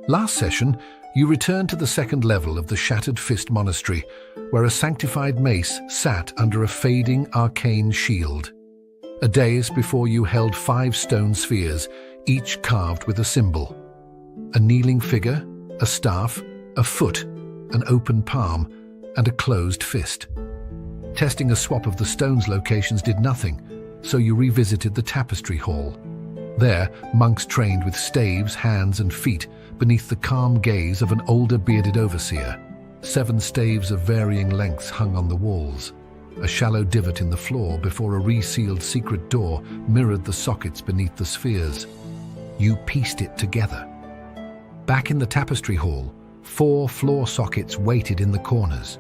Last session, you returned to the second level of the Shattered Fist Monastery, where a sanctified mace sat under a fading arcane shield. A dais before you held 5 stone spheres, each carved with a symbol. A kneeling figure, a staff, a foot, an open palm, and a closed fist. Testing a swap of the stones' locations did nothing, so you revisited the tapestry hall. There, monks trained with staves, hands, and feet beneath the calm gaze of an older bearded overseer. 7 staves of varying lengths hung on the walls. A shallow divot in the floor before a resealed secret door mirrored the sockets beneath the spheres. You pieced it together. Back in the tapestry hall, 4 floor sockets waited in the corners.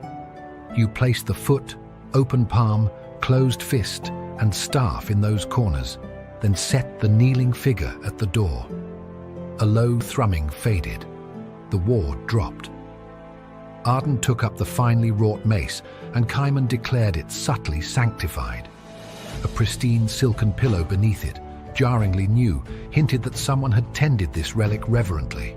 You placed the foot, open palm, closed fist, and staff in those corners, then set the kneeling figure at the door. A low thrumming faded. The ward dropped. Arden took up the finely wrought mace, and Kaiman declared it subtly sanctified. A pristine silken pillow beneath it, jarringly new, hinted that someone had tended this relic reverently.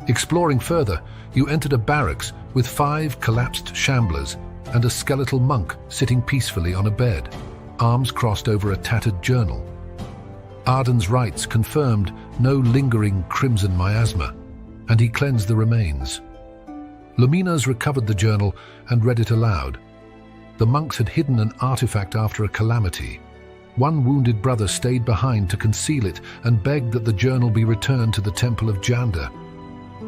Exploring further, you entered a barracks with 5 collapsed shamblers and a skeletal monk sitting peacefully on a bed, arms crossed over a tattered journal. Arden's rites confirmed no lingering Crimson Miasma, and he cleansed the remains. Luminas recovered the journal and read it aloud. The monks had hidden an artifact after a calamity. One wounded brother stayed behind to conceal it and begged that the journal be returned to the Temple of Janda.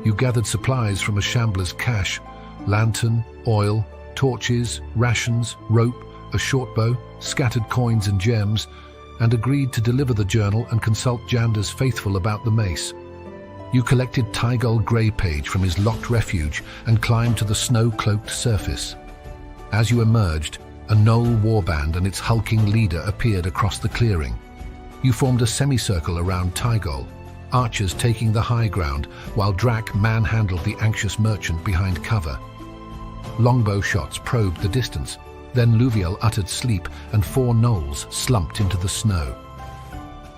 You gathered supplies from a shambler's cache: lantern, oil, torches, rations, rope, a short bow, scattered coins and gems, and agreed to deliver the journal and consult Janda's faithful about the mace. You collected Tygol Greypage from his locked refuge and climbed to the snow-cloaked surface. As you emerged, a Gnoll warband and its hulking leader appeared across the clearing. You formed a semicircle around Tygol, archers taking the high ground, while Drac manhandled the anxious merchant behind cover. Longbow shots probed the distance. Then Luviel uttered sleep, and 4 gnolls slumped into the snow.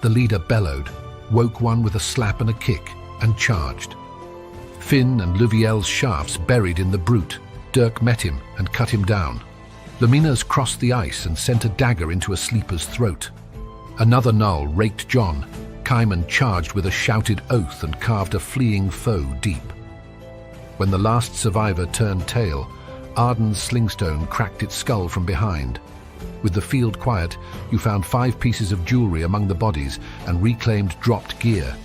The leader bellowed, woke one with a slap and a kick, and charged. Finn and Luviel's shafts buried in the brute. Dirk met him and cut him down. Luminas crossed the ice and sent a dagger into a sleeper's throat. Another gnoll raked John. Kaiman charged with a shouted oath and carved a fleeing foe deep. When the last survivor turned tail, Arden's slingstone cracked its skull from behind. With the field quiet, you found 5 pieces of jewelry among the bodies and reclaimed dropped gear.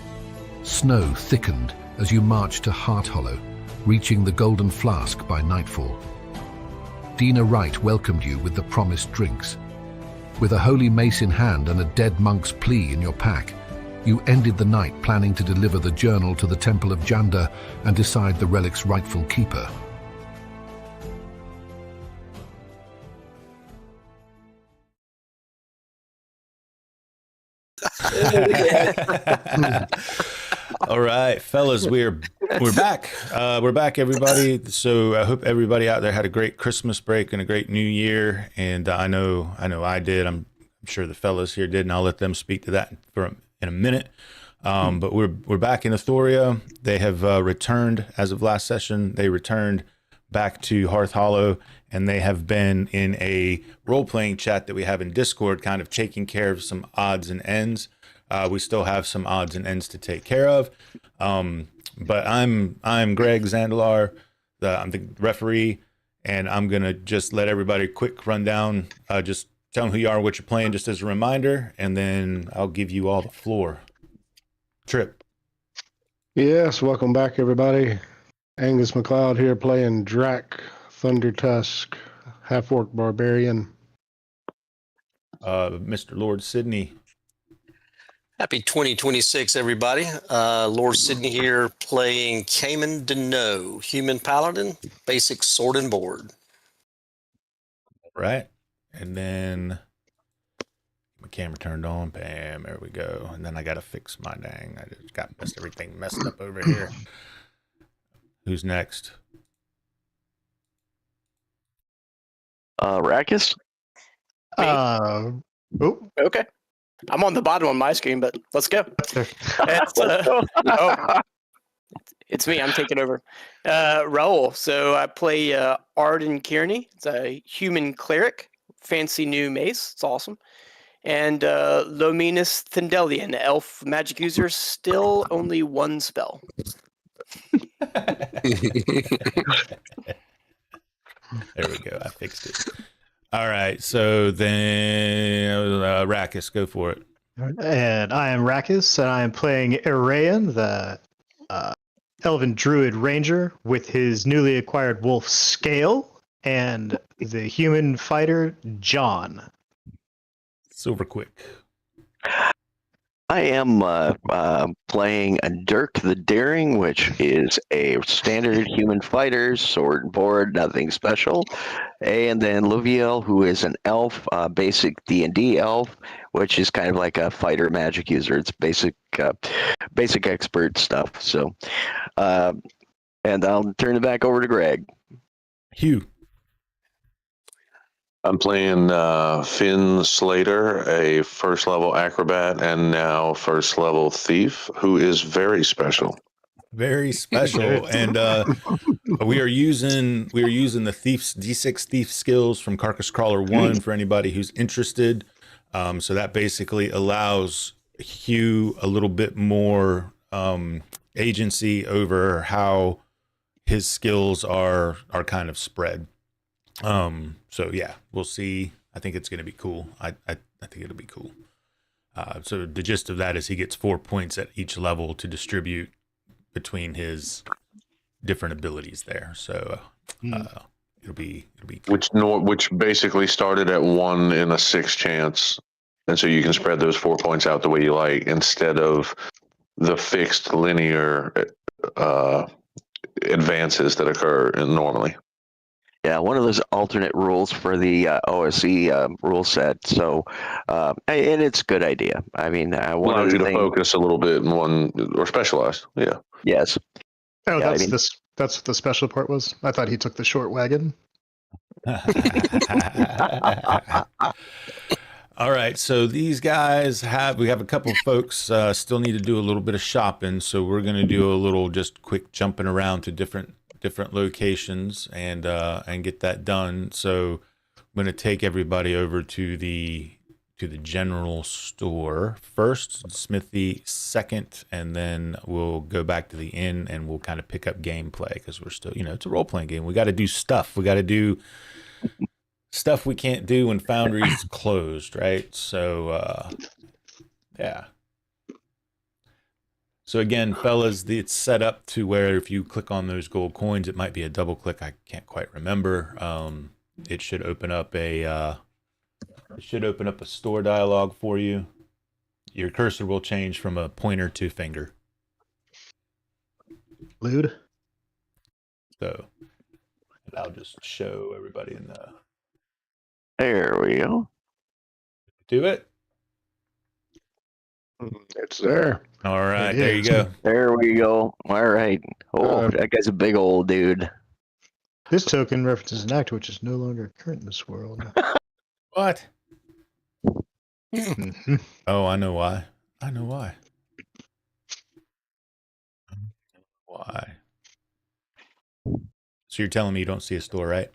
Snow thickened as you marched to Hearthhollow, reaching the Golden Flask by nightfall. Dina Wright welcomed you with the promised drinks. With a holy mace in hand and a dead monk's plea in your pack, you ended the night planning to deliver the journal to the Temple of Janda and decide the relic's rightful keeper. All right, fellas, we're back. We're back, everybody. So I hope everybody out there had a great Christmas break and a great New Year. And I know I did. I'm sure the fellas here did, and I'll let them speak to that in a minute. But we're back in Aethoria. They have returned as of last session. They returned back to Hearthhollow, and they have been in a role-playing chat that we have in Discord, kind of taking care of some odds and ends. We still have some odds and ends to take care of. But I'm Greg Zandalar, I'm the referee, and I'm gonna just let everybody quick rundown. Just tell them who you are, what you're playing, just as a reminder, and then I'll give you all the floor. Trip. Yes, welcome back, everybody. Angus MacLeod here, playing Drac, Thunder Tusk, half-orc barbarian. Mr. Lord Sydney. Happy 2026, everybody. Lord Sydney here, playing Cayman Deneau, human paladin, basic sword and board. All right. And then my camera turned on. Bam, there we go. And then I got to fix my dang. I just got everything messed up over here. Who's next? Rackus? Okay. I'm on the bottom on my screen, but let's go. It's me. I'm taking over. Raul. So I play Arden Kearney. It's a human cleric. Fancy new mace. It's awesome. And Lominus Thindelian, elf magic user. Still only one spell. There we go. I fixed it. All right. So then, Rakis, go for it. And I am Rakis, and I am playing Arayan, the Elven Druid Ranger, with his newly acquired wolf Scale, and the human fighter John. Silver quick. I am playing a Dirk the Daring, which is a standard human fighter, sword and board, nothing special. And then Luviel, who is an elf, basic D&D elf, which is kind of like a fighter magic user. It's basic expert stuff. So, and I'll turn it back over to Greg. Hugh. I'm playing Finn Slater, a first level acrobat and now first level thief, who is very special. Very special. And we are using the Thief's D6 Thief skills from Carcass Crawler 1 for anybody who's interested. So that basically allows Hugh a little bit more agency over how his skills are kind of spread. So yeah, we'll see. I think it's going to be cool. I think it'll be cool. So the gist of that is he gets 4 points at each level to distribute between his different abilities there. So it'll be cool. Which basically started at 1 in a 6 chance, and so you can spread those 4 points out the way you like instead of the fixed linear advances that occur normally. Yeah, one of those alternate rules for the OSE rule set. So, and it's a good idea. I mean, allows you to focus a little bit in one or specialize. Yeah. Yes. Oh, Yeah, that's what the special part was. I thought he took the short wagon. All right, so these guys we have a couple of folks still need to do a little bit of shopping, so we're going to do a little just quick jumping around to different locations and get that done. So I'm going to take everybody over to the general store first, Smithy second, and then we'll go back to the inn and we'll kind of pick up gameplay because we're still, it's a role-playing game. We got to do stuff. We got to do stuff we can't do when Foundry's closed, right? So yeah. So again, fellas, it's set up to where if you click on those gold coins, it might be a double click. I can't quite remember. It should open up a store dialog for you. Your cursor will change from a pointer to finger. Lude. So, and I'll just show everybody in the. There we go. Do it. It's there. All right, there you go. There we go. All right. Oh, that guy's a big old dude. This token references an act which is no longer current in this world. What? Mhm. Oh, I know why. Why? So you're telling me you don't see a store, right?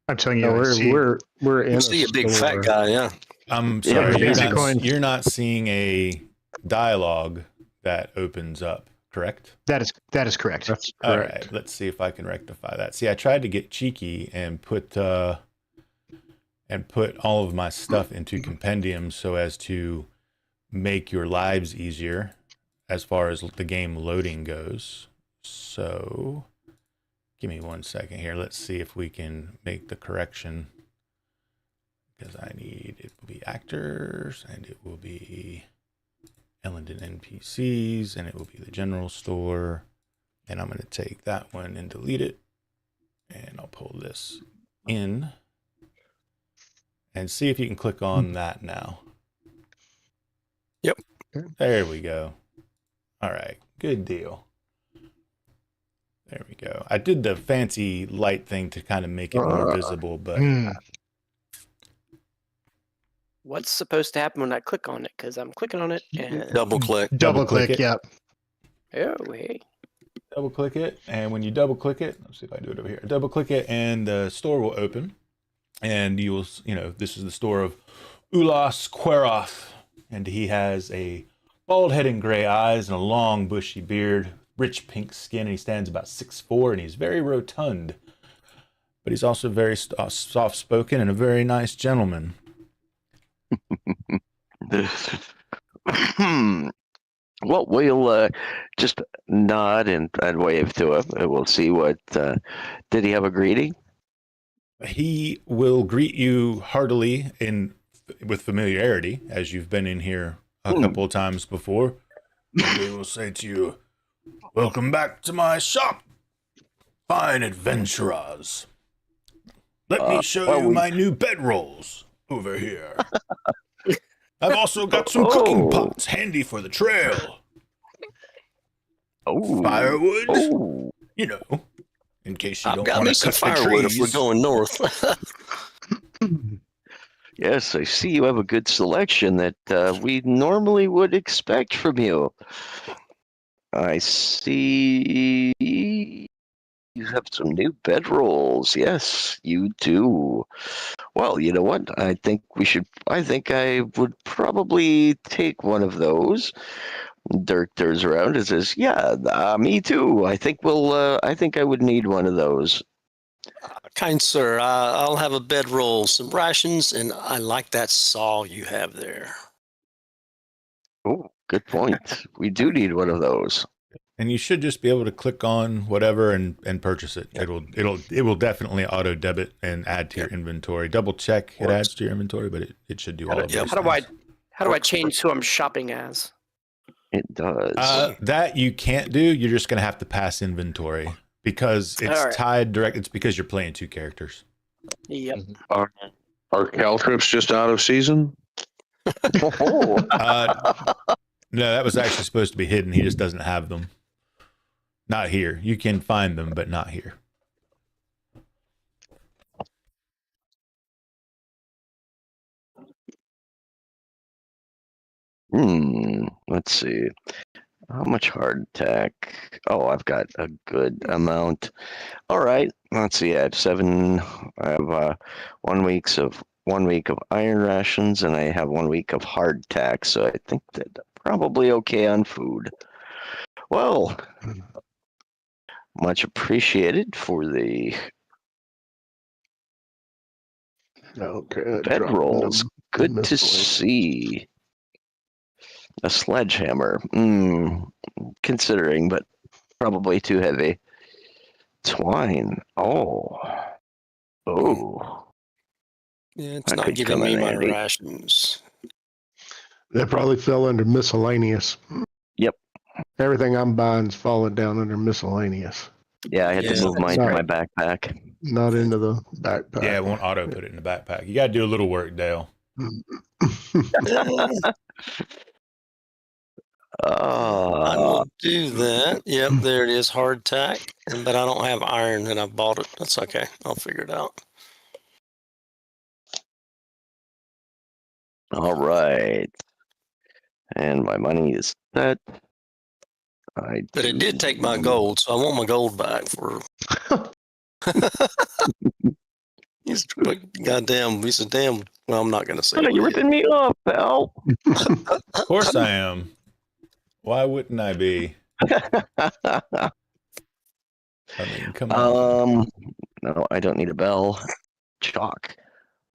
I'm telling you, No, I see. we're in You see a big store. fat guy, yeah. I'm Yeah, sorry, Bitcoin. you're not seeing a dialogue that opens up, correct? That is correct. That's All correct. right, let's see if I can rectify that. See, I tried to get cheeky and put all of my stuff into compendiums so as to make your lives easier as far as the game loading goes. So give me 1 second here. Let's see if we can make the correction. Because it will be actors, and it will be Ellendon NPCs, and it will be the general store. And I'm going to take that one and delete it. And I'll pull this in. And see if you can click on that now. Yep. There we go. All right, good deal. There we go. I did the fancy light thing to kind of make it more visible, but What's supposed to happen when I click on it? Because I'm clicking on it and Double click. Double click. it. Yep. Oh, hey. Double click it, and when you double click it, let's see if I do it over here. Double click it, and the store will open, and you will, this is the store of Ulas Queroth, and he has a bald head and gray eyes and a long bushy beard, rich pink skin, and he stands about 6'4", and he's very rotund, but he's also very soft-spoken and a very nice gentleman. Well, we'll just nod and wave to him, and we'll see what. Did he have a greeting? He will greet you heartily with familiarity, as you've been in here a couple of times before. And he will say to you, "Welcome back to my shop, fine adventurers. Let me show you my new bedrolls over here. I've also got some cooking pots handy for the trail. Firewood, in case you don't want to cut the firewood trees. if we're going north." Yes, I see you have a good selection that we normally would expect from you. I see you have some new bedrolls. Yes, you do. Well, you know what? I think I would probably take one of those. Dirk turns around and says, "Yeah, me too. I think I would need one of those." Kind sir, I'll have a bedroll, some rations, and I like that saw you have there. Oh, good point. We do need one of those. And you should just be able to click on whatever and purchase it. Yep. It will definitely auto debit and add to your inventory. Double check it adds to your inventory, but it should do all of those. How do I change who I'm shopping as? It does. That you can't do. You're just going to have to pass inventory because it's tied direct. It's because you're playing two characters. Yep. Are caltrips just out of season? No, that was actually supposed to be hidden. He just doesn't have them. Not here. You can find them, but not here. Let's see. How much hardtack? Oh, I've got a good amount. All right. Let's see. I have 7. I have 1 week of iron rations, and I have 1 week of hardtack. So I think that probably okay on food. Well, much appreciated for the bedrolls. Good to see. A sledgehammer. Considering, but probably too heavy. Twine. Oh. Yeah, it's not giving me my rations. That probably fell under miscellaneous. Yep. Everything I'm buying is falling down under miscellaneous. Yeah, I had to move mine to my backpack. Not into the backpack. Yeah, it won't auto put it in the backpack. You got to do a little work, Dale. I will do that. Yep, there it is, hardtack. But I don't have iron and I bought it. That's okay. I'll figure it out. All right. And my money is set. But it did take my gold, so I want my gold back for. He's goddamn. He's a damn. Well, I'm not going to say. You're ripping me off, pal. Of course I am. Why wouldn't I be? I mean, come on. No, I don't need a bell. Chalk.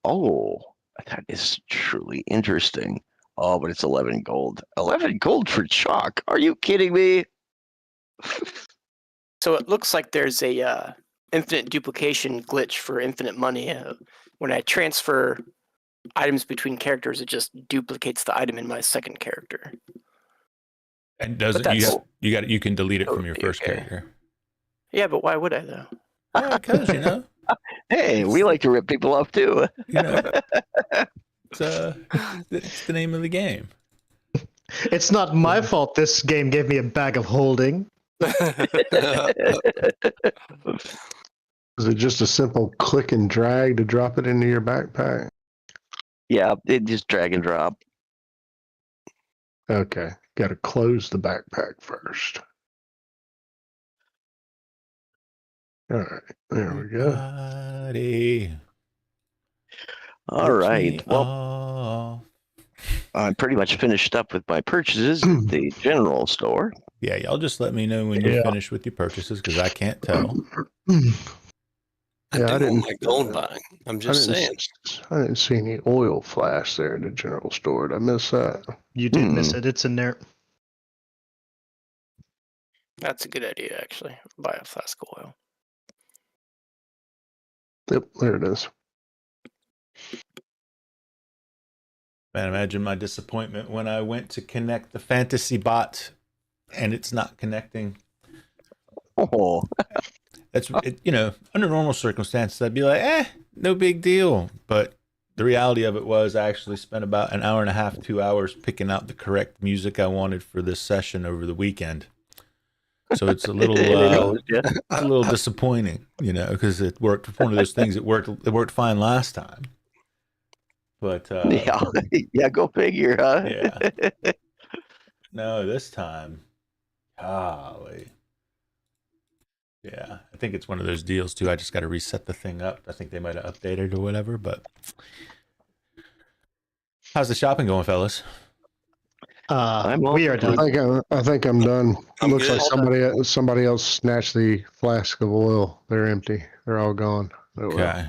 Oh, that is truly interesting. Oh, but it's 11 gold. 11 gold for chalk. Are you kidding me? So it looks like there's a infinite duplication glitch for infinite money. When I transfer items between characters, it just duplicates the item in my second character. And doesn't you can delete it from your first character. Yeah, but why would I though? Yeah, because Hey, we like to rip people off too. It's the name of the game. It's not my fault this game gave me a bag of holding. Is it just a simple click and drag to drop it into your backpack? Yeah, it just drag and drop. Okay. Got to close the backpack first. All right, there we go. Everybody, All lift right. me Well, off. I'm pretty much finished up with my purchases at the general store. Yeah, y'all just let me know when you're Yeah. finished with your purchases because I can't tell. I Yeah, do I didn't. want my gold buying. I'm just saying. I didn't see any oil flash there in the general store. Did I miss that? You did miss it. It's in there. That's a good idea, actually. Buy a flask of oil. Yep, there it is. Man, imagine my disappointment when I went to connect the fantasy bot and it's not connecting. Oh, That's it, under normal circumstances, I'd be like, no big deal. But the reality of it was I actually spent about an hour and a half, 2 hours picking out the correct music I wanted for this session over the weekend. So it's a little, a little disappointing, because it worked. One of those things. It worked fine last time. But yeah, go figure, huh? yeah. No, this time, golly. Yeah, I think it's one of those deals too. I just got to reset the thing up. I think they might have updated or whatever. But how's the shopping going, fellas? We are done. I think I'm done. I'm Looks good. like somebody else snatched the flask of oil. They're empty. They're all gone. Oh, well. Okay.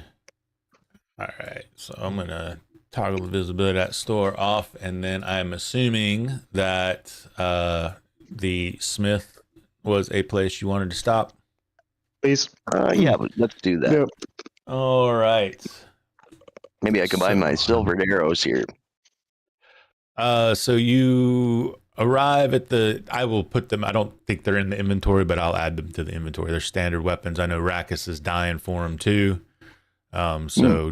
All right. So I'm gonna toggle the visibility of that store off, and then I'm assuming that the Smith was a place you wanted to stop. Please. Yeah, but let's do that. Yep. All right. Maybe I can buy my silvered arrows here. So you arrive at I will put them, I don't think they're in the inventory, but I'll add them to the inventory. They're standard weapons. I know Rackus is dying for them too. So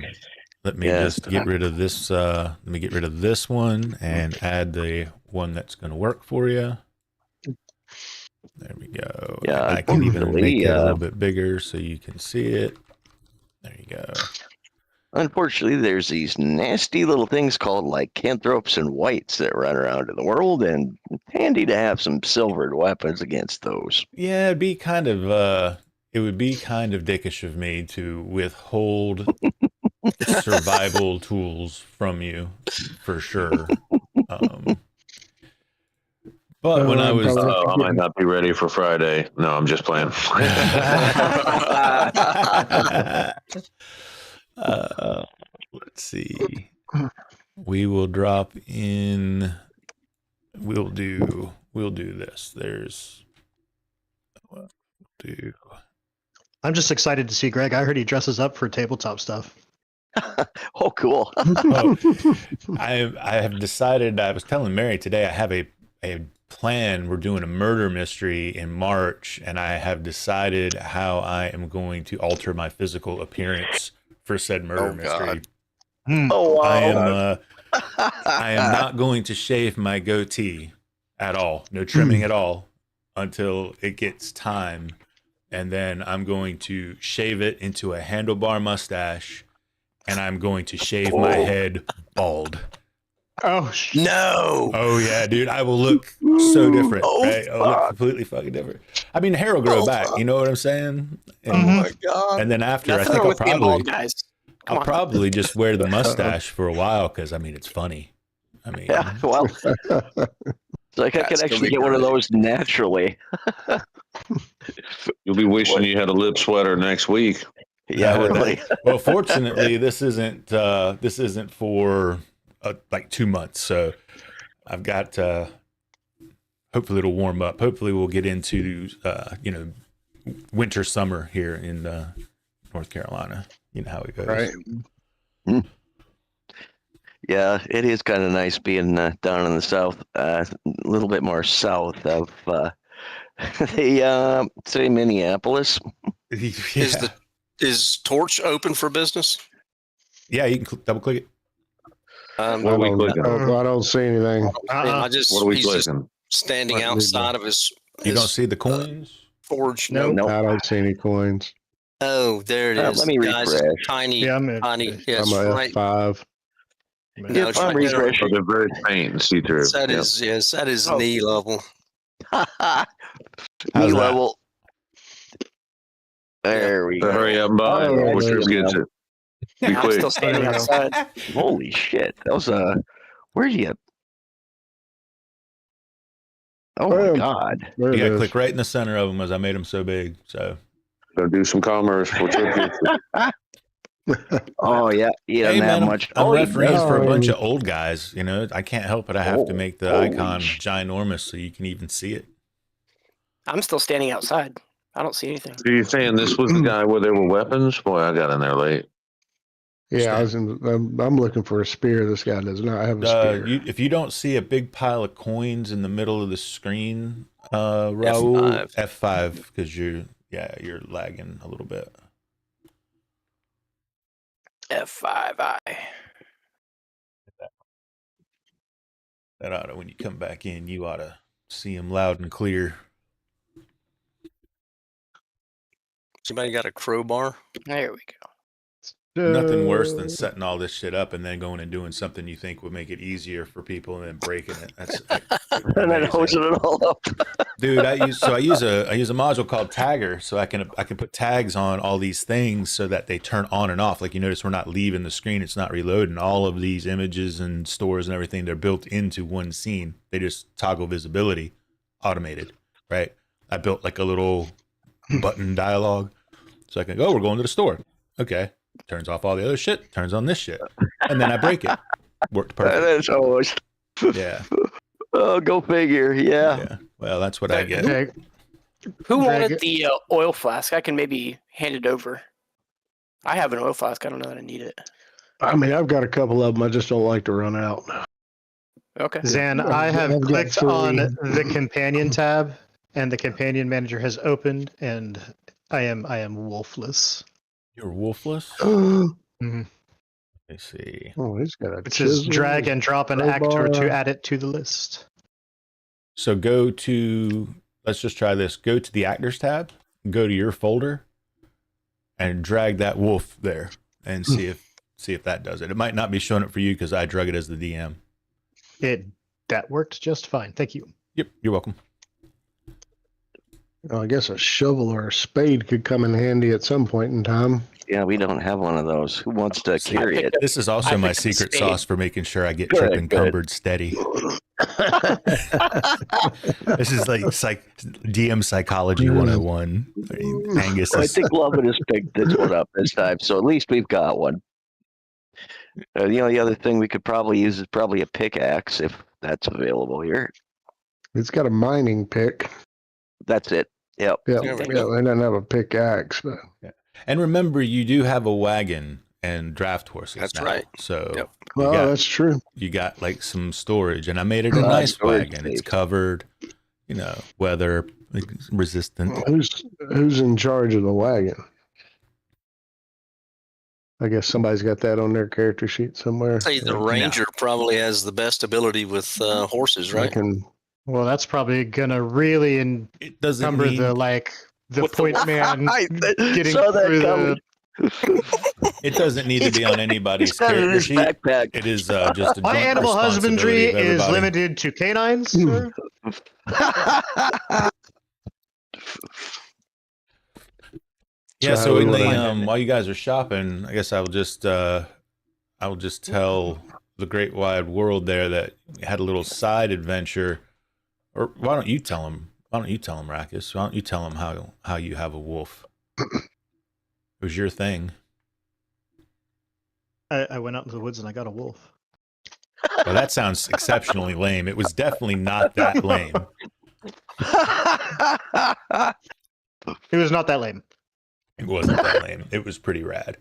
let me just get rid of this. Let me get rid of this one and add the one that's going to work for you. There we go. Yeah, I can even make it a little bit bigger so you can see it. There you go. Unfortunately, there's these nasty little things called lycanthropes and whites that run around in the world, and it's handy to have some silvered weapons against those. Yeah, it'd be kind of dickish of me to withhold survival tools from you, for sure. But when I was, I might not be ready for Friday. No, I'm just playing. let's see. We will drop in. We'll do this. I'm just excited to see Greg. I heard he dresses up for tabletop stuff. Oh, cool. I have decided. I was telling Mary today. I have a plan. We're doing a murder mystery in March, and I have decided how I am going to alter my physical appearance for said murder mystery. Oh, wow. I am not going to shave my goatee at all. No trimming at all until it gets time. And then I'm going to shave it into a handlebar mustache, and I'm going to shave my head bald. Oh, No. Oh, yeah, dude. I will look so different. Right? I'll look completely fucking different. I mean, the hair will grow back. You know what I'm saying? And, Oh, my God. and then after, Nothing I think wrong with being bald, I'll guys. Come on. probably just wear the mustache for a while because, I mean, it's funny. I mean, Yeah, well, it's like I That's can gonna actually be get one of great. those naturally. You'll be wishing you had a lip sweater next week. Yeah, really. Well, fortunately, this isn't for like 2 months. So I've got, hopefully it'll warm up. Hopefully we'll get into, winter, summer here in North Carolina. You know how it goes. Right. Yeah, it is kind of nice being down in the south, a little bit more south of say Minneapolis. Yeah. Is Torch open for business? Yeah, you can double click it. What are we clicking? I don't see anything. I just What are we he's just clicking? standing Might need outside to- of his You don't see the coins? forge. No. Nope. I don't see any coins. Oh, there it is. Let me Guys, refresh. tiny, Yeah, I'm tiny. Yes, I'm a right. F5. No, If it's I'm right there. refreshing. Oh, they're very faint and see through. That is knee level. How's Knee that? level. There we go. Hurry up, Bob. Oh, Before there Chris we gets go. it. Be I'm quick. still standing There we go. outside. Holy shit! That was where'd you? Oh my god! There You it got to is. click right in the center of them as I made them so big. So, Gonna do some commerce for Turkey. Oh yeah, he doesn't hey, have man, much. I'm Oh, he refereeing does. for a bunch of old guys. You know, I can't help it. I have to make the Holy icon sh- ginormous so you can even see it. I'm still standing outside. I don't see anything. Are you saying this was the guy where there were weapons? Boy, I got in there late. Yeah, I'm looking for a spear. This guy does not have a spear. If you don't see a big pile of coins in the middle of the screen, Raul, F5, because you're lagging a little bit. F5I. That ought to, when you come back in, you ought to see him loud and clear. Somebody got a crowbar? There we go. Nothing worse than setting all this shit up and then going and doing something you think would make it easier for people and then breaking it. That's and then amazing. hosing it all up. Dude, I use a module called Tagger, so I can put tags on all these things so that they turn on and off. Like you notice, we're not leaving the screen; it's not reloading. All of these images and stores and everything, they're built into one scene. They just toggle visibility, automated, right? I built like a little button dialogue, so I can go. Oh, we're going to the store. Okay, turns off all the other shit, turns on this shit, and then I break it. Worked perfect. That's always. Yeah. Oh, go figure. Yeah. Yeah. Well, that's what I get. Okay. Who Drag wanted it. the oil flask? I can maybe hand it over. I have an oil flask. I don't know that I need it. I mean, I've got a couple of them. I just don't like to run out. Okay. Zan, I've I have got clicked three. on the companion tab, and the companion manager has opened, and I am wolfless. You're wolfless? Oh, Mhm. Let me see. he's got a It says chisel, drag and drop an actor crowbar. to add it to the list. So let's just try this. Go to the actors tab, go to your folder, and drag that wolf there and see if that does it. It might not be showing it for you because I drug it as the DM. That worked just fine. Thank you. Yep, you're welcome. I guess a shovel or a spade could come in handy at some point in time. Yeah, we don't have one of those. Who wants to carry it? This is also I my picked the secret spade. sauce for making sure I get Good, trip good. encumbered steady. This is like DM psychology 101. Angus I is, think Lovin has picked this one up this time, so at least we've got one. The only other thing we could probably use is probably a pickaxe if that's available here. It's got a mining pick. That's it. Yep. Yeah, There we yeah, go. they don't have a pickaxe, but and remember, you do have a wagon and draft horses. That's now. right. So Yep. well, that's true. you got like some storage, and I made it a Uh, nice storage wagon. It's space. covered, weather resistant. Who's in charge of the wagon? I guess somebody's got that on their character sheet somewhere. I'd say the ranger probably has the best ability with horses, I right? can. Well, that's probably gonna really It doesn't encumber need, the With the point wolf. man I getting saw that through coming. it doesn't need to be on anybody's He's got it in character his sheet. backpack. It is just a My joint animal husbandry responsibility of is everybody. limited to canines. Sir. Yeah, So so how in do we the wanna- while you guys are shopping, I guess I will just tell the great wide world there that you had a little side adventure. Or why don't you tell him? Why don't you tell him, Rackus? Why don't you tell him how you have a wolf? It was your thing. I went out into the woods and I got a wolf. Well, that sounds exceptionally lame. It was definitely not that lame. It was not that lame. It wasn't that lame. It was pretty rad.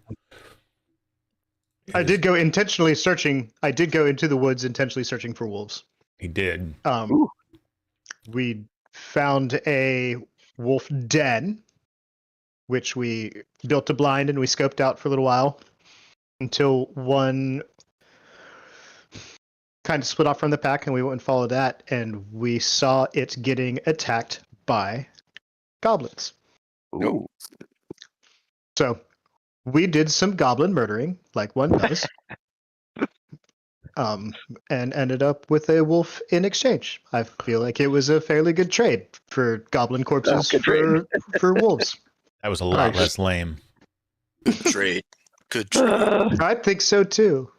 I did go intentionally searching. I did go into the woods intentionally searching for wolves. He did. We found a wolf den, which we built a blind and we scoped out for a little while until one kind of split off from the pack, and we went and followed that, and we saw it getting attacked by goblins. Ooh. So we did some goblin murdering, like one does, and ended up with a wolf in exchange. I feel like it was a fairly good trade for goblin corpses good trade. for wolves. That was a lot Nice. less lame. Trade. Good trade. I think so too.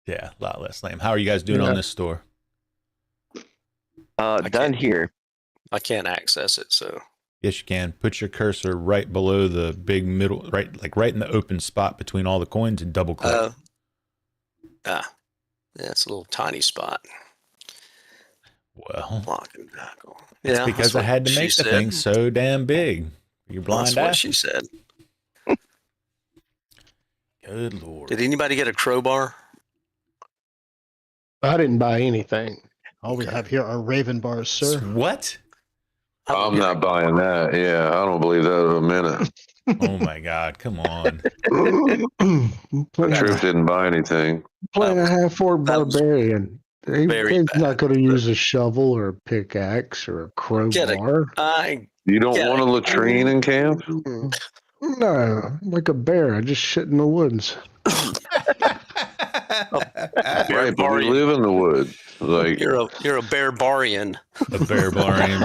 Yeah, a lot less lame. How are you guys doing Yeah. on this store? Done can't- here. I can't access it, so Yes, you can. Put your cursor right below the big middle, right in the open spot between all the coins, and double click. yeah, it's a little tiny spot. Well, Block and tackle. it's Yeah, because that's I what had to she make the said. thing so damn big. You're blind That's what ass. she said. Good lord. Did anybody get a crowbar? I didn't buy anything. All we Okay. have here are raven bars, sir. What? I'm not buying that. Yeah, I don't believe that a minute. Oh my god! Come on. Troop didn't buy anything. Playing a That half-orc that was barbarian. very He's bad. not going to use a shovel or a pickaxe or a Get it. crowbar. You don't Yeah. want a latrine in camp? No, like a bear. I just shit in the woods. Right, but we live in the woods. Like, You're a barbarian. A bear barbarian.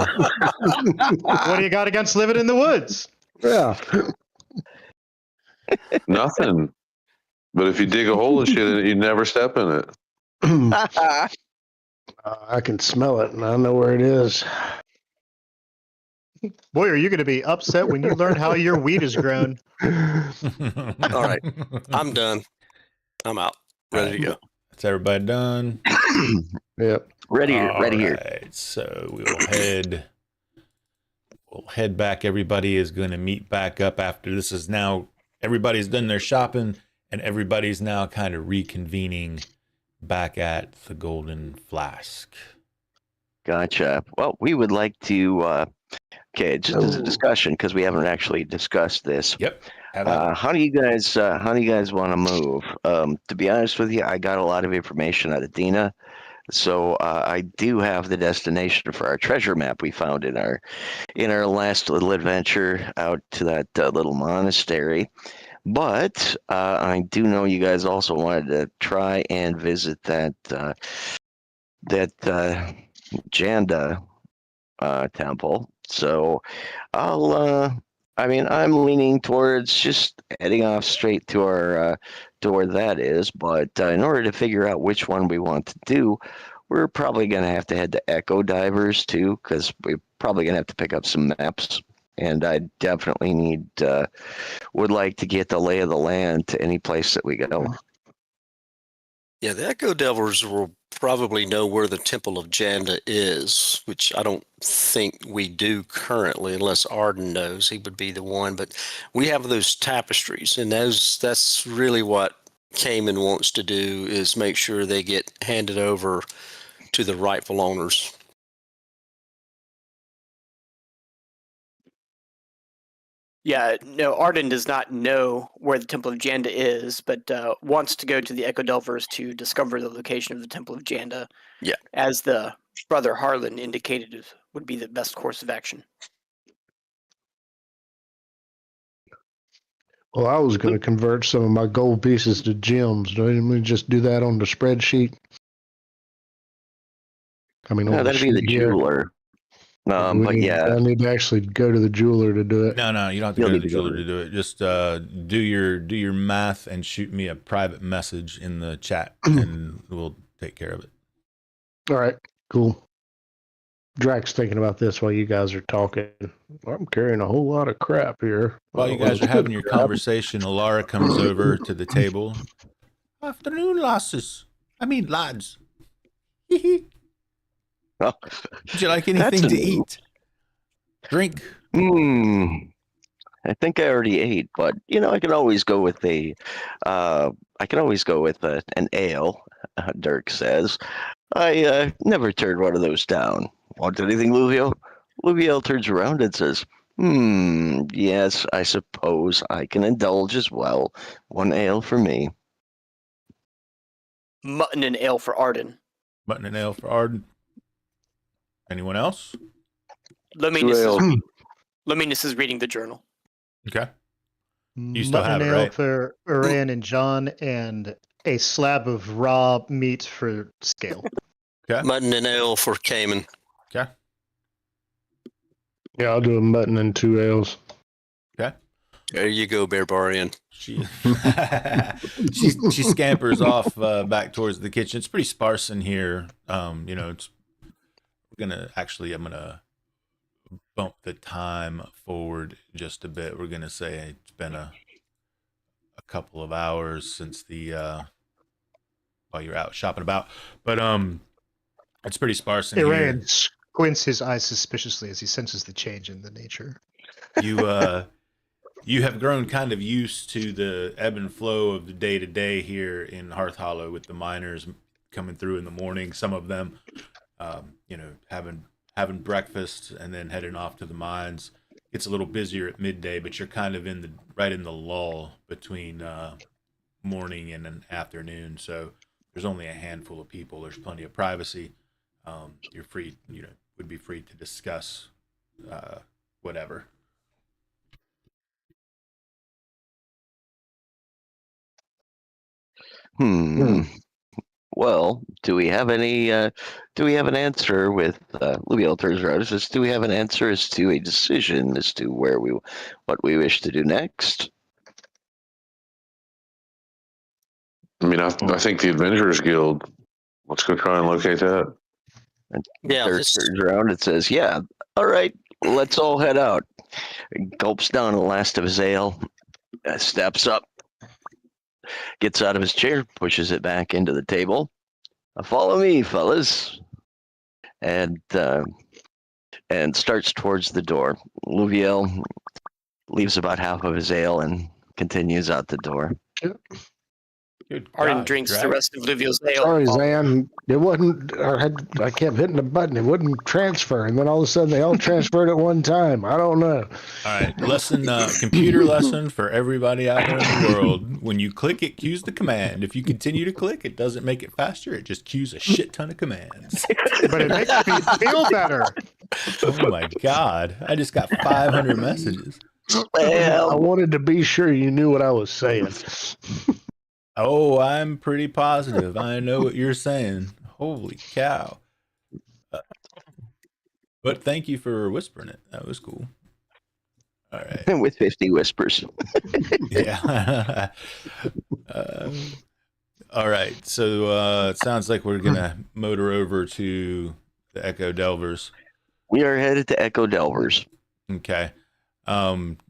What do you got against living in the woods? Yeah. nothing. But if you dig a hole and shit in it, you never step in it. I can smell it, and I know where it is. Boy, are you going to be upset when you learn how your wheat is grown. All right. I'm done. I'm out. Ready to go. That's everybody done. Yep. Ready here. Ready here. Alright, so we'll head back. Everybody is going to meet back up after this is now, everybody's done their shopping and everybody's now kind of reconvening back at the Golden Flask. Gotcha. Well, we would like to. Okay, just as a discussion because we haven't actually discussed this. Yep. How do you guys want to move? To be honest with you, I got a lot of information out of Dina, so I do have the destination for our treasure map we found in our last little adventure out to that little monastery. But I do know you guys also wanted to try and visit that Janda temple. So I'm leaning towards just heading off straight to our to where that is. But in order to figure out which one we want to do, we're probably going to have to head to Echo Divers too, because we're probably going to have to pick up some maps. And I definitely would like to get the lay of the land to any place that we go. Yeah, the Echo Devils will probably know where the Temple of Janda is, which I don't think we do currently, unless Arden knows. He would be the one. But we have those tapestries, and that's really what Cayman wants to do, is make sure they get handed over to the rightful owners. Yeah, no, Arden does not know where the Temple of Janda is, but wants to go to the Echo Delvers to discover the location of the Temple of Janda. Yeah. As the brother Harlan indicated would be the best course of action. Well, I was going to convert some of my gold pieces to gems. Didn't we just do that on the spreadsheet? I mean, No, on that'd be the sheet here. jeweler. But yeah, I need to actually go to the jeweler to do it. No, you don't have to go to the jeweler to do it. Just do your math and shoot me a private message in the chat, and we'll take care of it. All right, cool. Drax thinking about this while you guys are talking. I'm carrying a whole lot of crap here. While you guys are having your conversation, Alara comes over to the table. Afternoon, lasses. I mean, lads. Would you like anything to eat? Drink? I think I already ate, but I can always go with an ale. Dirk says. I never turned one of those down. Want anything, Luviel? Luviel turns around and says, yes, I suppose I can indulge as well. One ale for me. Mutton and ale for Arden. Mutton and ale for Arden. Anyone else? Lominus is reading the journal. Okay. You still have it, ale right? for Arayan and John, and a slab of raw meat for Scale. Okay. Mutton and ale for Cayman. Okay. Yeah, I'll do a mutton and 2 ales. Okay. There you go, Barbarian. She she scampers off back towards the kitchen. It's pretty sparse in here. You know, I'm gonna bump the time forward just a bit. We're gonna say it's been a couple of hours since the while you're out shopping about, but it's pretty sparse in here. Iraean squints his eyes suspiciously as he senses the change in the nature. You have grown kind of used to the ebb and flow of the day to day here in Hearthhollow with the miners coming through in the morning. Some of them, you know, having breakfast and then heading off to the mines. It's a little busier at midday, but you're kind of right in the lull between morning and an afternoon. So there's only a handful of people. There's plenty of privacy. You're free, you know, would be free to discuss whatever. Well, do we have an answer with Lubiel turns around and says, do we have an answer as to a decision as to what we wish to do next? I mean, I think the Adventurers Guild. Let's go try and locate that. And Yeah, Dirk turns around and says, yeah, all right, let's all head out. Gulps down the last of his ale, steps up, gets out of his chair, pushes it back into the table. Follow me, fellas. And starts towards the door. Luviel leaves about half of his ale and continues out the door. Good Arden God, drinks Drac. the rest of Livio's ale. Sorry, Zan. It wasn't. I kept hitting the button. It wouldn't transfer, and then all of a sudden they all transferred at one time. I don't know. All right, computer lesson for everybody out there in the world. When you click, it cues the command. If you continue to click, it doesn't make it faster. It just cues a shit ton of commands. But it makes me feel better. Oh my God, I just got 500 messages. I wanted to be sure you knew what I was saying. Oh, I'm pretty positive. I know what you're saying. Holy cow. But thank you for whispering it. That was cool. All right. With 50 whispers. Yeah. All right. So it sounds like we're going to motor over to the Echo Delvers. We are headed to Echo Delvers. Okay.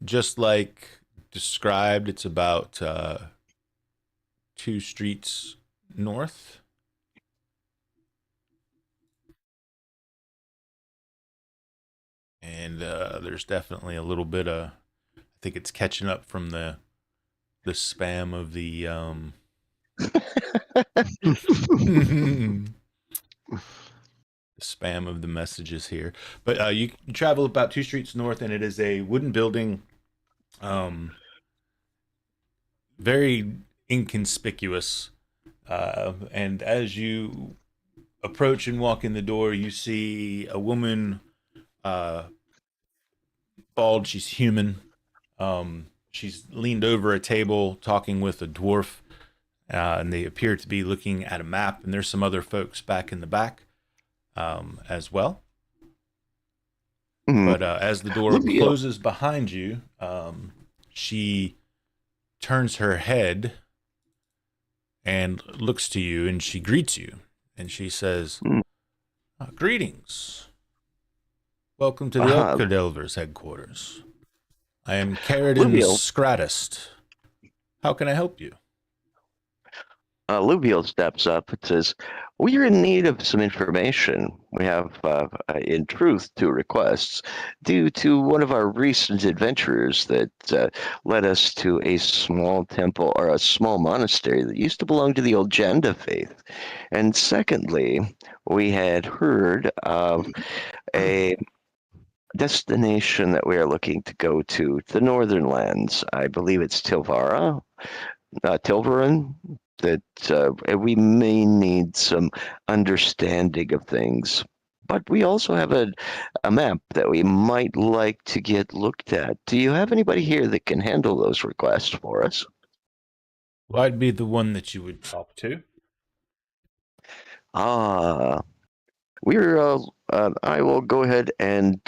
Just like described, it's about 2 streets north. And there's definitely a little bit of, I think it's catching up from the spam of the spam of the messages here. But you travel about 2 streets north, and it is a wooden building, very inconspicuous. And as you approach and walk in the door, you see a woman, bald. She's human. She's leaned over a table talking with a dwarf, and they appear to be looking at a map. And there's some other folks back in the back as well. Mm-hmm. But as the door closes behind you, she turns her head and looks to you, and she greets you, and she says, greetings. Welcome to the Echo Delvers headquarters. I am Caradin Scratist. How can I help you? Lubiel steps up and says, we are in need of some information. We have, in truth, 2 requests due to one of our recent adventurers that led us to a small temple or a small monastery that used to belong to the old Janda faith. And secondly, we had heard of a destination that we are looking to go to the northern lands. I believe it's Tilvaran, that we may need some understanding of things. But we also have a map that we might like to get looked at. Do you have anybody here that can handle those requests for us? Well, I'd be the one that you would talk to. We're I will go ahead and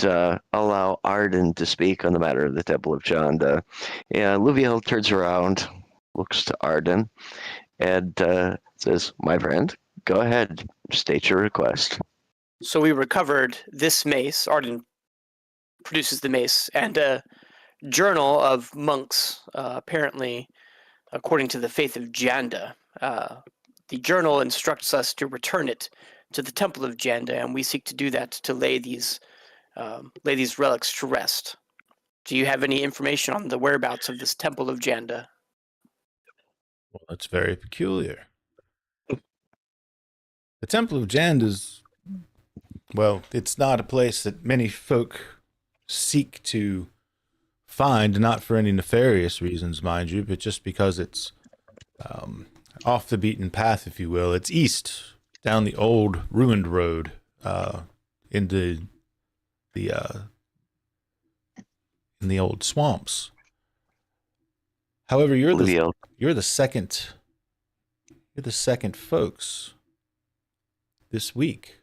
allow Arden to speak on the matter of the Temple of Janda. Yeah, Luviel turns around, looks to Arden, and says, "My friend, go ahead, state your request." So we recovered this mace. Arden produces the mace and a journal of monks, apparently, according to the faith of Janda. The journal instructs us to return it to the Temple of Janda, and we seek to do that to lay these relics to rest. Do you have any information on the whereabouts of this Temple of Janda? Well, that's very peculiar. The Temple of Janda is, well, it's not a place that many folk seek to find, not for any nefarious reasons, mind you, but just because it's off the beaten path, if you will. It's east, down the old ruined road, into in the old swamps. However, you're the second folks this week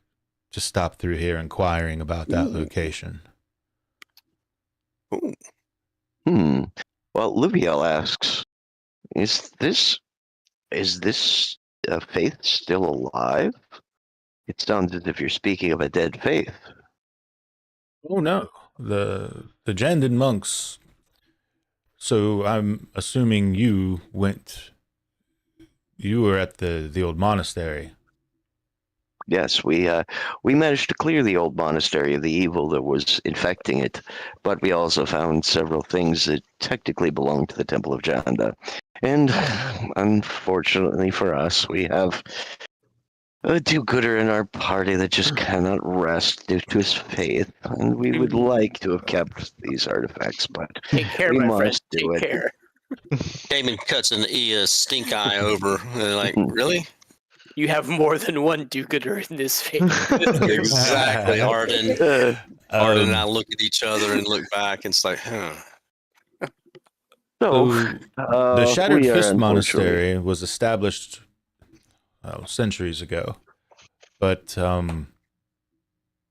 to stop through here inquiring about that location. Ooh. Well, Luviel asks, is this faith still alive? It sounds as if you're speaking of a dead faith. Oh no, the Jandan monks. So I'm assuming you were at the old monastery. Yes, we managed to clear the old monastery of the evil that was infecting it, but we also found several things that technically belong to the Temple of Janda. And unfortunately for us, we have a do-gooder in our party that just cannot rest due to his faith, and we would like to have kept these artifacts, but Take care, we my must friend. do Take it. care. Damon cuts an stink eye over. Like, really? You have more than one do-gooder in this faith. Exactly, Arden. Uh, Arden and I look at each other and look back, and it's like, huh. so, The Shattered we are Fist unfortunately- Monastery was established centuries ago, but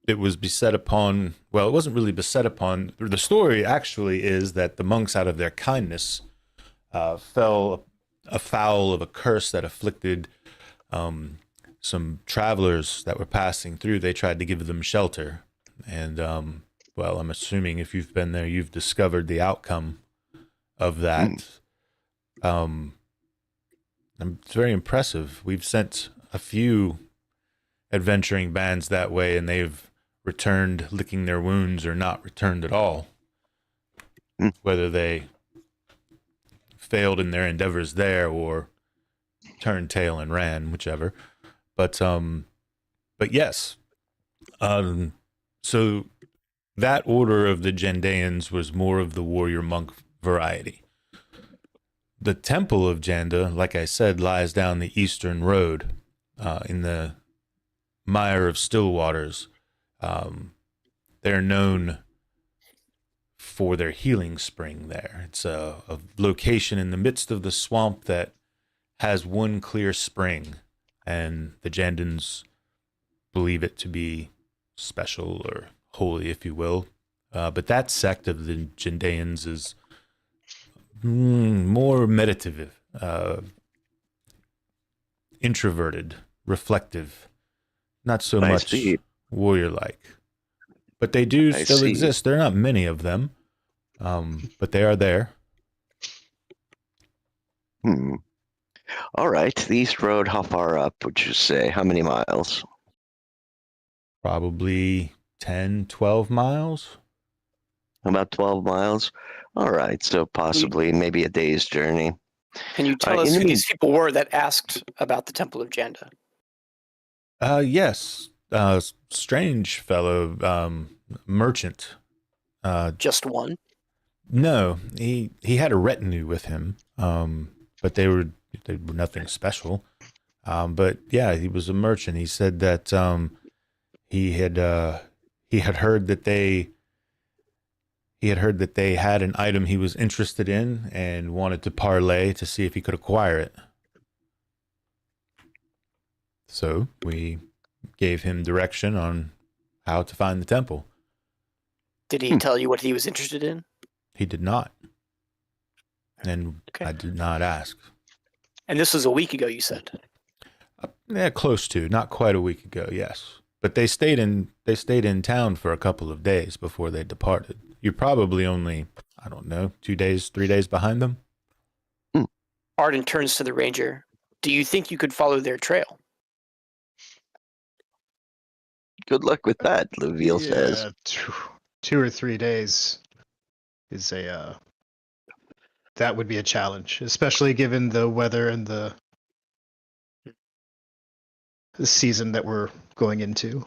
it was beset upon. Well, it wasn't really beset upon. The story actually is that the monks, out of their kindness, fell afoul of a curse that afflicted some travelers that were passing through. They tried to give them shelter, and well, I'm assuming if you've been there, you've discovered the outcome of that. It's very impressive. We've sent a few adventuring bands that way, and they've returned licking their wounds or not returned at all. Whether they failed in their endeavors there or turned tail and ran, whichever. But yes. So that order of the Jandaeans was more of the warrior monk variety. The Temple of Janda, like I said, lies down the eastern road in the mire of still waters. They're known for their healing spring there. It's a location in the midst of the swamp that has one clear spring, and the Jandans believe it to be special or holy, if you will. But that sect of the Jandaeans is more meditative, introverted, reflective, not so much warrior-like. But they do still exist. There are not many of them, but they are there. All right, the East Road, how far up would you say? How many miles? Probably 10, 12 miles. About 12 miles? All right, so possibly maybe a day's journey. Can you tell us who these people were that asked about the Temple of Janda? Yes. Strange fellow, merchant. Just one? No, he had a retinue with him, but they were nothing special. But yeah, he was a merchant. He said that he had heard that they had an item he was interested in and wanted to parlay to see if he could acquire it. So we gave him direction on how to find the temple. Did he tell you what he was interested in? He did not. And Okay. I did not ask. And this was a week ago, you said. Yeah, close to, not quite a week ago, yes. But they stayed in town for a couple of days before they departed. You're probably only, I don't know, 2 days, 3 days behind them. Arden turns to the ranger. Do you think you could follow their trail? Good luck with that, Luviel says. 2 or 3 days is that would be a challenge, especially given the weather and the season that we're going into.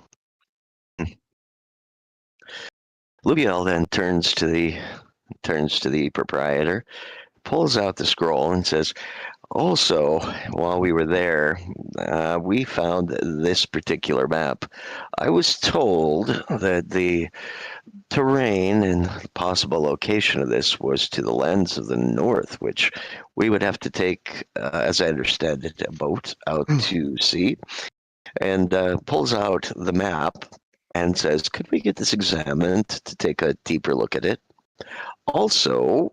Luviel then turns to the proprietor, pulls out the scroll, and says, "Also, while we were there, we found this particular map. I was told that the terrain and possible location of this was to the lands of the north, which we would have to take, as I understand it, a boat out to sea." And pulls out the map and says, "Could we get this examined to take a deeper look at it?" Also,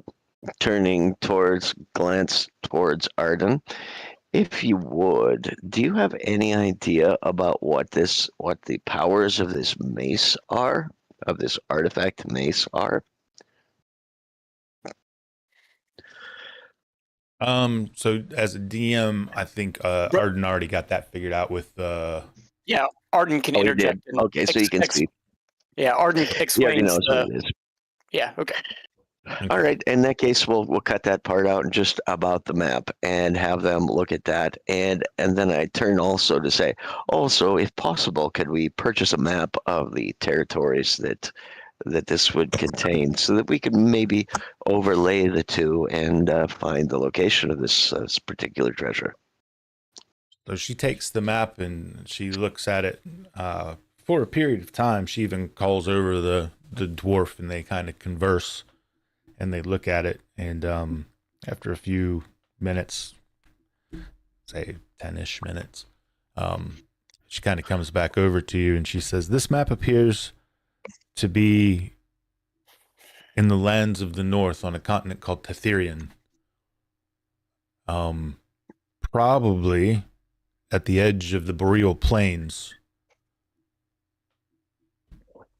glance towards Arden. "If you would, do you have any idea about what the powers of this mace are? Of this artifact mace are?" So as a DM, I think Arden already got that figured out with Yeah, Arden can interject. Okay, so you can see. Yeah, Arden He already explains. knows what it is. Yeah, okay. All right. In that case, we'll cut that part out and just about the map and have them look at that. And then I turn also to say, also, if possible, could we purchase a map of the territories that this would contain, so that we could maybe overlay the two and find the location of this particular treasure? So she takes the map and she looks at it for a period of time. She even calls over the dwarf and they kind of converse and they look at it. And after a few minutes, say 10-ish minutes, she kind of comes back over to you and she says, "This map appears to be in the lands of the north on a continent called Pythian. Probably at the edge of the boreal plains,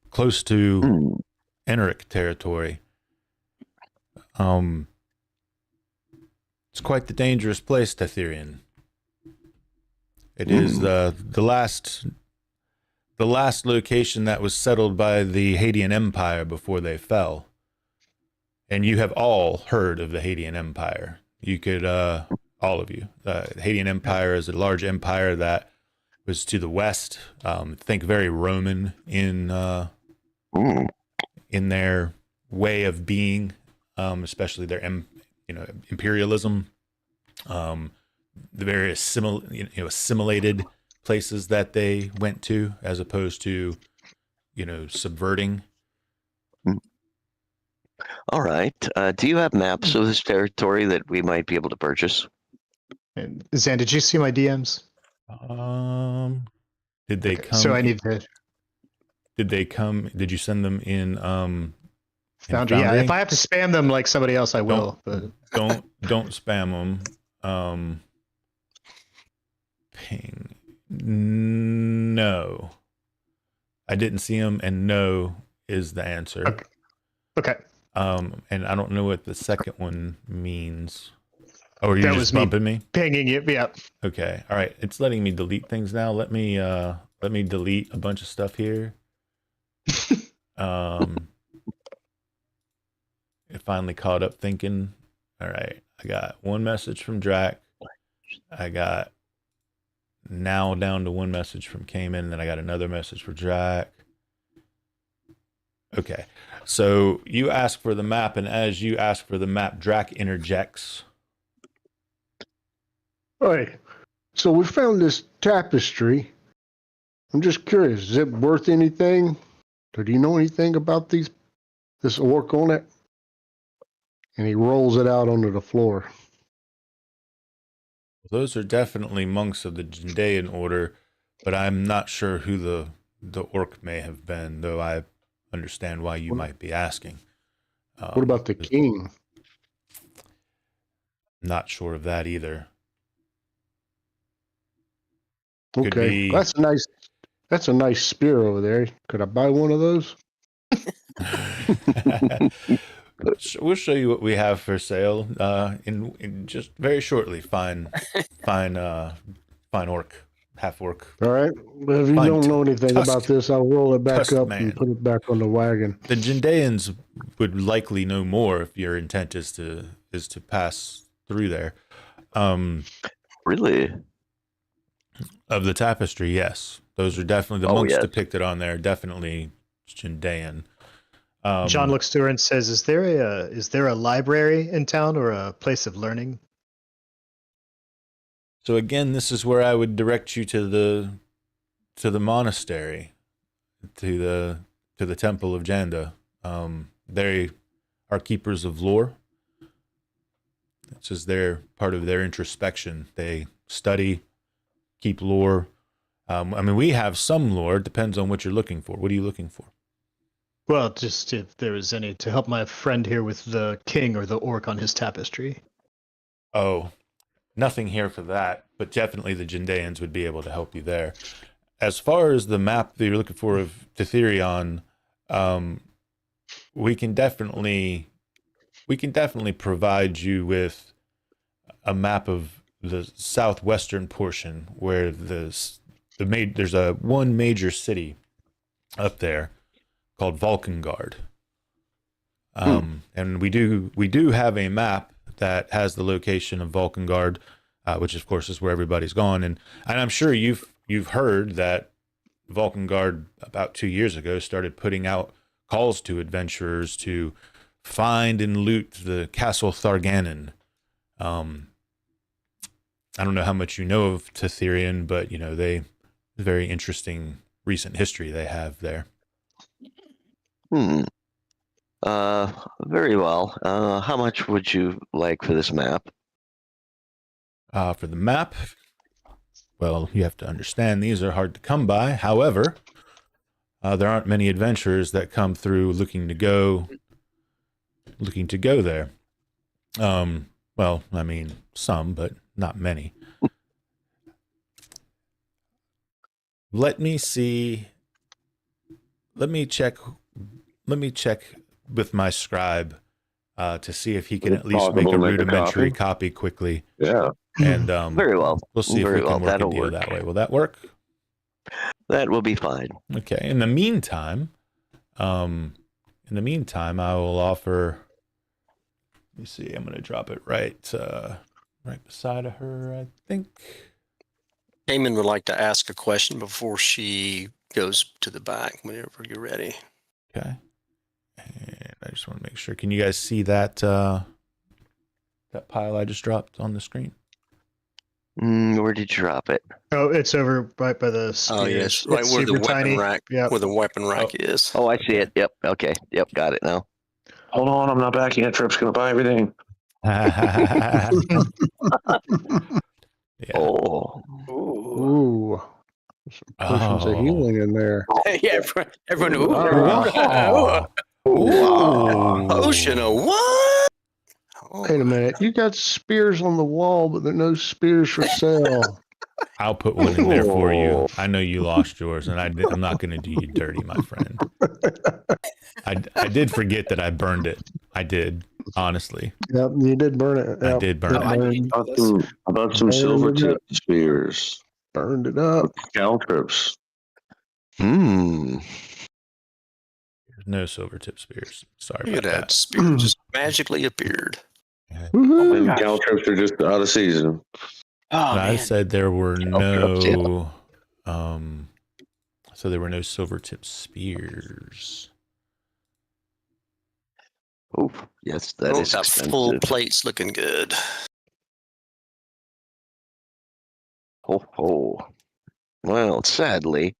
close to Enric territory. It's quite the dangerous place, Pythian. It is the last location that was settled by the Hadean Empire before they fell. And you have all heard of the Hadean Empire. You could, all of you. The Hadean Empire is a large empire that was to the west. Think very Roman in their way of being, especially their imperialism. The various assimilated places that they went to, as opposed to subverting. All right. Do you have maps of this territory that we might be able to purchase? And Zan, did you see my DMs? Did they come? So I need to. Did they come? Did you send them in? Foundry. Yeah, if I have to spam them like somebody else, I will. Don't spam them. Ping. No, I didn't see them, and no is the answer. Okay. And I don't know what the second one means. Oh, are you That just was me bumping me? Pinging you. Yeah. Okay. All right. It's letting me delete things now. Let me delete a bunch of stuff here. It finally caught up thinking. All right. I got one message from Drac. I got now down to one message from Cayman, and then I got another message for Drac. Okay. So you ask for the map, and as you ask for the map, Drac interjects. Right. So we found this tapestry. I'm just curious, is it worth anything? Or do you know anything about this orc on it? And he rolls it out onto the floor. Those are definitely monks of the Jandaean order, but I'm not sure who the the orc may have been, though I understand why you might be asking. What about the king? Not sure of that either. Could Okay, be. that's a nice spear over there. Could I buy one of those? We'll show you what we have for sale in just very shortly. Fine orc, half orc. All right. But if you Fine don't know anything tusk- about this, I'll roll it back tusk up man. and put it back on the wagon. The Jandaeans would likely know more if your intent is to pass through there. Really? Of the tapestry, yes, those are definitely the monks yes. depicted on there. Definitely Jandaean. John looks to her and says, "Is there a library in town or a place of learning?" So again, this is where I would direct you to the monastery, to the Temple of Janda. They are keepers of lore. This is their part of their introspection. They study, keep lore. I mean, we have some lore. It depends on what you're looking for. What are you looking for? Well, just if there was any to help my friend here with the king or the orc on his tapestry. Oh, nothing here for that, but definitely the Jandaeans would be able to help you there. As far as the map that you're looking for of Pythian, we can definitely provide you with a map of the southwestern portion where there's one major city up there called Valkengard. And we do have a map that has the location of Valkengard, which of course is where everybody's gone. And I'm sure you've heard that Valkengard about 2 years ago started putting out calls to adventurers to find and loot the Castle Tharganon. I don't know how much you know of Pythian, but very interesting recent history they have there. Very well. How much would you like for this map? For the map, well, you have to understand these are hard to come by. However, there aren't many adventurers that come through looking to go there. Well, I mean, some, but not many. Let me check with my scribe to see if he can at least make a rudimentary copy quickly. Yeah. And Very well. We'll see if we can work a That'll deal work. that way. Will that work? That will be fine. Okay. In the meantime, I will offer. Let me see. I'm going to drop it right beside of her, I think. Eamon would like to ask a question before she goes to the back whenever you're ready. Okay. And I just want to make sure. Can you guys see that that pile I just dropped on the screen? Where did you drop it? Oh, it's over right by the spears. Oh yes, right It's where the super weapon tiny. rack, Yep. where the weapon rack is. Oh, I see it. Yep. Okay. Yep. Got it now. Hold on, I'm not back yet. Trip's gonna buy everything. Yeah. Oh. Ooh. Some potions of healing in there. Yeah, everyone. Ooh, Ooh. Potion of what? Oh, Wait a minute. You got spears on the wall, but there are no spears for sale. I'll put one in there for you. I know you lost yours, and I'm not going to do you dirty, my friend. I did forget that I burned it. I did, honestly. Yep, you did burn it. I Yep. did burn it. How about some silver tip spears? Burned it up. Caltrips. There's no silver tip spears. Sorry look about at that. that. Spirit just magically appeared. Woohoo. And caltrips are just out of season. Oh, I man. said there were no so there were no silver tip spears. Oh, yes, that is that expensive. full plate's looking good. Oh. Well, sadly,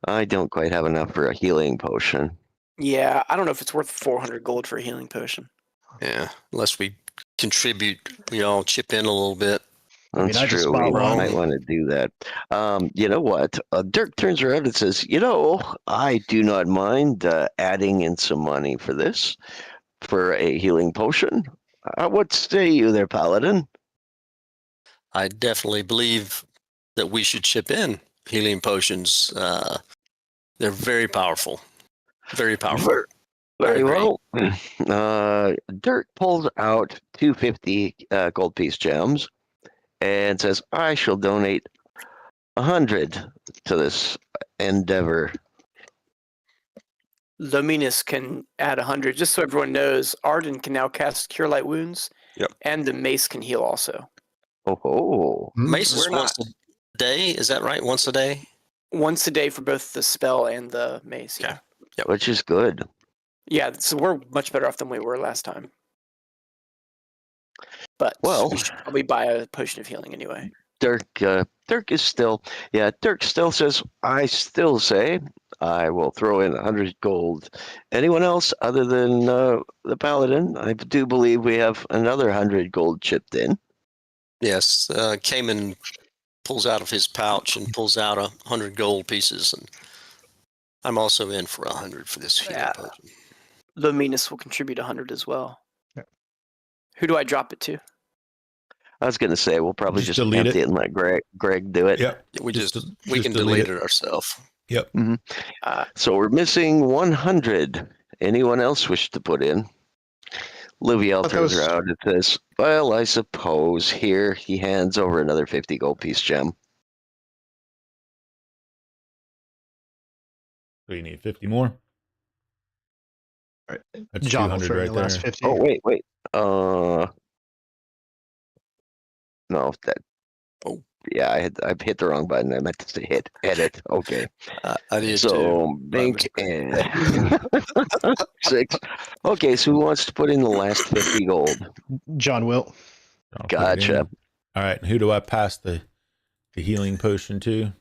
I don't quite have enough for a healing potion. Yeah, I don't know if it's worth 400 gold for a healing potion. Yeah, unless we contribute, we all chip in a little bit. That's I just true. bought We one. might want to do that. You know what? Dirk turns around and says, I do not mind adding in some money for this, for a healing potion. What say you there, Paladin? I definitely believe that we should chip in healing potions. They're very powerful. Very powerful. Very agree. well. Dirk pulls out 250 gold piece gems and says, I shall donate 100 to this endeavor. Luminous can add 100. Just so everyone knows, Arden can now cast Cure Light Wounds. Yep. And the mace can heal also. Oh. Mace is We're once a day. Is that right? Once a day? Once a day for both the spell and the mace. Yeah. Yep. Which is good. Yeah, so we're much better off than we were last time. But we should probably buy a potion of healing anyway. Dirk still says, I still say I will throw in 100 gold. Anyone else other than the Paladin? I do believe we have another 100 gold chipped in. Yes. Cayman pulls out of his pouch and pulls out 100 gold pieces. And I'm also in for 100 for this healing potion. Luminous will contribute 100 as well. Yeah. Who do I drop it to? I was going to say, we'll probably just delete empty it and let Greg do it. Yep. We can delete it ourselves. Yep. Mm-hmm. So we're missing 100. Anyone else wish to put in? Luviel turns around and says, well, I suppose. Here, he hands over another 50 gold piece gem. So you need 50 more? Right. That's John will 200 throw in right the there. last 50. Oh, wait. No, that. Oh, yeah, I hit the wrong button. I meant to say hit edit. Okay. I did so too. Bink and 6. Okay, so who wants to put in the last 50 gold? John will. I'll put it in. Gotcha. All right. And who do I pass the healing potion to?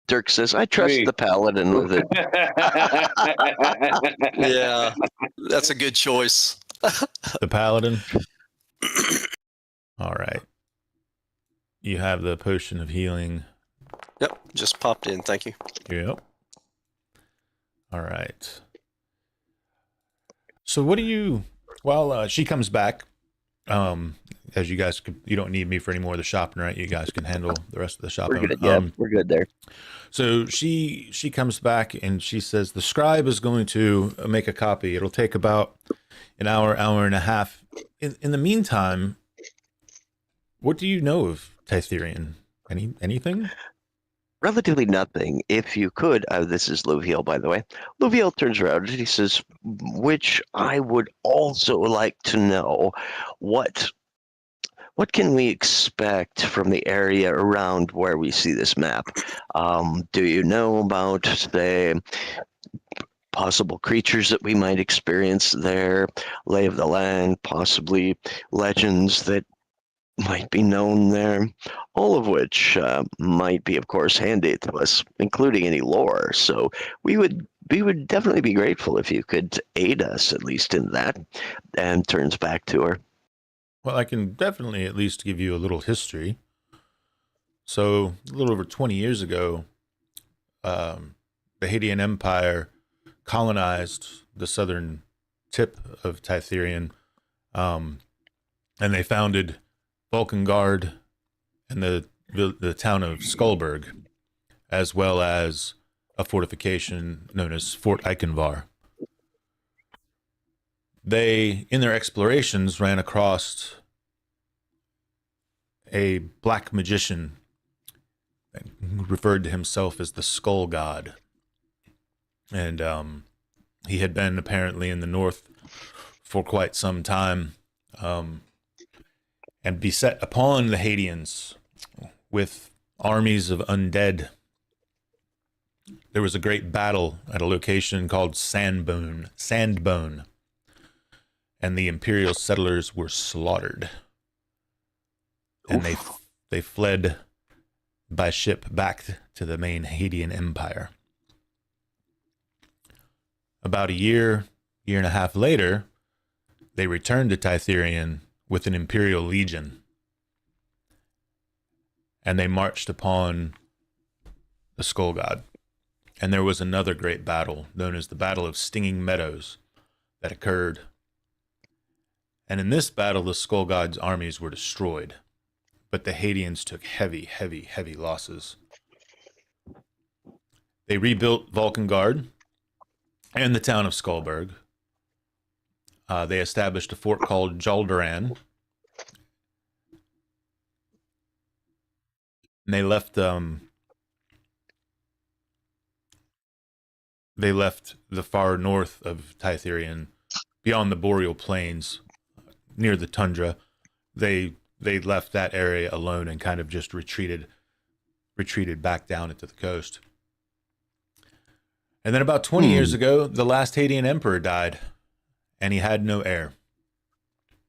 Dirk says, I trust the Paladin with it. Yeah, that's a good choice. The Paladin? All right. You have the potion of healing. Yep, just popped in. Thank you. Yep. All right. So what do you... Well, she comes back. As you guys, you don't need me for any more of the shopping, right? You guys can handle the rest of the shopping. We're good. Yeah, we're good there. So she comes back and she says the scribe is going to make a copy. It'll take about an hour and a half. In the meantime, what do you know of Tytherian? Anything? Relatively nothing. If you could, this is Luviel, by the way. Luviel turns around and he says, which I would also like to know, what can we expect from the area around where we see this map? Do you know about, say, possible creatures that we might experience there, lay of the land, possibly legends that might be known there, all of which might be, of course, handy to us, including any lore. So we would definitely be grateful if you could aid us, at least in that. And turns back to her. Well, I can definitely at least give you a little history. So a little over 20 years ago, the Hadean Empire colonized the southern tip of Tytherian, and they founded Vulcangard and the town of Skullberg, as well as a fortification known as Fort Eichenvar. They, in their explorations, ran across a black magician who referred to himself as the Skull God. And he had been apparently in the north for quite some time, and beset upon the Hadeans with armies of undead. There was a great battle at a location called Sandbone, and the Imperial settlers were slaughtered. And they fled by ship back to the main Hadean Empire. About a year and a half later, they returned to Tytherian with an imperial legion, and they marched upon the Skull God. And there was another great battle known as the Battle of Stinging Meadows that occurred. And in this battle, the Skull God's armies were destroyed, but the Hadeans took heavy, heavy, heavy losses. They rebuilt Valkengard and the town of Skullberg. They established a fort called Jaldaran. And they left the far north of Pythian, beyond the boreal plains, near the tundra. They left that area alone and kind of just retreated back down into the coast. And then about 20 years ago, the last Hadean emperor died, and he had no heir.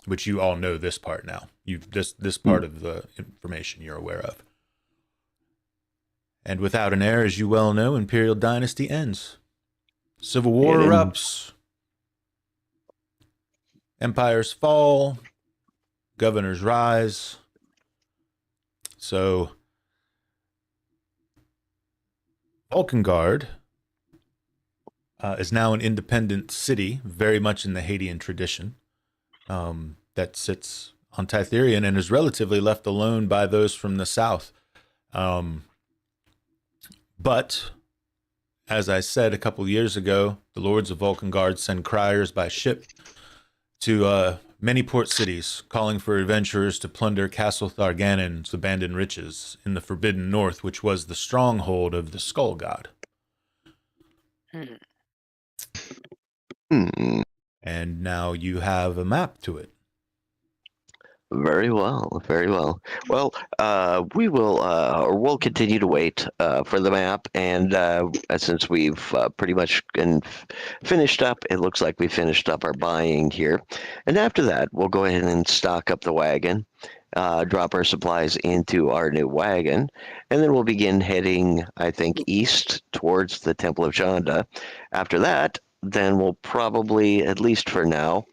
Which you all know this part now. This part of the information you're aware of. And without an heir, as you well know, Imperial Dynasty ends. Civil war erupts. Empires fall. Governors rise. So, Valkengard is now an independent city, very much in the Hadean tradition, that sits on Pythian and is relatively left alone by those from the south. But, as I said a couple years ago, the lords of Valkengard send criers by ship to many port cities, calling for adventurers to plunder Castle Tharganon's abandoned riches in the Forbidden North, which was the stronghold of the Skull God. And now you have a map to it. Very well, very well. Well, we will, or we'll continue to wait for the map, and since we've pretty much finished up, it looks like we finished up our buying here, and after that, we'll go ahead and stock up the wagon, drop our supplies into our new wagon, and then we'll begin heading, I think, east towards the Temple of Janda. After that, then we'll probably, at least for now,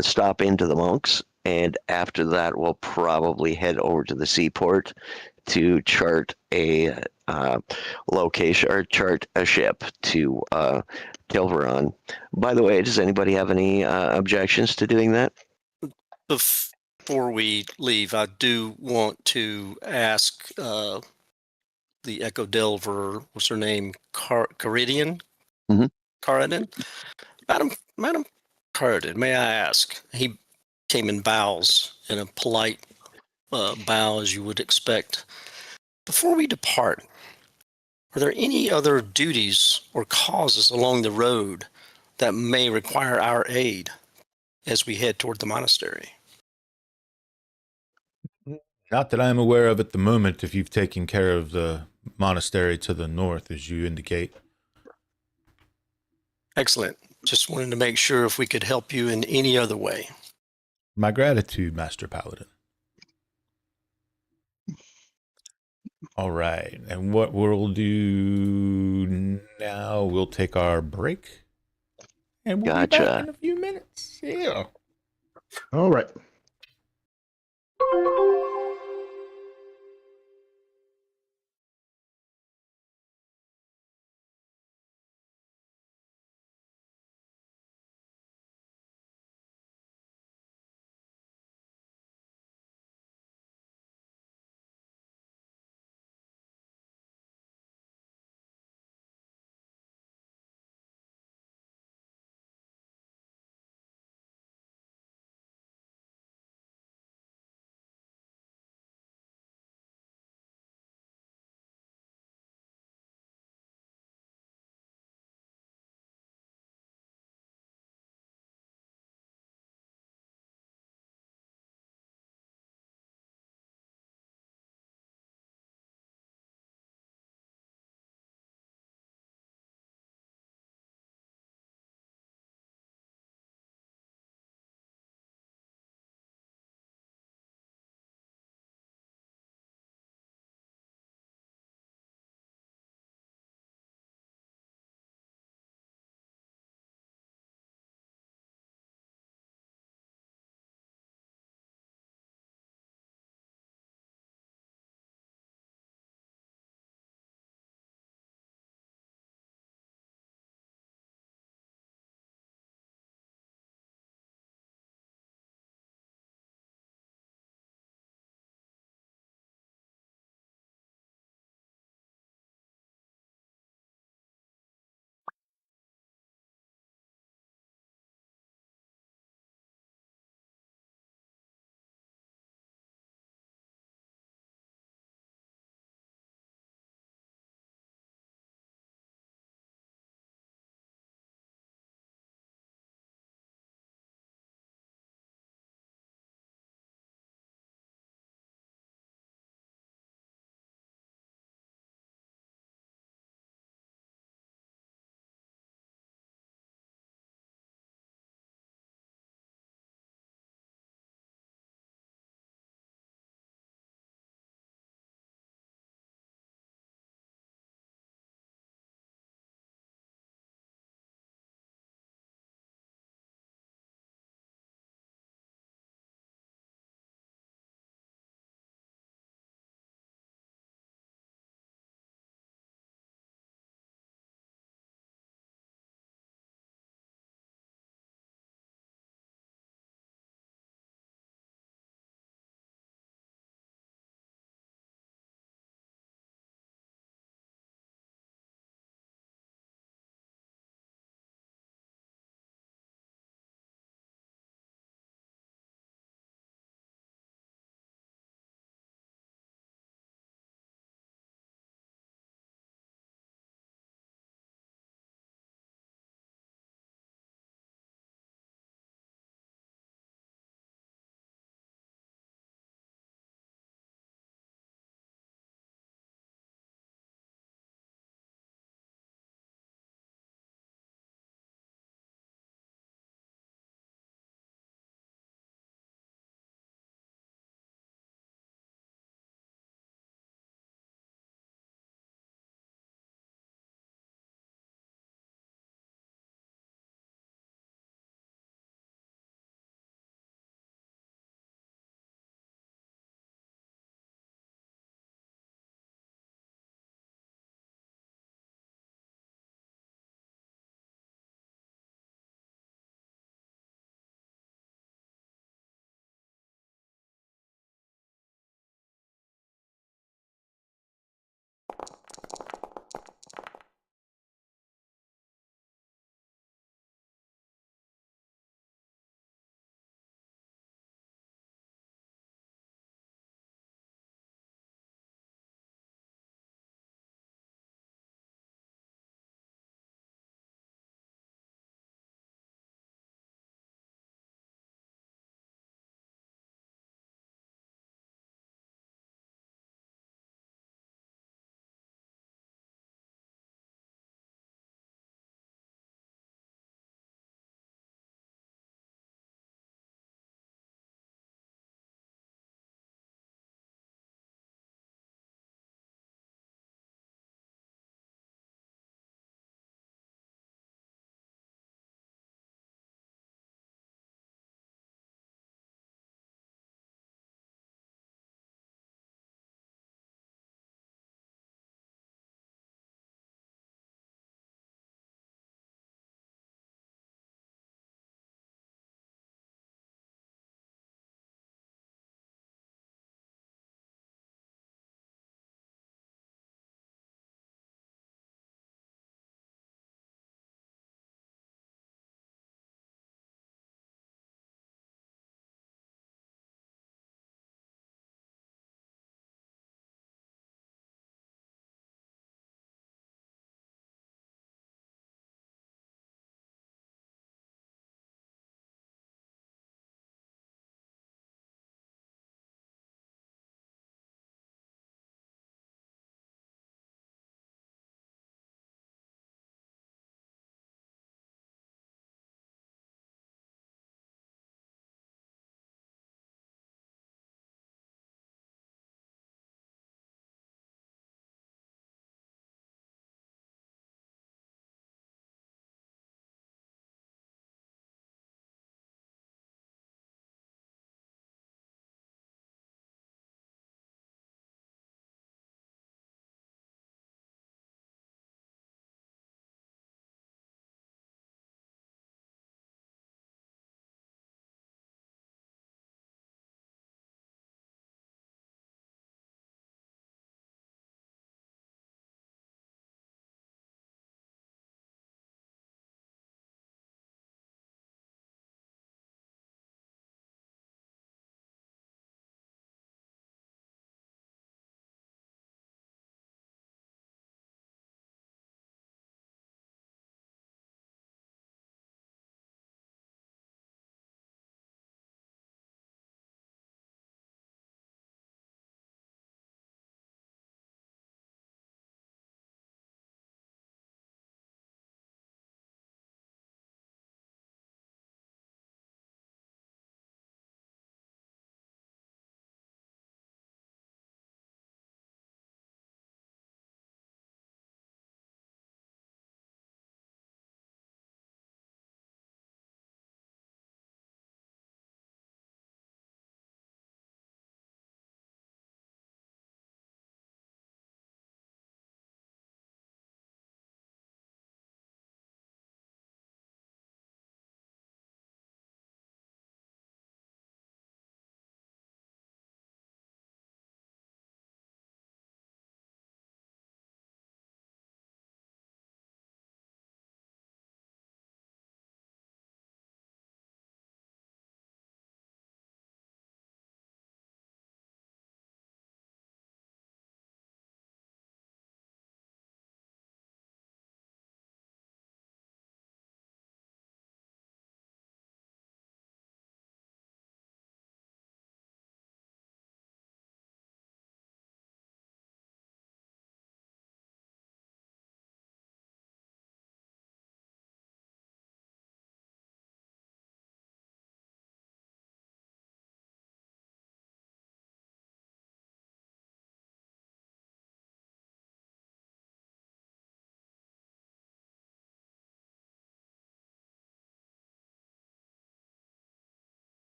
stop into the monks. And after that, we'll probably head over to the seaport to chart a location or chart a ship to Tilveron. By the way, does anybody have any objections to doing that? Before we leave, I do want to ask the Echo Delver, what's her name? Caridian? Mm-hmm. Caridin? Madam Caridin, may I ask? He came in bows, in a polite bow as you would expect. Before we depart, are there any other duties or causes along the road that may require our aid as we head toward the monastery? Not that I'm aware of at the moment, if you've taken care of the monastery to the north, as you indicate. Excellent. Just wanted to make sure if we could help you in any other way. My gratitude, Master Paladin. All right, and what we'll do now, we'll take our break, and we'll be back in a few minutes. Yeah. All right.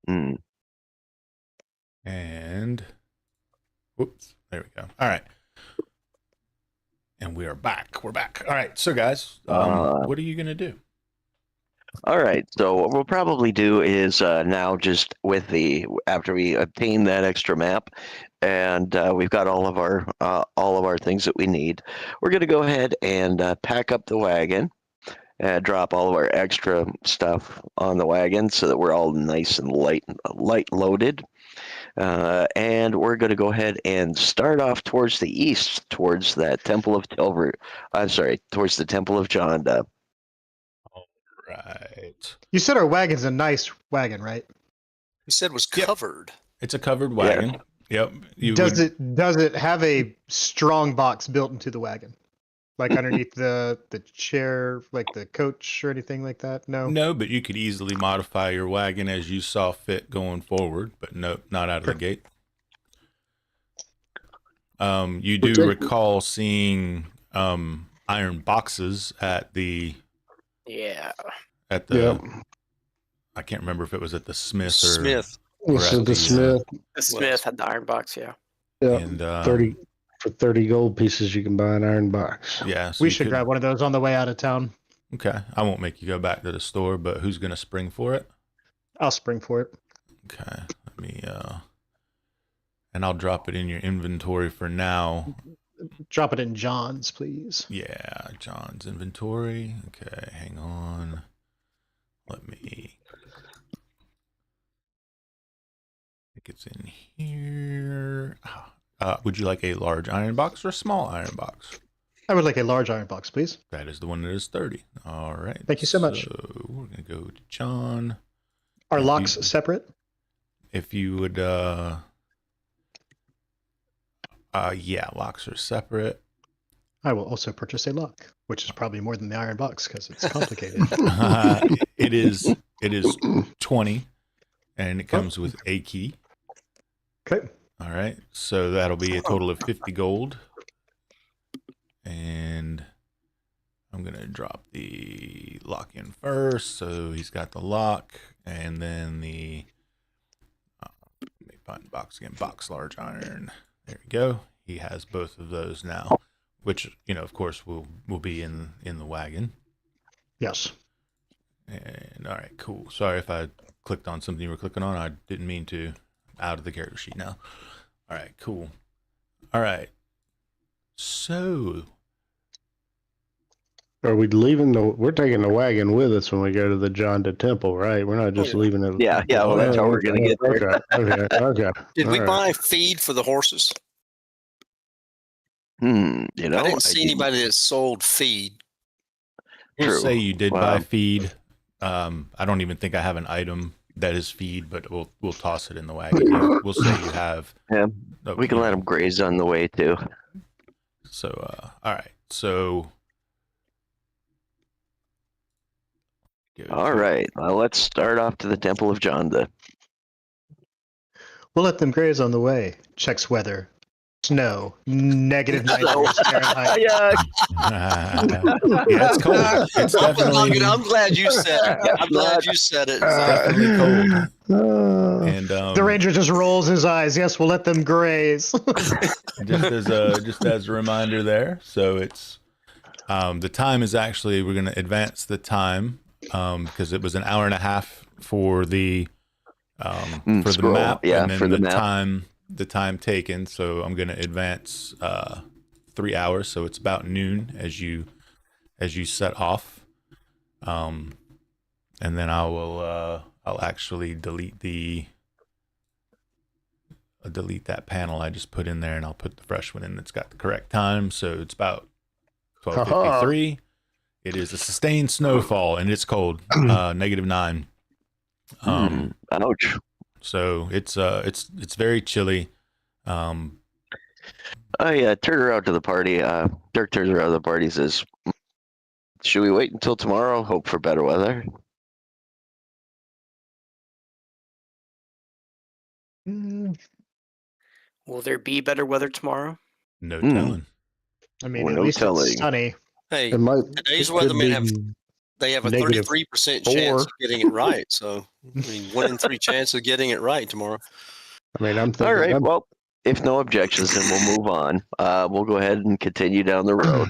Mm. And whoops, there we go. All right. And we are back. We're back. All right. So guys, what are you gonna do? All right. So what we'll probably do is now just after we obtain that extra map, and we've got all of our things that we need, we're going to go ahead and pack up the wagon, drop all of our extra stuff on the wagon so that we're all nice and light loaded. And we're going to go ahead and start off towards the east, towards that Temple of towards the Temple of Janda. Right. You said our wagon's a nice wagon, right? You said it was Yep. covered. It's a covered wagon. Yep. Does it have a strong box built into the wagon? Like underneath the chair, like the coach or anything like that? No? No, but you could easily modify your wagon as you saw fit going forward, but nope, not out of the gate. You do recall seeing iron boxes at the Yeah. I can't remember if it was at the Smith or Smith. It's at the Smith. The Smith had the iron box, yeah. Yeah, and 30 gold pieces you can buy an iron box. yeah, so We you should could- grab one of those on the way out of town. Okay, I won't make you go back to the store, but who's gonna spring for it? I'll spring for it. Okay, let me and I'll drop it in your inventory for now. Drop it in John's, please. Yeah, John's inventory. Okay, hang on. Let me. I think it's in here. Would you like a large iron box or a small iron box? I would like a large iron box, please. That is the one that is 30. All right. Thank you so much. So we're gonna go to John. Are If locks you- separate? If you would, yeah, locks are separate. I will also purchase a lock, which is probably more than the iron box because it's complicated. It is 20, and it comes with a key. Okay. All right, so that'll be a total of 50 gold. And I'm going to drop the lock in first. So he's got the lock, and then the, let me find the box again, box large iron. There we go. He has both of those now, which, of course, will be in the wagon. Yes. And all right, cool. Sorry if I clicked on something you were clicking on. I didn't mean to. Out of the character sheet now. All right, cool. All right. So, Are we leaving we're taking the wagon with us when we go to the Janda Temple, right? We're not just leaving it. Yeah, well, that's how we're going to get there. Okay. Did we All right. buy feed for the horses? I I didn't see anybody that sold feed. we'll True. say you did Wow. buy feed. I don't even think I have an item that is feed, but we'll toss it in the wagon. Yeah, we'll say you have. Yeah, we can let them graze on the way too. So, all right. So, All right, well, let's start off to the Temple of Janda. We'll let them graze on the way. Checks weather. Snow. -9 degrees Fahrenheit. Yeah, yeah, it's cold. It's definitely, I'm glad you said it. I'm glad you said it. definitely cold. And The ranger just rolls his eyes. Yes, we'll let them graze. just as a reminder there. So it's the time is actually, we're going to advance the time because it was an hour and a half for the scroll, map, yeah, and then for the map. time taken. So I'm going to advance 3 hours. So it's about noon as you set off. And then I'll actually delete that panel I just put in there, and I'll put the fresh one in that's got the correct time. So it's about 12:53. It is a sustained snowfall, and it's cold, -9. Ouch. So it's very chilly. I turn around to the party. Dirk turns around to the party and says, should we wait until tomorrow? Hope for better weather? Will there be better weather tomorrow? No Hmm. telling. I mean, Well, at no least telling. it's sunny. Hey, It might. today's it weather could may be- have They have a Negative 33% 4. chance of getting it right. So, I mean, 1 in 3 chance of getting it right tomorrow. I mean, I'm All thinking. right. Well, if no objections, then we'll move on. We'll go ahead and continue down the road.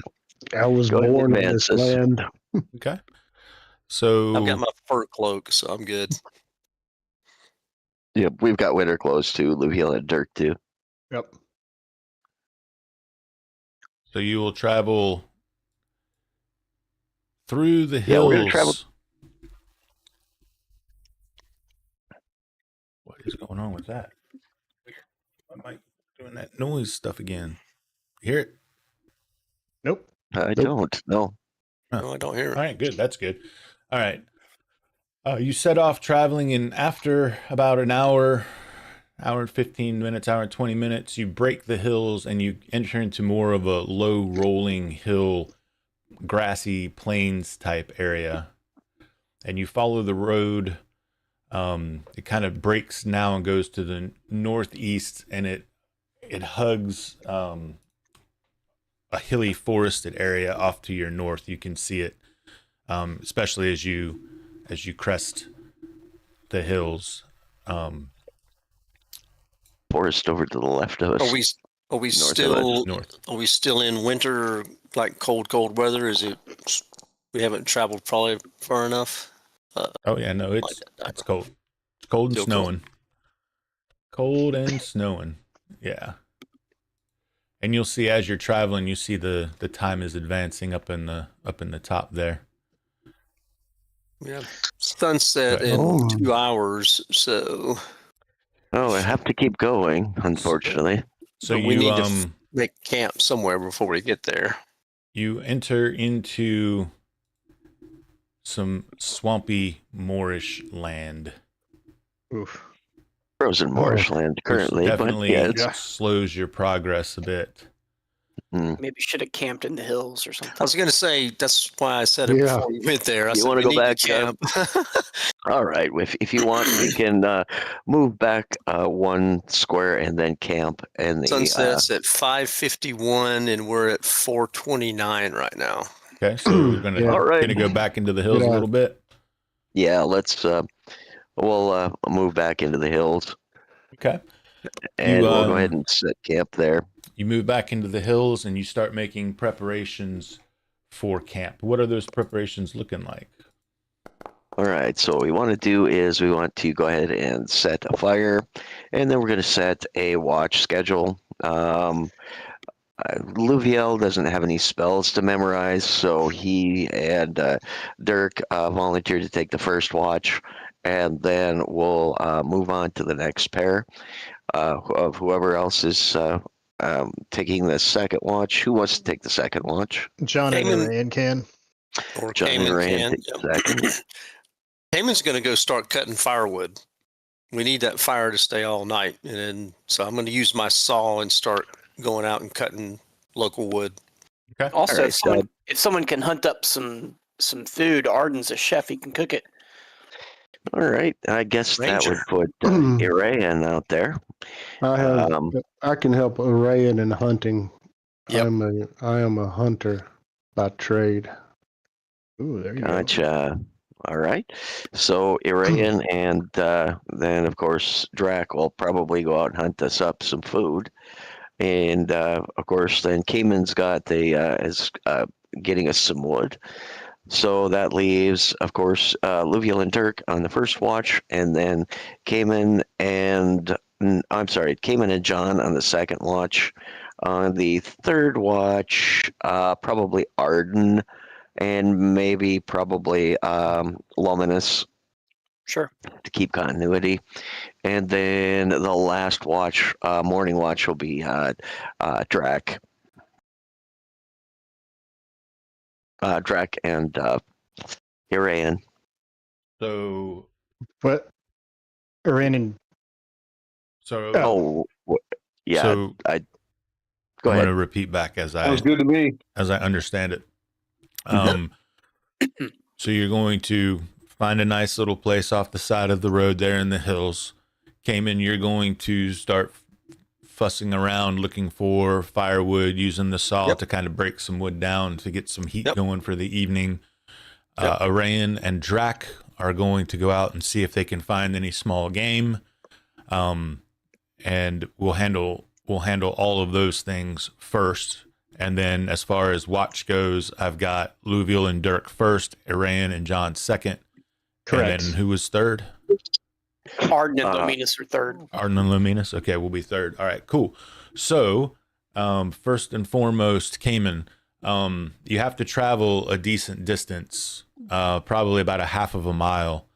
I was Go ahead and born in advance this this. land. Okay. So I've got my fur cloak, so I'm good. Yep, we've got winter clothes too. Luhiel and Dirk too. Yep. So you will travel through the Yeah, hills. we're gonna travel. What is going on with that? Am I doing that noise stuff again? You hear it? Nope. I don't. No. No, I don't hear All it. right, good. That's good. All right. You set off traveling, and after about an hour and 15 minutes, hour and 20 minutes, you break the hills and you enter into more of a low rolling hill, grassy plains type area. And you follow the road. It kind of breaks now and goes to the northeast, and it hugs a hilly forested area off to your north. You can see it, especially as you crest the hills. Forest over to the left of us. Are we North of still North. are we still in winter, like cold weather? Is it? We haven't traveled probably far enough. Oh yeah, no, it's cold. It's cold and Still snowing. Cold and snowing. Yeah. And you'll see as you're traveling, you see the time is advancing up in the top there. Yeah, sunset Right. in 2 hours. So Oh, I have to keep going, unfortunately. So but we you need to make camp somewhere before we get there. you enter into some swampy moorish land. Oof. Frozen marsh land Which currently, definitely but yeah, slows your progress a bit. Maybe should have camped in the hills or I something. was going to say that's why I said it Yeah. before we went there. I You said wanna we go need back, to camp. all right. If you want, we can move back 1 square and then camp in the. Sunset's at 5:51, and we're at 4:29 right now. Okay, so we're gonna Yeah. All right. gonna go back into the hills a Yeah. little bit. Yeah, let's. We'll move back into the hills, Okay. and we'll go ahead and set camp there. You move back into the hills and you start making preparations for camp. What are those preparations looking like? All right, so what we want to do is we want to go ahead and set a fire, and then we're going to set a watch schedule. Luviel doesn't have any spells to memorize, so he and Dirk volunteered to take the first watch, and then we'll move on to the next pair of whoever else is taking the second watch. Who wants to take the second watch? John and Cayman- Ryan can. Or John and Cayman Ryan can. take the second. Cayman's going to go start cutting firewood. We need that fire to stay all night, and then, so I'm going to use my saw and start going out and cutting local wood. Okay. Also, Alright, if someone can hunt up some food, Arden's a chef; he can cook it. All right, I guess that would Ranger. put Irayan out there. I can help Arayan in hunting. Yep. I am a hunter by trade. Ooh, there you go. Gotcha. All right. So Irayan and then of course Drac will probably go out and hunt us up some food, and of course then Cayman's got is getting us some wood. So that leaves, of course, Luviel and Dirk on the first watch, and then Cayman and John on the second watch. On the third watch, probably Arden, and maybe probably Luminous Sure. to keep continuity. And then the last watch, morning watch, will be Drac. Drac and Irayan. So What? Ryan and Yeah. So Go I'm ahead. going to repeat back as I Sounds good to me. understand it. So you're going to find a nice little place off the side of the road there in the hills. Cayman, you're going to start fussing around looking for firewood, using the saw to kind of break some wood down to get some heat going for the evening. Arayan and Drac are going to go out and see if they can find any small game. And we'll handle all of those things first. And then as far as watch goes, I've got Louisville and Dirk first, Arayan and John second. Correct. And then who was third? Arden and Luminous are third. Arden and Luminous. Okay, we'll be third. All right, cool. So, first and foremost, Cayman, you have to travel a decent distance, probably about a half of a mile,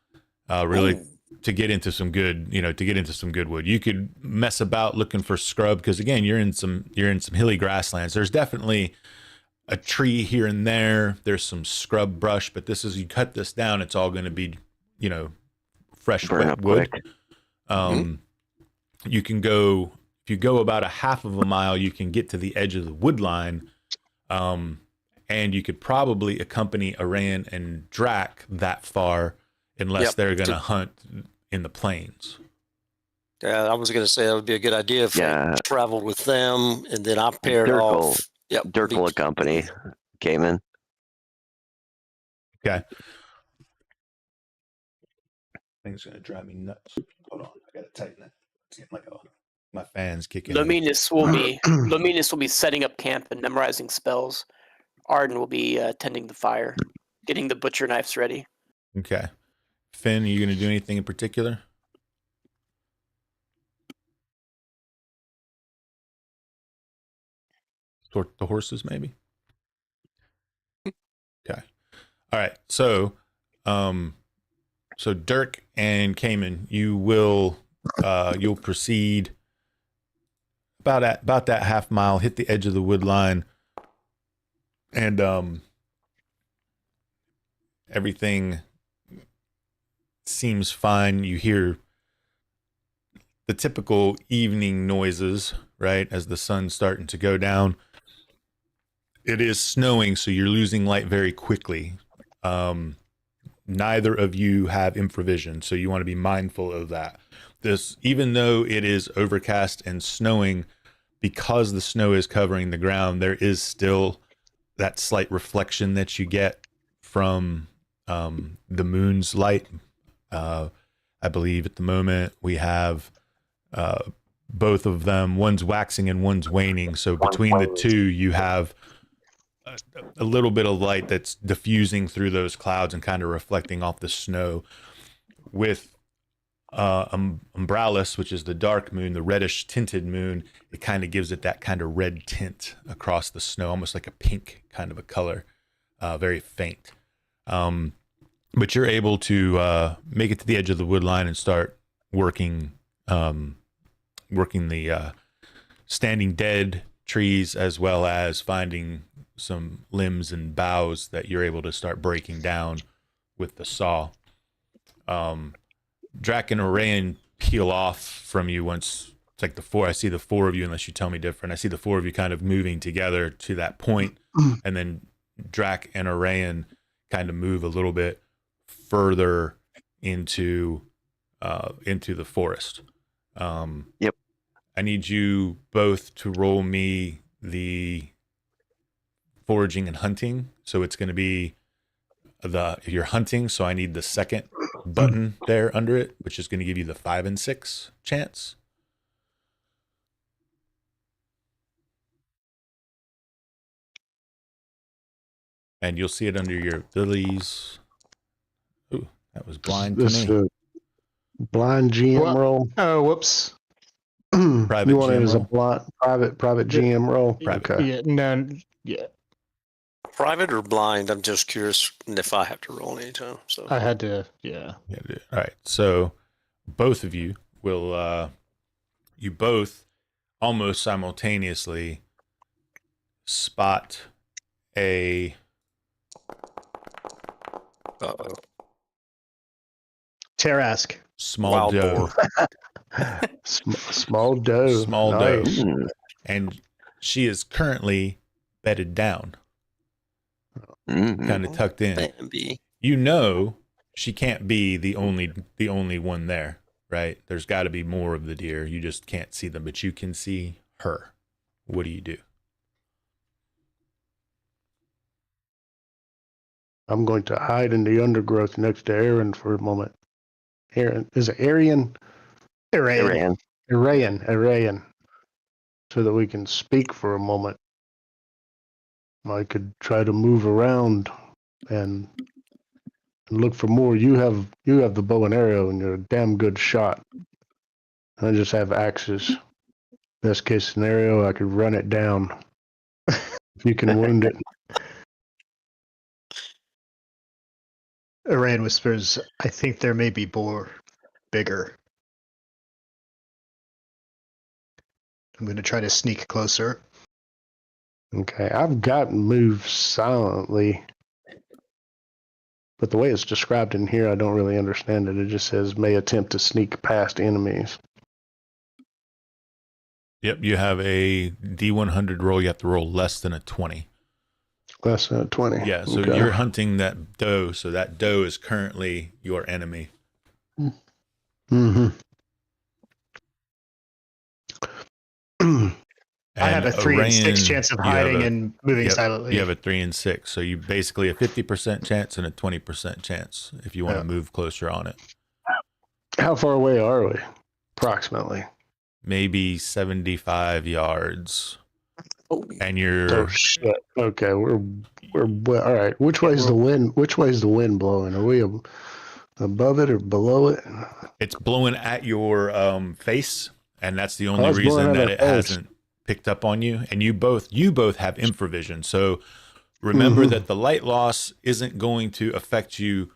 really, to get into some good, wood. You could mess about looking for scrub because again, you're in some hilly grasslands. There's definitely a tree here and there. There's some scrub brush, but you cut this down, it's all going to be, fresh wet wood. You can go, if you go about a half of a mile, you can get to the edge of the wood line. And you could probably accompany Arayan and Drac that far unless they're going to hunt in the plains. Yeah, I was going to say that would be a good idea if I traveled with them and then I paired off. Dirk will accompany Cayman. Okay. I think it's going to drive me nuts. Hold on, I got to tighten it. It's getting like my fan's kicking. Luminous will be setting up camp and memorizing spells. Arden will be tending the fire, getting the butcher knives ready. Okay. Finn, are you going to do anything in particular? The horses, maybe? Okay. All right. So, Dirk and Cayman, you'll proceed about that half mile, hit the edge of the wood line, and everything seems fine. You hear the typical evening noises, right, as the sun's starting to go down. It is snowing, so you're losing light very quickly. Neither of you have infravision, so you want to be mindful of that. Even though it is overcast and snowing, because the snow is covering the ground, there is still that slight reflection that you get from the moon's light. I believe at the moment we have both of them. One's waxing and one's waning. So between the two, you have a little bit of light that's diffusing through those clouds and kind of reflecting off the snow. With Umbralis, which is the dark moon, the reddish tinted moon, it kind of gives it that kind of red tint across the snow, almost like a pink kind of a color, very faint. But you're able to make it to the edge of the wood line and start working the standing dead trees, as well as finding some limbs and boughs that you're able to start breaking down with the saw. Drac and Arayan peel off from you once it's like I see the four of you, unless you tell me different. I see the four of you kind of moving together to that point, and then Drac and Arayan kind of move a little bit further into the forest. Yep. I need you both to roll me the foraging and hunting. So it's going to be if you're hunting, so I need the second button there under it, which is going to give you the 5 and 6 chance. And you'll see it under your abilities. Ooh, that was blind to me. Blind GM roll. Oh, whoops. Private You want it GM as a roll? private GM roll? Private. Okay. Yeah, no, yeah. Private or blind? I'm just curious if I have to roll anytime. So I had to, yeah. All right. So both of you will, you both almost simultaneously spot a Tarask. small Wild doe. Small doe. Small Nice. doe. And she is currently bedded down, kind of tucked in. Bambi. You know she can't be the only one there, right? There's got to be more of the deer. You just can't see them, but you can see her. What do you do? I'm going to hide in the undergrowth next to Aaron for a moment. Aaron, is it Arian? Arayan. Arayan. So that we can speak for a moment. I could try to move around and look for more. You have the bow and arrow, and you're a damn good shot. I just have axes. Best case scenario, I could run it down. If you can wound it. Arayan whispers, I think there may be more bigger. I'm going to try to sneak closer. Okay, I've got move silently. But the way it's described in here, I don't really understand it. It just says, may attempt to sneak past enemies. Yep, you have a D100 roll. You have to roll less than a 20. Less than a 20. Yeah, so Okay. you're hunting that doe. So that doe is currently your enemy. Mm-hmm. I have a 3 and 6 Arayan, chance of you have hiding and moving silently. You have a 3 and 6. So you basically a 50% chance and a 20% chance if you want to move closer on it. How far away are we? Approximately. Maybe 75 yards. And Oh you're shit. Okay, we're all right. Which way's the wind? Which way's the wind blowing? Are we above it or below it? it's blowing at your face, and that's the only it's blowing reason at that our it face. hasn't picked up on you. And you both have infravision. So remember that the light loss isn't going to affect you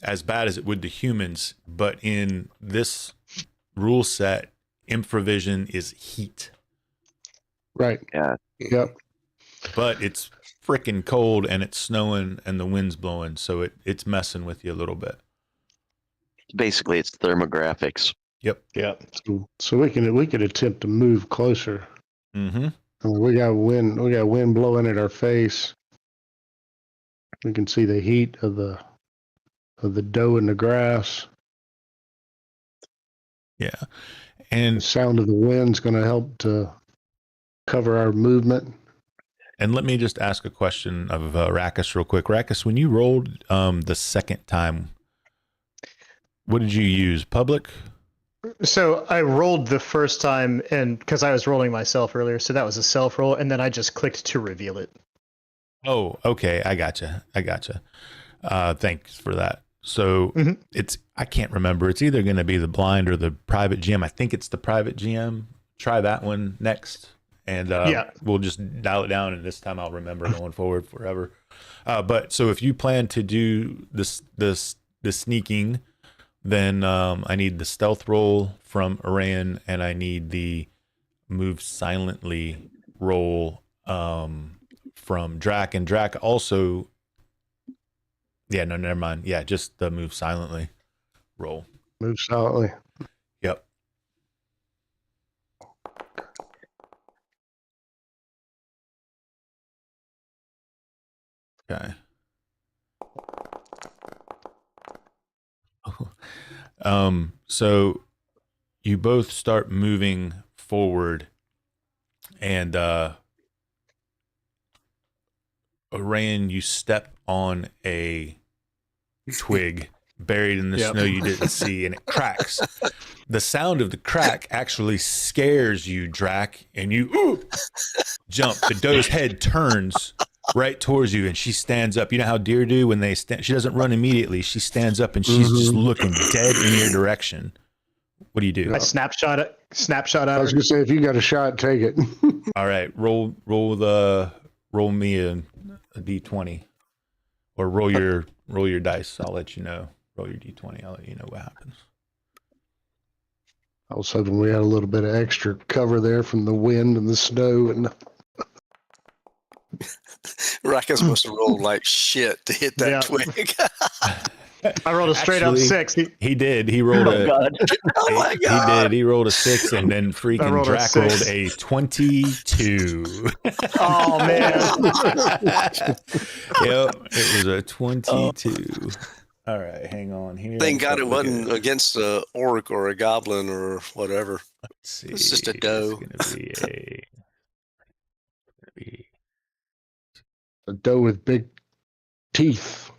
as bad as it would the humans, but in this rule set, infravision is heat. Right. Yeah. Yep. But it's freaking cold and it's snowing and the wind's blowing, so it's messing with you a little bit. Basically, it's thermographics. Yep. Yeah. So we could attempt to move closer. Mm-hmm. I mean, we got wind blowing at our face. We can see the heat of the doe in the grass. Yeah. The And sound of the wind's going to help to cover our movement. And let me just ask a question of Rakus real quick. Rakus, when you rolled the second time, what did you use? Public? So I rolled the first time, and because I was rolling myself earlier, so that was a self roll, and then I just clicked to reveal it. Oh, okay. I gotcha. Thanks for that. So I can't remember. It's either going to be the blind or the private GM. I think it's the private GM. Try that one next. And we'll just dial it down, and this time I'll remember going forward forever. But so if you plan to do the sneaking, then I need the stealth roll from Arayan, and I need the move silently roll from Drac. And Drac also, no, never mind. Yeah, just the move silently roll. Move silently. Yep. Okay. So you both start moving forward, and Arayan, you step on a twig buried in the snow you didn't see, and it cracks. The sound of the crack actually scares you, Drac, and you jump. The doe's head turns right towards you, and she stands up. You know how deer do when they stand? She doesn't run immediately. She stands up, and she's just looking dead in your direction. What do you do? I snapshot at I was her. gonna say, if you got a shot, take it. All right, roll me a d20, or roll your dice. I'll let you know. Roll your d20. I'll let you know what happens. I was hoping we had a little bit of extra cover there from the wind and the snow and. Rakus must have rolled like shit to hit that twig. I rolled a straight up 6. He did. He rolled Oh my God. He did. He rolled a 6, and then freaking Drac rolled a 22. Oh man. Yep, it was a 22. All right, hang on here. Thank God it wasn't against a orc or a goblin or whatever. Let's see. It's just a doe. It's gonna be A doe with big teeth.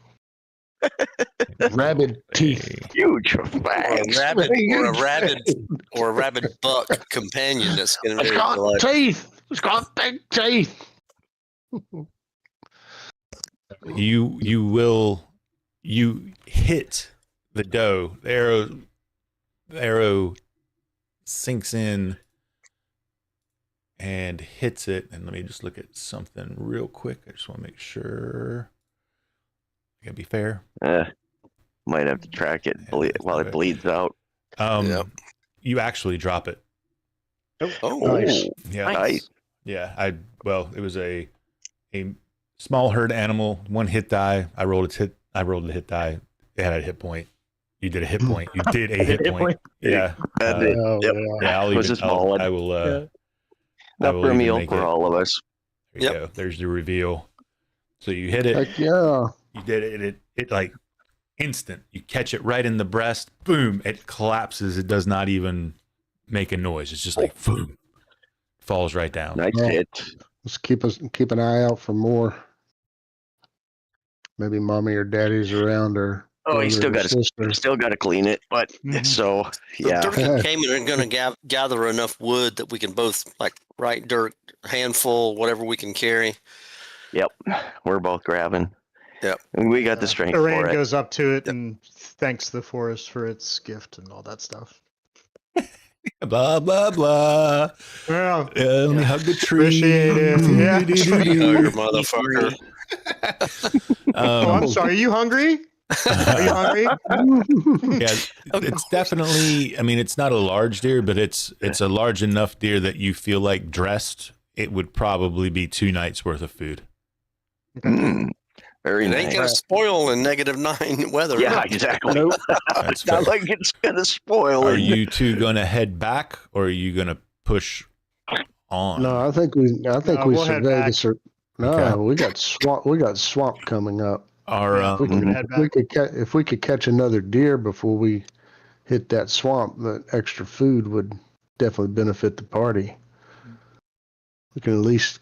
Rabid teeth. Huge Or facts. a rabid buck companion that's going to It's be got like, teeth. It's got big teeth. You hit the doe. The arrow sinks in and hits it. And let me just look at something real quick. I just want to make sure. I gotta be fair. Might have to track it while it bleeds out. Yep. You actually drop it. oh, Nice. Yeah. Nice. Yeah. It was a small herd animal, one hit die. I rolled a hit die. It had a hit point. You did a hit point. You did a hit point. Yeah. That did. Oh, Yep. yeah. Yeah. It was a small one. I will. Enough will for a even meal make for it. all of us. There you Yep. go. There's the reveal. So you hit it. Heck yeah. You did it. It like instant. You catch it right in the breast. Boom! It collapses. It does not even make a noise. It's just like boom, falls right down. Nice Well, hit. Let's keep an eye out for more. Maybe mommy or daddy's around, or Oh, you brother or sister. still got to clean it, but so yeah. Dirk and Cayman are going to gather enough wood that we can both, right, Dirk, handful, whatever we can carry. Yep, we're both grabbing. Yep. And we got the strength Arain for it. goes up to it and thanks the forest for its gift and all that stuff. Blah blah blah. Well, Let me hug the tree. appreciate it. Yeah. Tree hugger, motherfucker. Oh, I'm sorry. Are you hungry? Are you hungry? Yeah, it's definitely. I mean, it's not a large deer, but it's a large enough deer that you feel like dressed. It would probably be 2 nights worth of food. Very It nice. ain't going to spoil in -9 weather. Yeah, exactly. That's Not fair. like it's gonna spoil. Are it. you two going to head back, or are you going to push on? No, I think we No, we'll head survey back. this. No, Okay. we got swamp coming up. Our If we We're could, gonna head if we could catch another deer before we hit that swamp, the extra food would definitely benefit the party. We can at least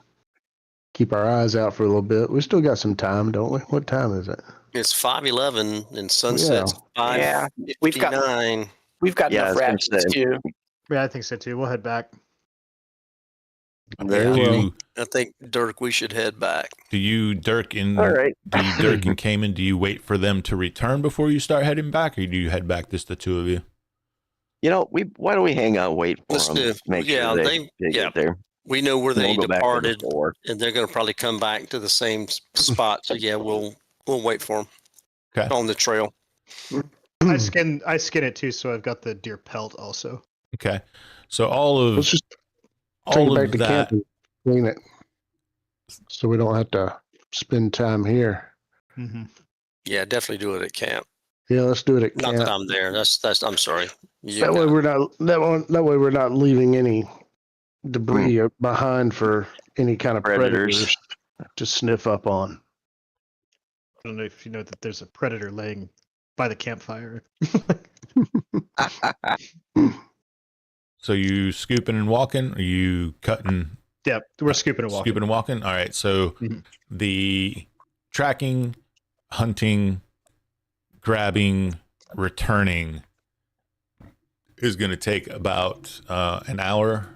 keep our eyes out for a little bit. We still got some time, don't we? What time is it? It's 5:11 and sunset's Yeah, 5:59. We've got Yeah, I enough was gonna rations say. too. Yeah, I think so too. We'll head back. Very do, well. I think, Dirk, we should head back. do you, Dirk and All right. Cayman, do you wait for them to return before you start heading back, or do you head back just the two of you? You know, why don't we hang out, wait for Let's them, do. make Yeah, sure they get there. We know where Then they we'll go back to the departed, store. and they're going to probably come back to the same spot. So yeah, we'll wait for them Okay. on the trail. I skin it too, so I've got the deer pelt also. Okay. So all of Let's just take it all back of to that. camp and clean it, so we don't have to spend time here. Mm-hmm. Yeah, definitely do it at camp. Yeah, let's do it at Not camp. that I'm there. That's. I'm sorry. You That way got- that way we're not leaving any debris behind for any kind of predators to sniff up on. I don't know if you know that there's a predator laying by the campfire. So you scooping and walking? Are you cutting? Yeah, we're scooping and walking. Scooping and walking. All right. So Mhm. the tracking, hunting, grabbing, returning is going to take about an hour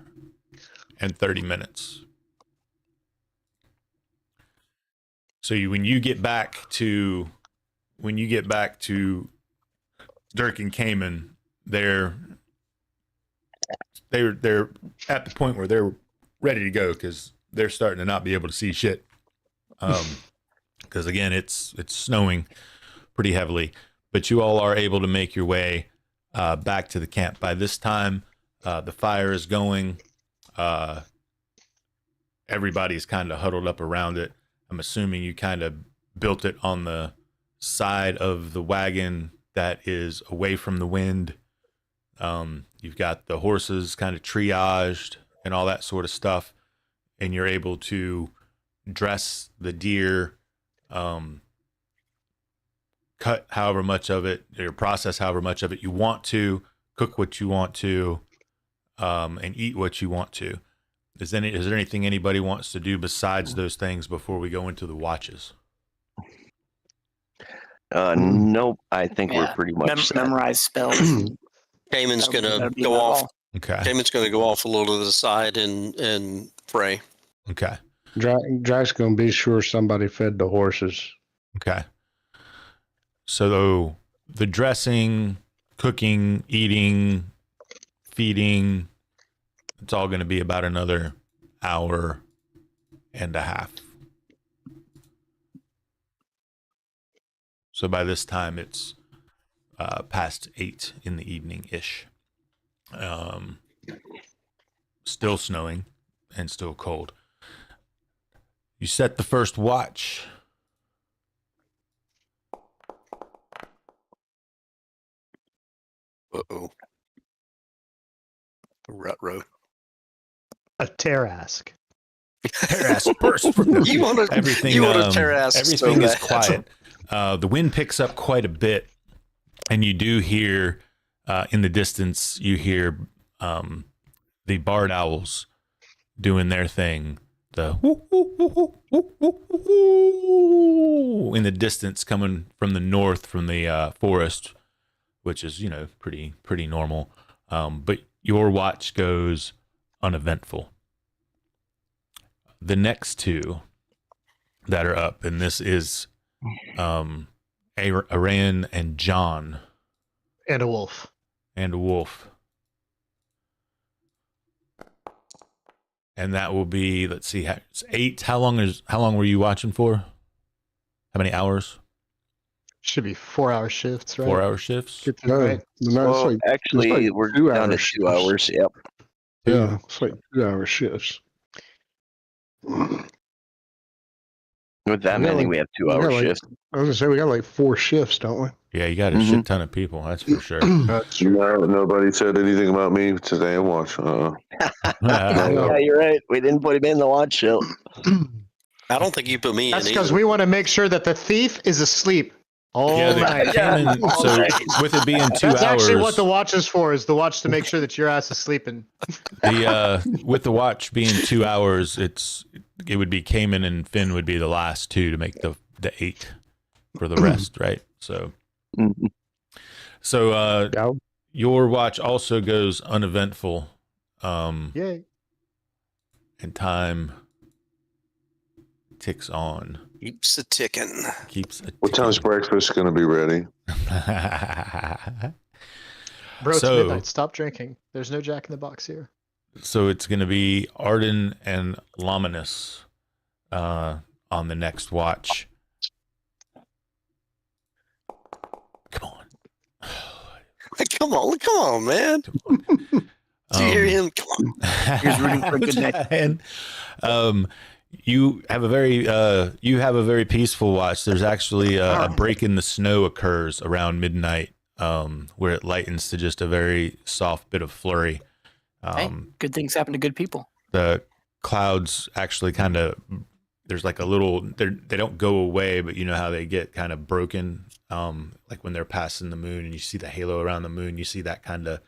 and 30 minutes. So when you get back to Dirk and Cayman, they're at the point where they're ready to go because they're starting to not be able to see shit. Because again, it's snowing pretty heavily, but you all are able to make your way back to the camp. By this time, the fire is going. Everybody's kind of huddled up around it. I'm assuming you kind of built it on the side of the wagon that is away from the wind. You've got the horses kind of triaged and all that sort of stuff, and you're able to dress the deer, cut however much of it, or process however much of it you want to, cook what you want to, and eat what you want to. Is there anything anybody wants to do besides those things before we go into the watches? Nope. I think we're Yeah. pretty much set. Memorize spells. and Cayman's that'll gonna be go about off. all. Okay. Cayman's gonna go off a little to the side and pray. Okay. Jack's gonna be sure somebody fed the horses. Okay. So the dressing, cooking, eating, feeding, it's all going to be about another hour and a half. So by this time, it's past 8 in the evening-ish. Still snowing and still cold. You set the first watch. Uh-oh. Rut-row. A Tarask. Tarask burst from the You want to everything. Tarask Everything so is bad. quiet. The wind picks up quite a bit, and you do hear in the distance. You hear the barred owls doing their thing. The whoo, whoo, whoo, whoo, whoo, whoo, whoo, in the distance, coming from the north, from the forest, which is pretty normal. But your watch goes uneventful. The next two that are up, and this is Aran and John And a wolf. and a wolf. And that will be, let's see, it's 8. How long were you watching for? How many hours? Should be 4-hour shifts, right? 4-hour shifts? Get that No, right. no, Well, it's actually, like we're 2 down to hours. 2 hours. Yep. Yeah, it's like 2-hour shifts. With that We got many, like- we have we 2-hour got like- shifts. I was gonna say we got like 4 shifts, don't we? Yeah, you got a Mhm. shit ton of people, that's for sure. That's No, nobody said anything about me today. And watch. Yeah, you're right. We didn't put him in the watch show. I don't think you put me That's in because either. we want to make sure that the thief is asleep all Yeah, night. they came in, so with it being 2 That's hours, actually what the watch is for, is the watch to make sure that your ass is sleeping. with the watch being 2 hours, it would be Cayman and Finn would be the last two to make the 8 for the rest, right? So Mhm. yeah. your watch also goes uneventful, Yay. and time ticks on, Keeps a ticking. keeps a What time's breakfast going to be ready? Bro, it's So- midnight. Stop drinking. There's no Jack in the Box here. So it's going to be Arden and Lominus on the next watch. Come on. Come on, man. Do you hear him? Come on. He's rooting for a good day. And, you have a very peaceful watch. There's actually a break in the snow occurs around midnight, where it lightens to just a very soft bit of flurry. Hey, good things happen to good people. The clouds actually kind of, there's like a little, they don't go away, but you know how they get kind of broken, like when they're passing the moon and you see the halo around the moon, you see that kind of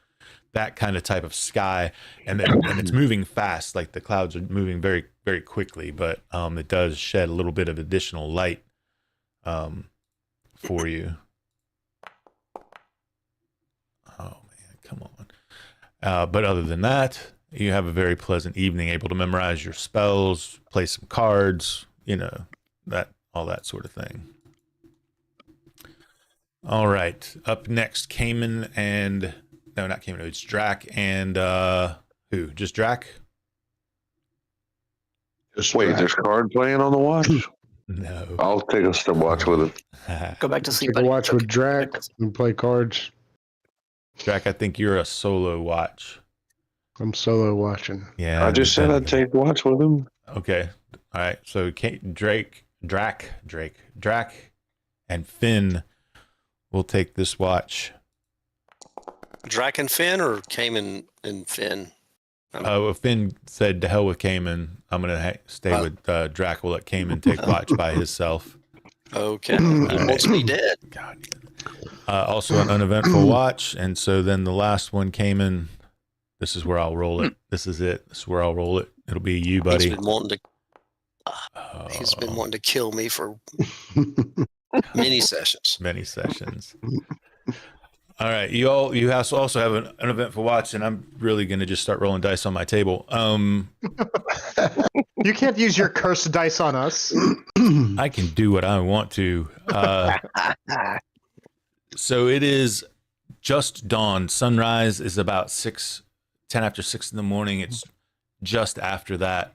type of sky, and it's moving fast, like the clouds are moving very, very quickly, but it does shed a little bit of additional light for you. Oh man, come on. But other than that, you have a very pleasant evening, able to memorize your spells, play some cards, all that sort of thing. All right, up next, Cayman and no, not Cayman. It's Drac and who? Just Drac? Just Wait, right. there's card playing on the watch? No. I'll take us to watch with it. Go back to sleep. Take a buddy. watch It's with okay. Drac Go back to sleep. and play cards. Drac, I think you're a solo watch. I'm solo watching. Yeah. I just said I'd take watch with him. Okay. All right. So Drac, and Finn will take this watch. Drac and Finn or Cayman and Finn? Well, Finn said to hell with Cayman. I'm gonna stay with Drac. We'll let Cayman take watch by himself. Okay. He wants me dead. God. Also an uneventful watch, and so then the last one, Cayman. This is where I'll roll it. This is it. This is where I'll roll it. It'll be you, buddy. He's been wanting to kill me for Many sessions. Many sessions. All right, you also have an event for watch, and I'm really gonna just start rolling dice on my table. You can't use your cursed dice on us. I can do what I want to. So it is just dawn. Sunrise is about 10 after 6 in the morning. It's just after that,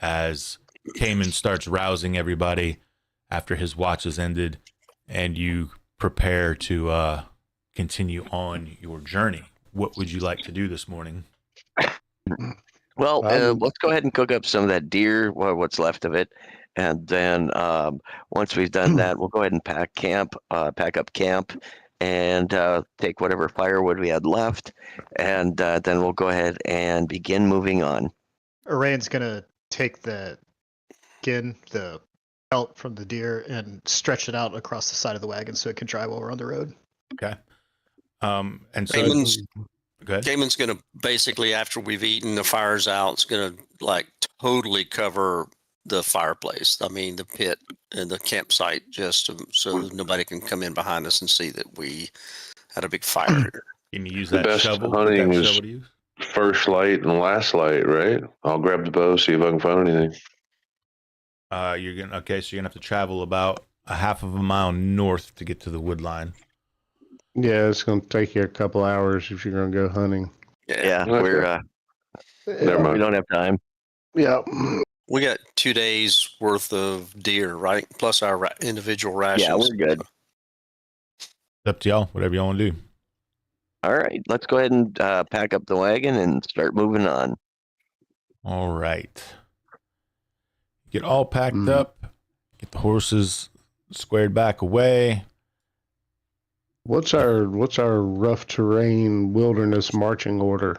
as Cayman starts rousing everybody after his watch has ended, and you prepare to continue on your journey. What would you like to do this morning? Well, let's go ahead and cook up some of that deer, what's left of it, and then once we've done that, we'll go ahead and pack up camp, and take whatever firewood we had left, and then we'll go ahead and begin moving on. Arayan's gonna take the pelt from the deer, and stretch it out across the side of the wagon so it can dry while we're on the road. Okay. And so Cayman's going to basically, after we've eaten, the fire's out, it's going to like totally cover the fireplace. I mean, the pit and the campsite, just so nobody can come in behind us and see that we had a big fire here. Can you use The that best shovel? hunting That is shovel to use? first light and last light, right? I'll grab the bow, see if I can find anything. So you're gonna have to travel about a half of a mile north to get to the wood line. Yeah, it's going to take you a couple hours if you're going to go hunting. Yeah, Okay. Never mind. we don't have time. Yeah. We got 2 days worth of deer, right? Plus our individual rations. Yeah, we're good. It's up to y'all, whatever y'all want to do. All right, let's go ahead and pack up the wagon and start moving on. All right. Get all packed up. Get the horses squared back away. What's our rough terrain wilderness marching order?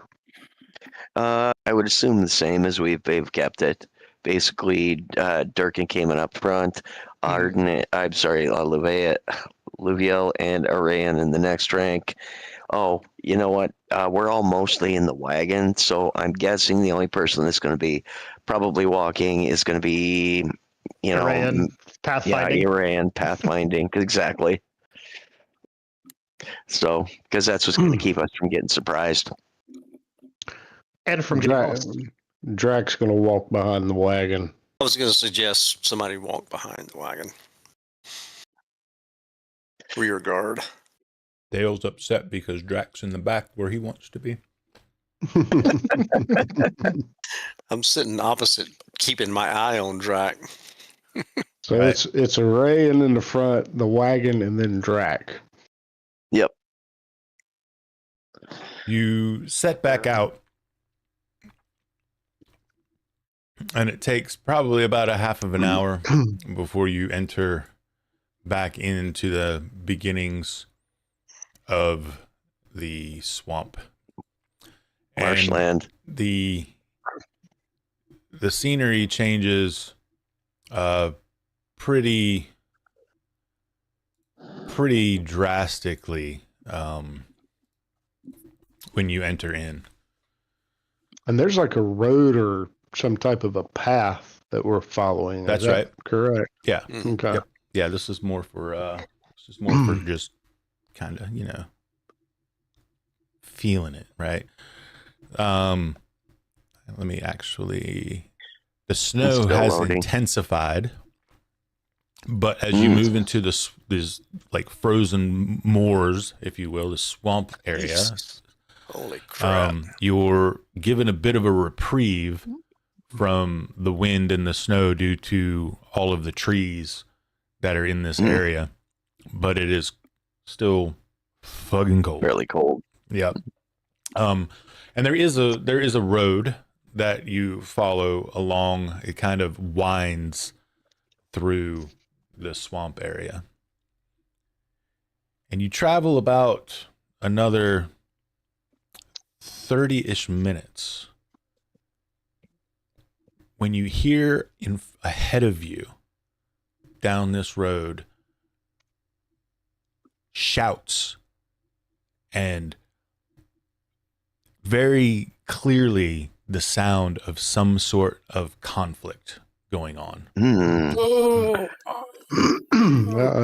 I would assume the same as they've kept it. Basically, Durkin came in up front. Arden, Luviel and Arayan in the next rank. Oh, you know what? We're all mostly in the wagon, so I'm guessing the only person that's going to be probably walking is going to be, Arayan, pathfinding. Yeah, Arayan, pathfinding, exactly. So, because that's what's going to keep us from getting surprised. And from Drax's going to walk behind the wagon. I was going to suggest somebody walk behind the wagon. Rear guard. Dale's upset because Drax in the back where he wants to be. I'm sitting opposite, keeping my eye on Drac. So right. It's Arayan in the front, the wagon, and then Drac. Yep. You set back out, and it takes probably about a half of an hour before you enter back into the beginnings of the swamp. Marshland. The scenery changes pretty drastically when you enter in. And there's like a road or some type of a path that we're following. That's right. Correct. Yeah. Okay. Yep. Yeah, this is more for just kind of, feeling it, right? Let me actually, the snow has intensified, but as you move into this like frozen moors, if you will, the swamp area, Jesus. Holy crap. You're given a bit of a reprieve from the wind and the snow due to all of the trees that are in this area, but it is still fucking cold. Fairly cold. Yep. And there is a road that you follow along. It kind of winds through the swamp area, and you travel about another 30-ish minutes when you hear ahead of you down this road shouts and very clearly the sound of some sort of conflict going on.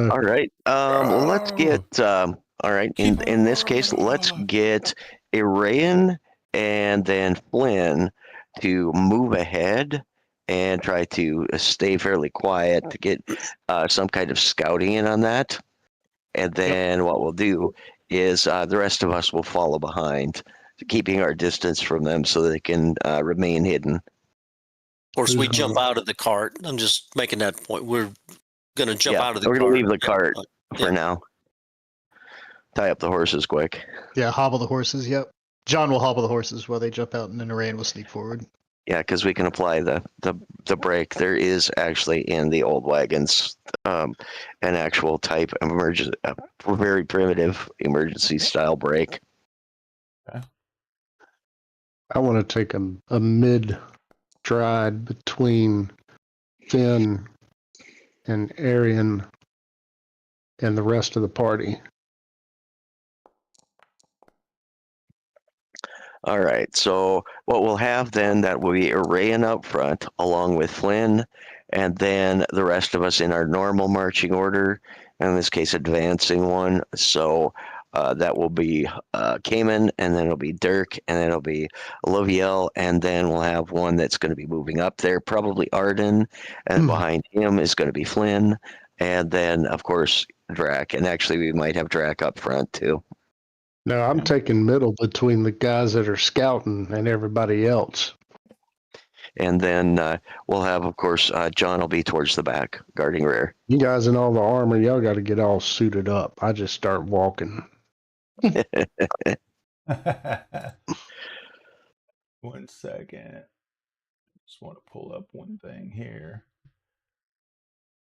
All right. Let's get. All right. In this case, let's get Irayan and then Flynn to move ahead and try to stay fairly quiet to get some kind of scouting in on that. And then what we'll do is the rest of us will follow behind, keeping our distance from them so they can remain hidden. Of course, we jump out of the cart. I'm just making that point. We're going to jump out of the cart. We're going to leave the cart for now. Tie up the horses quick. Yeah, hobble the horses, yep. John will hobble the horses while they jump out, and then Arayan will sneak forward. Yeah, because we can apply the brake. There is actually in the old wagons an actual type of emergency, very primitive emergency style brake. Okay. I want to take a mid stride between Finn and Arian and the rest of the party. All right, so what we'll have then, that will be Arayan up front along with Flynn, and then the rest of us in our normal marching order, in this case advancing one. So that will be Cayman, and then it'll be Dirk, and then it'll be Loviel, and then we'll have one that's going to be moving up there, probably Arden, and behind him is going to be Flynn, and then of course Drac, and actually we might have Drac up front too. No, I'm taking middle between the guys that are scouting and everybody else. And then we'll have, of course, John will be towards the back, guarding rear. You guys in all the armor, y'all got to get all suited up. I just start walking. 1 second. Just want to pull up one thing here.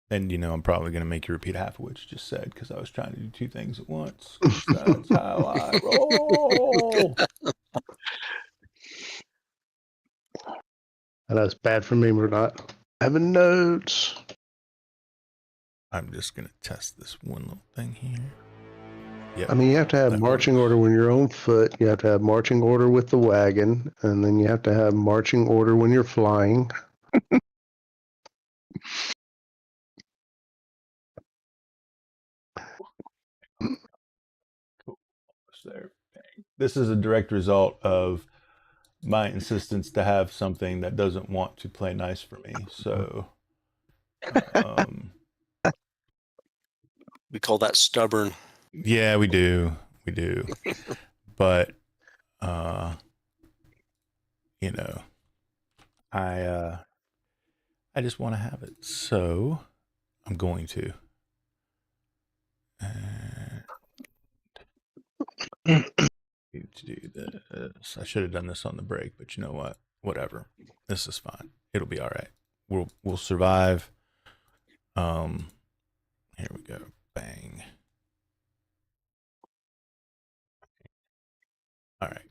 And I'm probably going to make you repeat half of what you just said because I was trying to do two things at once. That's how I roll. And that's bad for me. We're not having notes. I'm just going to test this one little thing here. Yep. I mean, you have to have marching order when you're on foot. You have to have marching order with the wagon. And then you have to have marching order when you're flying. There. This is a direct result of my insistence to have something that doesn't want to play nice for me. So we call that stubborn. Yeah, we do. But I just want to have it. So I'm going to. Need to do this. I should have done this on the break, but you know what? Whatever. This is fine. It'll be all right. We'll survive. Here we go. Bang. All right.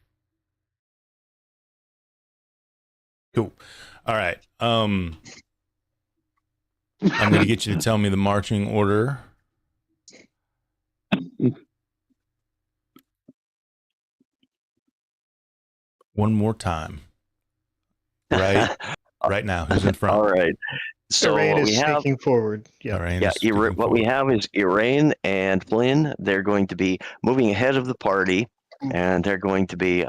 Cool. All right. I'm going to get you to tell me the marching order. One more time. Right now. Who's in front? All right. So Irayan we is have sneaking forward. What we have is Irayan and Flynn. They're going to be moving ahead of the party, and they're going to be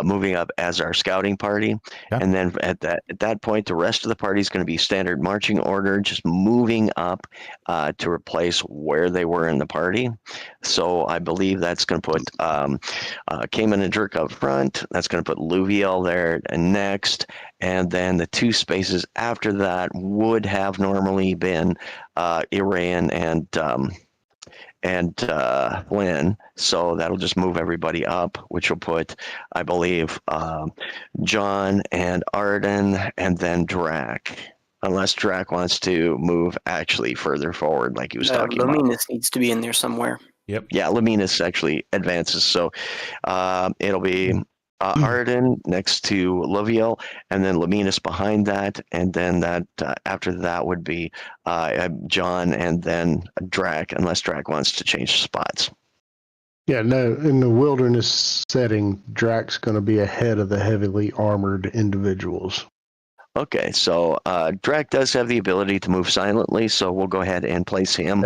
moving up as our scouting party. Yeah. And then at that point, the rest of the party is going to be standard marching order, just moving up to replace where they were in the party. So I believe that's going to put Cayman and Dirk up front. That's going to put Luviel there next. And then the two spaces after that would have normally been Irayan and Flynn. So that'll just move everybody up, which will put, I believe, John and Arden, and then Drac. Unless Drac wants to move actually further forward, like he was talking about. Luminous needs to be in there somewhere. Yep. Yeah, Luminous actually advances. So it'll be Arden next to Loviel, and then Luminous behind that, and then that after that would be John, and then Drac, unless Drac wants to change spots. Yeah, no, in the wilderness setting, Drac's going to be ahead of the heavily armored individuals. Okay, so Drac does have the ability to move silently, so we'll go ahead and place him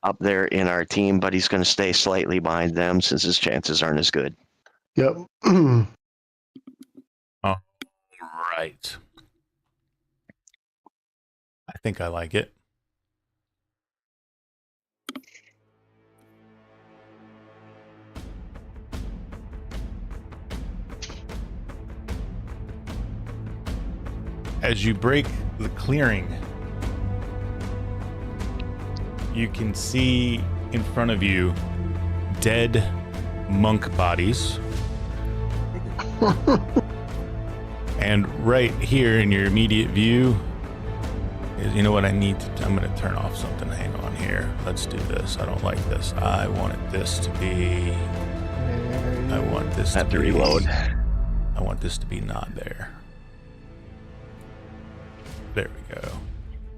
up there in our team, but he's going to stay slightly behind them since his chances aren't as good. Yep. All right. I think I like it. As you break the clearing, you can see in front of you dead monk bodies. And right here in your immediate view is, you know what I need to, I'm going to turn off something. Hang on here. Let's do this. I don't like this. I wanted this to be, I want this Have to reload. I want this to be not there. There we go.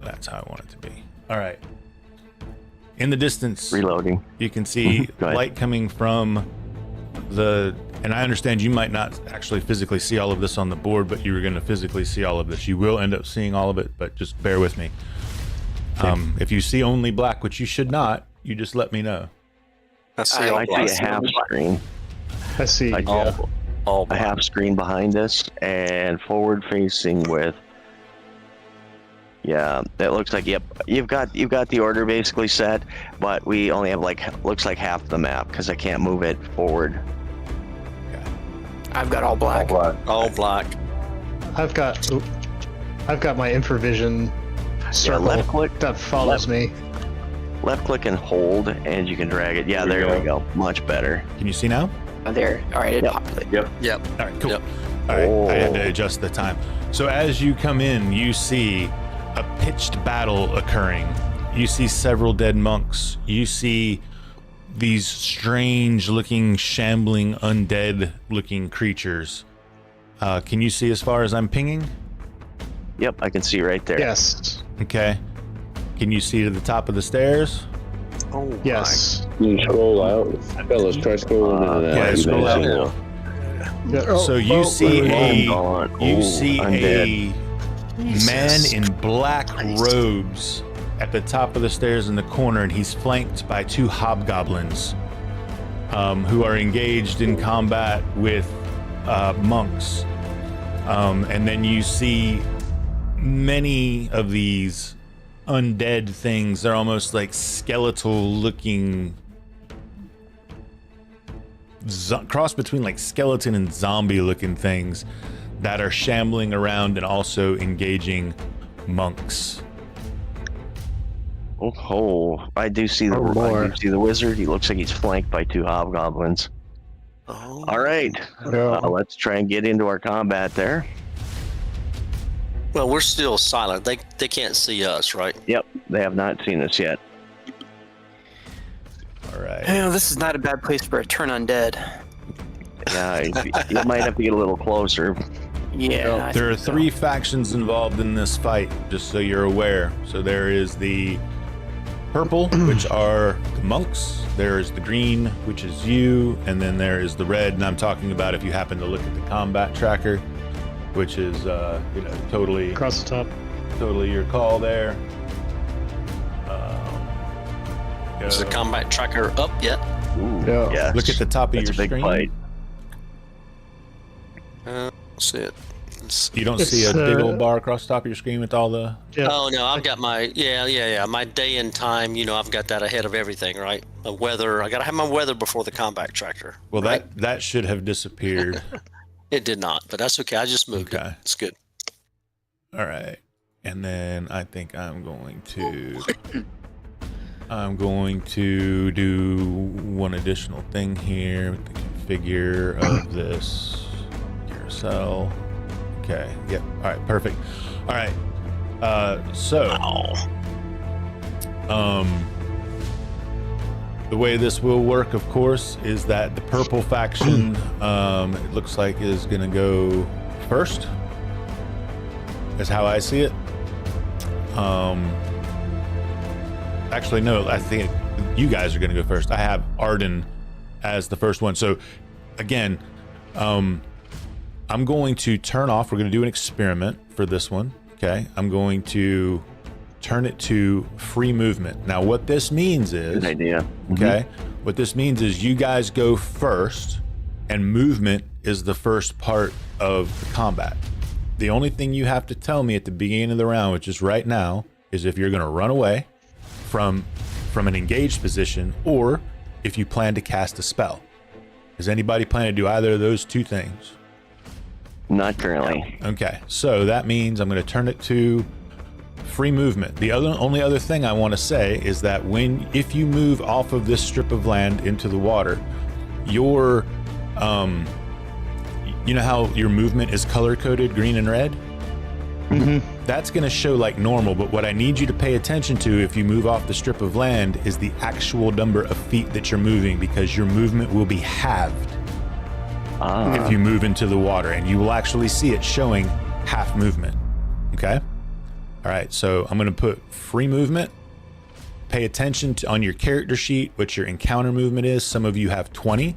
That's how I want it to be. All right. In the distance, Reloading. you can see light coming from the, and I understand you might not actually physically see all of this on the board, but you were going to physically see all of this. You will end up seeing all of it, but just bear with me. If you see only black, which you should not, you just let me know. I see I see a half screen. I see. all A half screen behind us and forward facing with. Yeah, that looks like, yep. You've got the order basically set, but we only have looks like half the map because I can't move it forward. I've got all black. All black. I've got my infravision circle left click that follows me. Left click and hold, and you can drag it. Yeah, there we go. Much better. Can you see now? Oh, there. All right, it populated. Yep. All right, cool. Yep. All right, I had to adjust the time. So as you come in, you see a pitched battle occurring. You see several dead monks. You see these strange-looking, shambling, undead-looking creatures. Can you see as far as I'm pinging? Yep, I can see right there. Yes. Okay. Can you see to the top of the stairs? Oh, Yes. You scroll out. Fellas, try scrolling into that. Yeah, You scroll may out. see more. Yeah. So you see undead. a man in black robes at the top of the stairs in the corner, and he's flanked by two hobgoblins who are engaged in combat with monks. And then you see many of these undead things. They're almost like skeletal looking, cross between like skeleton and zombie looking things that are shambling around and also engaging monks. Oh, I do see the wizard. He looks like he's flanked by two hobgoblins. Oh. All right, let's try and get into our combat there. Well, we're still silent. They can't see us, right? Yep, they have not seen us yet. All right. This is not a bad place for a turn undead. Yeah, you might have to get a little closer. Yeah. There are three factions involved in this fight, just so you're aware. So there is the purple, which are the monks. There is the green, which is you, and then there is the red. And I'm talking about if you happen to look at the combat tracker, which is totally Across the top. totally your call there. Is the combat tracker up yet? Ooh, Yeah. yes. Look at the top of That's your a big screen. fight. See it. You don't see a big old bar across the top of your screen with all the... Yeah. Oh no, I've got my my day and time. I've got that ahead of everything, right? The weather. I gotta have my weather before the combat tracker. Well, right? that should have disappeared. It did not, but that's okay. I just moved it. It's good. All right. And then I think I'm going to do one additional thing here with the configure of this carousel. Okay. Yep. All right. Perfect. All right. The way this will work, of course, is that the purple faction, it looks like, is going to go first. Is how I see it. Actually, no, I think you guys are going to go first. I have Arden as the first one. So, again, I'm going to turn off. We're going to do an experiment for this one. Okay. I'm going to turn it to free movement. Now, what this means is, Good idea. okay, what this means is you guys go first, and movement is the first part of the combat. The only thing you have to tell me at the beginning of the round, which is right now, is if you're going to run away from an engaged position, or if you plan to cast a spell. Does anybody plan to do either of those two things? Not currently. Okay, so that means I'm going to turn it to free movement. The only other thing I want to say is that if you move off of this strip of land into the water, your you know how your movement is color coded green and red? That's going to show like normal, but what I need you to pay attention to if you move off the strip of land is the actual number of feet that you're moving, because your movement will be halved if you move into the water, and you will actually see it showing half movement. Okay? All right, so I'm going to put free movement. Pay attention to on your character sheet what your encounter movement is. Some of you have 20,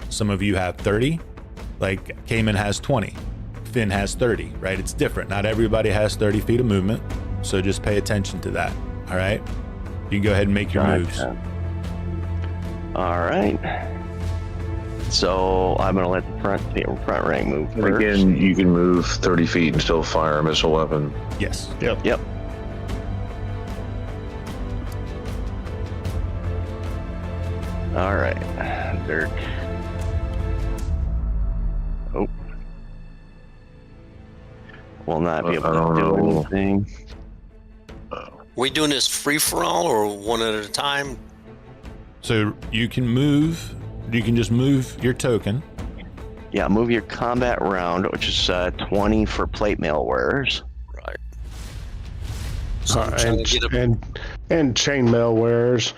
some of you have 30. Like Cayman has 20. Finn has 30, right? It's different. Not everybody has 30 feet of movement, so just pay attention to that. All right, you can go ahead and make your moves. All right. So I'm gonna let the front rank move And first. again, you can move 30 feet and still fire a missile weapon. Yes. Yep. All right, Dirk. Oh. Will not be able I don't to do know. anything. We doing this free for all or one at a time? So you can move. You can just move your token. Yeah, move your combat round, which is 20 for plate mail wearers. Right. So I'm trying to get a, and chainmail wearers.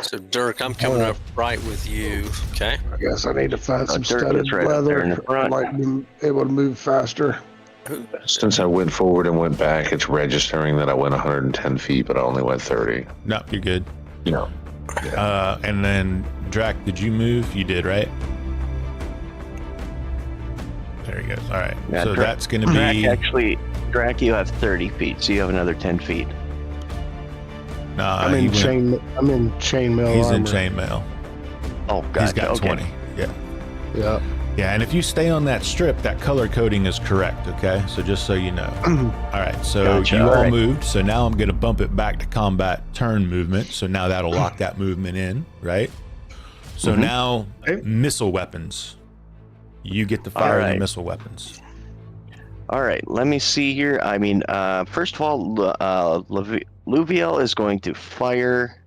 so Dirk, I'm coming up right with you. Okay. I guess I need to find some Dirk studded is right up there in leather. the front. I might be able to move faster. Since I went forward and went back, it's registering that I went 110 feet, but I only went 30. No, you're good. Yeah. And then Drac, did you move? You did, right? There he goes. All right. Yeah, so that's going to be. Drac, you have 30 feet, so you have another 10 feet. I'm in chainmail. He's in armor. chainmail. Oh, gotcha. He's got okay. 20. Yeah. Yeah. Yeah, and if you stay on that strip, that color coding is correct, okay? So just so you know. All right, so Gotcha, you all all right. moved, so now I'm going to bump it back to combat turn movement, so now that'll lock that movement in, right? So now, missile weapons. You get to fire the missile weapons. All right, let me see here. I mean, first of all, Luviel is going to fire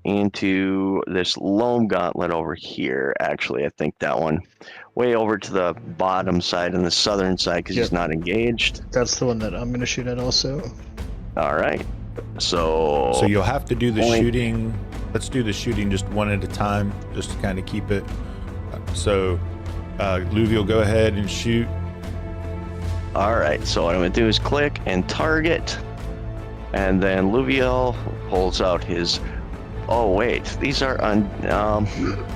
into this loam gauntlet over here. Actually, I think that one way over to the bottom side and the southern side because he's not engaged. That's the one that I'm going to shoot at also. All right. So you'll have to do the shooting. Let's do the shooting just one at a time, just to kind of keep it. So, Luviel, go ahead and shoot. All right. So what I'm going to do is click and target, and then Luviel pulls out his. Oh wait, these are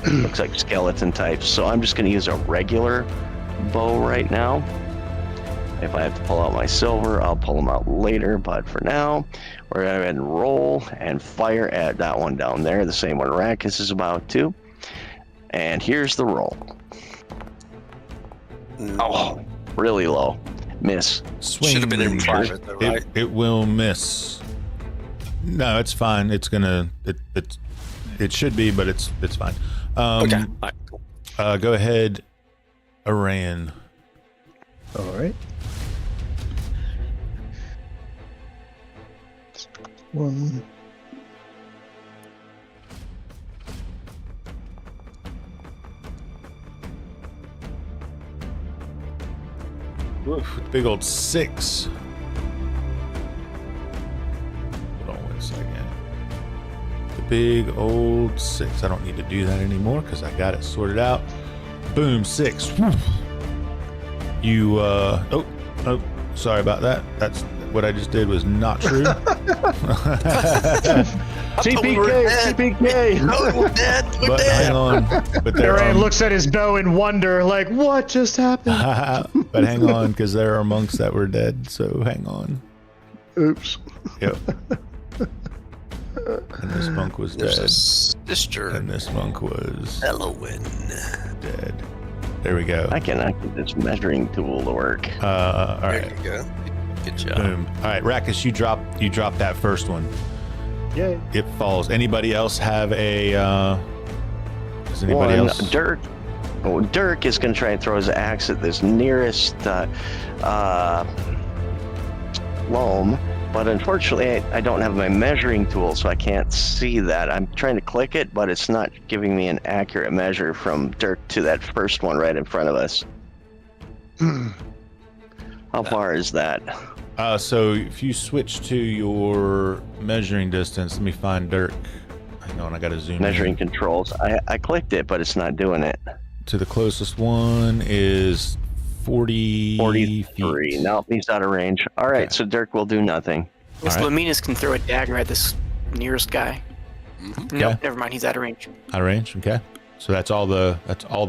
looks like skeleton types. So I'm just going to use a regular bow right now. If I have to pull out my silver, I'll pull them out later. But for now, we're going to go ahead and roll and fire at that one down there, the same one Rakus is about to. And here's the roll. Oh, really low. Miss. Swing. Should have been in private, though, right? It will miss. No, it's fine. It's gonna. It should be, but it's fine. Okay. All right, cool. Go ahead, Aran. All right. One. Oof, big old 6. Hold on 1 second. The big old 6. I don't need to do that anymore because I got it sorted out. Boom, 6. You, oh, sorry about that. That's what I just did was not true. TPK, TPK. No, we're dead. We're But dead. hang on. But there Arayan are, looks at his bow in wonder, like, what just happened? but hang on, because there are monks that were dead. So hang on. Oops. Yep. And this monk was There's a dead. sister. And this monk was Elowen. dead. There we go. I cannot get this measuring tool to work. All There right. you go. Good job. Boom. All right, Rakus, you drop that first one. Yay. It falls. Anybody else have a? Does anybody One, else? Dirk. Oh, Dirk is going to try and throw his axe at this nearest loam, but unfortunately, I don't have my measuring tool, so I can't see that. I'm trying to click it, but it's not giving me an accurate measure from Dirk to that first one right in front of us. How far is that? So if you switch to your measuring distance, let me find Dirk. Hang on, I gotta zoom Measuring in. controls. I clicked it, but it's not doing it. To the closest one is 40 43. feet. Nope, he's out of range. All right, Okay. so Dirk will do nothing. Yes, All right. Luminous can throw a dagger at this nearest guy. No, Okay. never mind. He's out of range. Out of range. Okay. So that's all the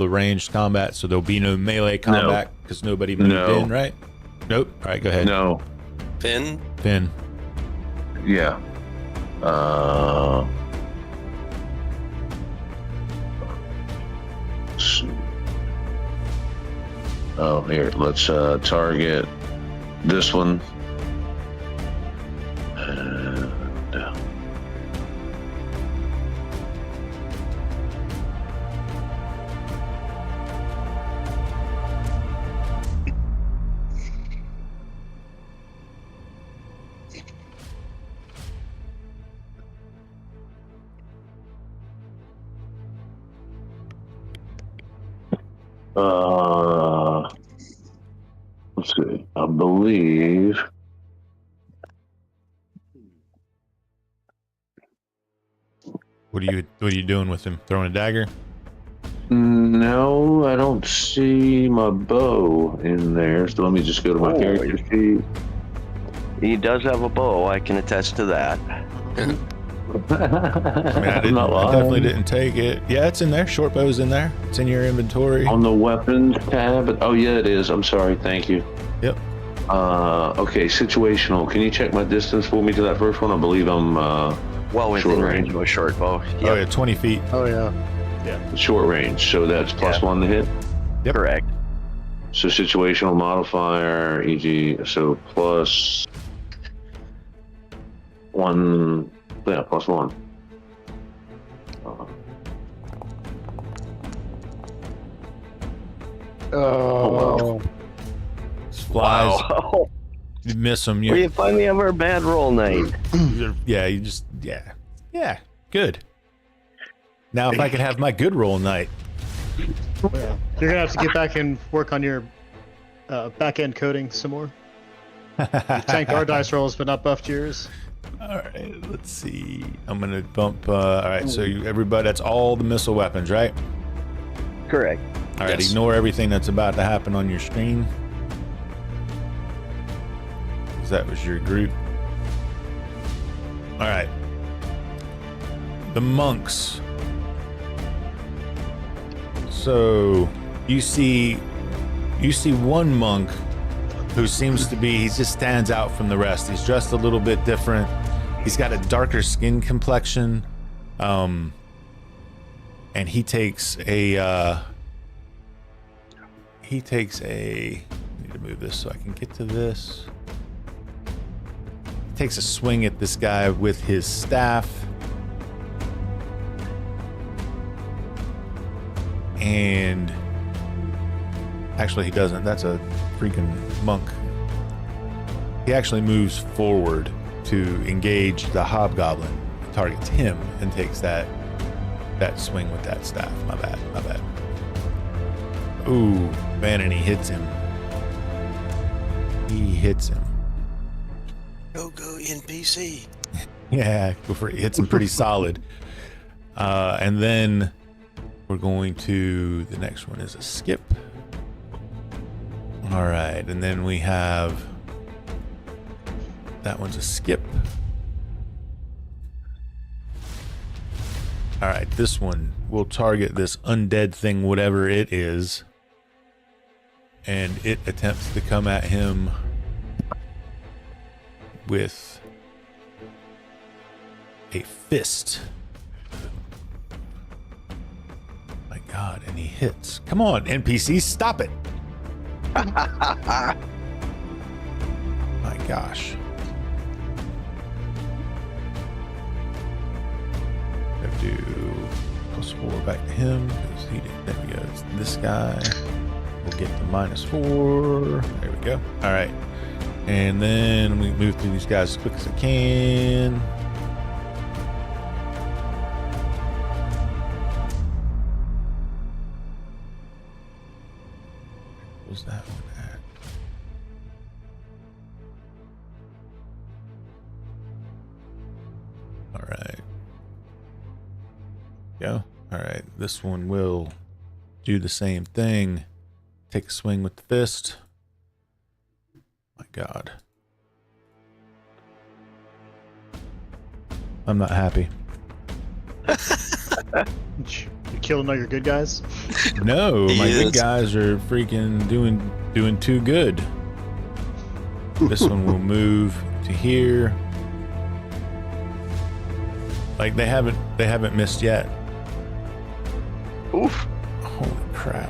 ranged combat. So there'll be no melee combat because nobody moved No. in, right? Nope. All right, go ahead. No. Finn. Finn. Yeah. Let's see. Oh, here. Let's target this one. And, let's see. I believe. What are you doing with him? Throwing a dagger? No, I don't see my bow in there. So let me just go to my character sheet. He does have a bow. I can attest to that. I mean, I definitely didn't take it. Yeah, it's in there. Short bow's in there. It's in your inventory. On the weapons tab. Oh yeah, it is. I'm sorry. Thank you. Yep. Okay, situational. Can you check my distance for me to that first one? I believe I'm Well within Short range range. of a short bow. Oh yeah, 20 feet. Oh yeah. short range, so that's plus Yeah. 1 to hit. Yep. Correct. So situational modifier, e.g., so plus 1. Yeah, plus 1. Oh, Flies. Wow. You miss them. We finally have our bad roll night. Yeah. Good. Now, if I could have my good roll night. Yeah. You're gonna have to get back and work on your back end coding some more. You tanked our dice rolls, but not buffed yours. All right, let's see. I'm gonna bump. All right, so everybody, that's all the missile weapons, right? Correct. All right, Yes. ignore everything that's about to happen on your screen. 'Cause that was your group. All right. The monks. So you see one monk who seems to be, he just stands out from the rest. He's dressed a little bit different. He's got a darker skin complexion. And he takes a I need to move this so I can get to this. He takes a swing at this guy with his staff. And actually he doesn't. That's a freaking monk. He actually moves forward to engage the hobgoblin, targets him, and takes that swing with that staff. My bad. Ooh, man, and he hits him. Go NPC. Yeah, he hits him pretty solid. And then we're going to, the next one is a skip. All right, and then we have, that one's a skip. All right, this one will target this undead thing, whatever it is, and it attempts to come at him with a fist. My God, and he hits. Come on, NPC, stop it. My gosh. Have to +4 back to him because he did. There we go. It's this guy. We'll get the -4. There we go. All right. And then we move through these guys as quick as I can. What was that one at? All right. Go. All right. This one will do the same thing. Take a swing with the fist. My God. I'm not happy. You killing all your good guys? No, He my is. good guys are freaking doing too good. This one will move to here. Like they haven't missed yet. Oof. Holy crap.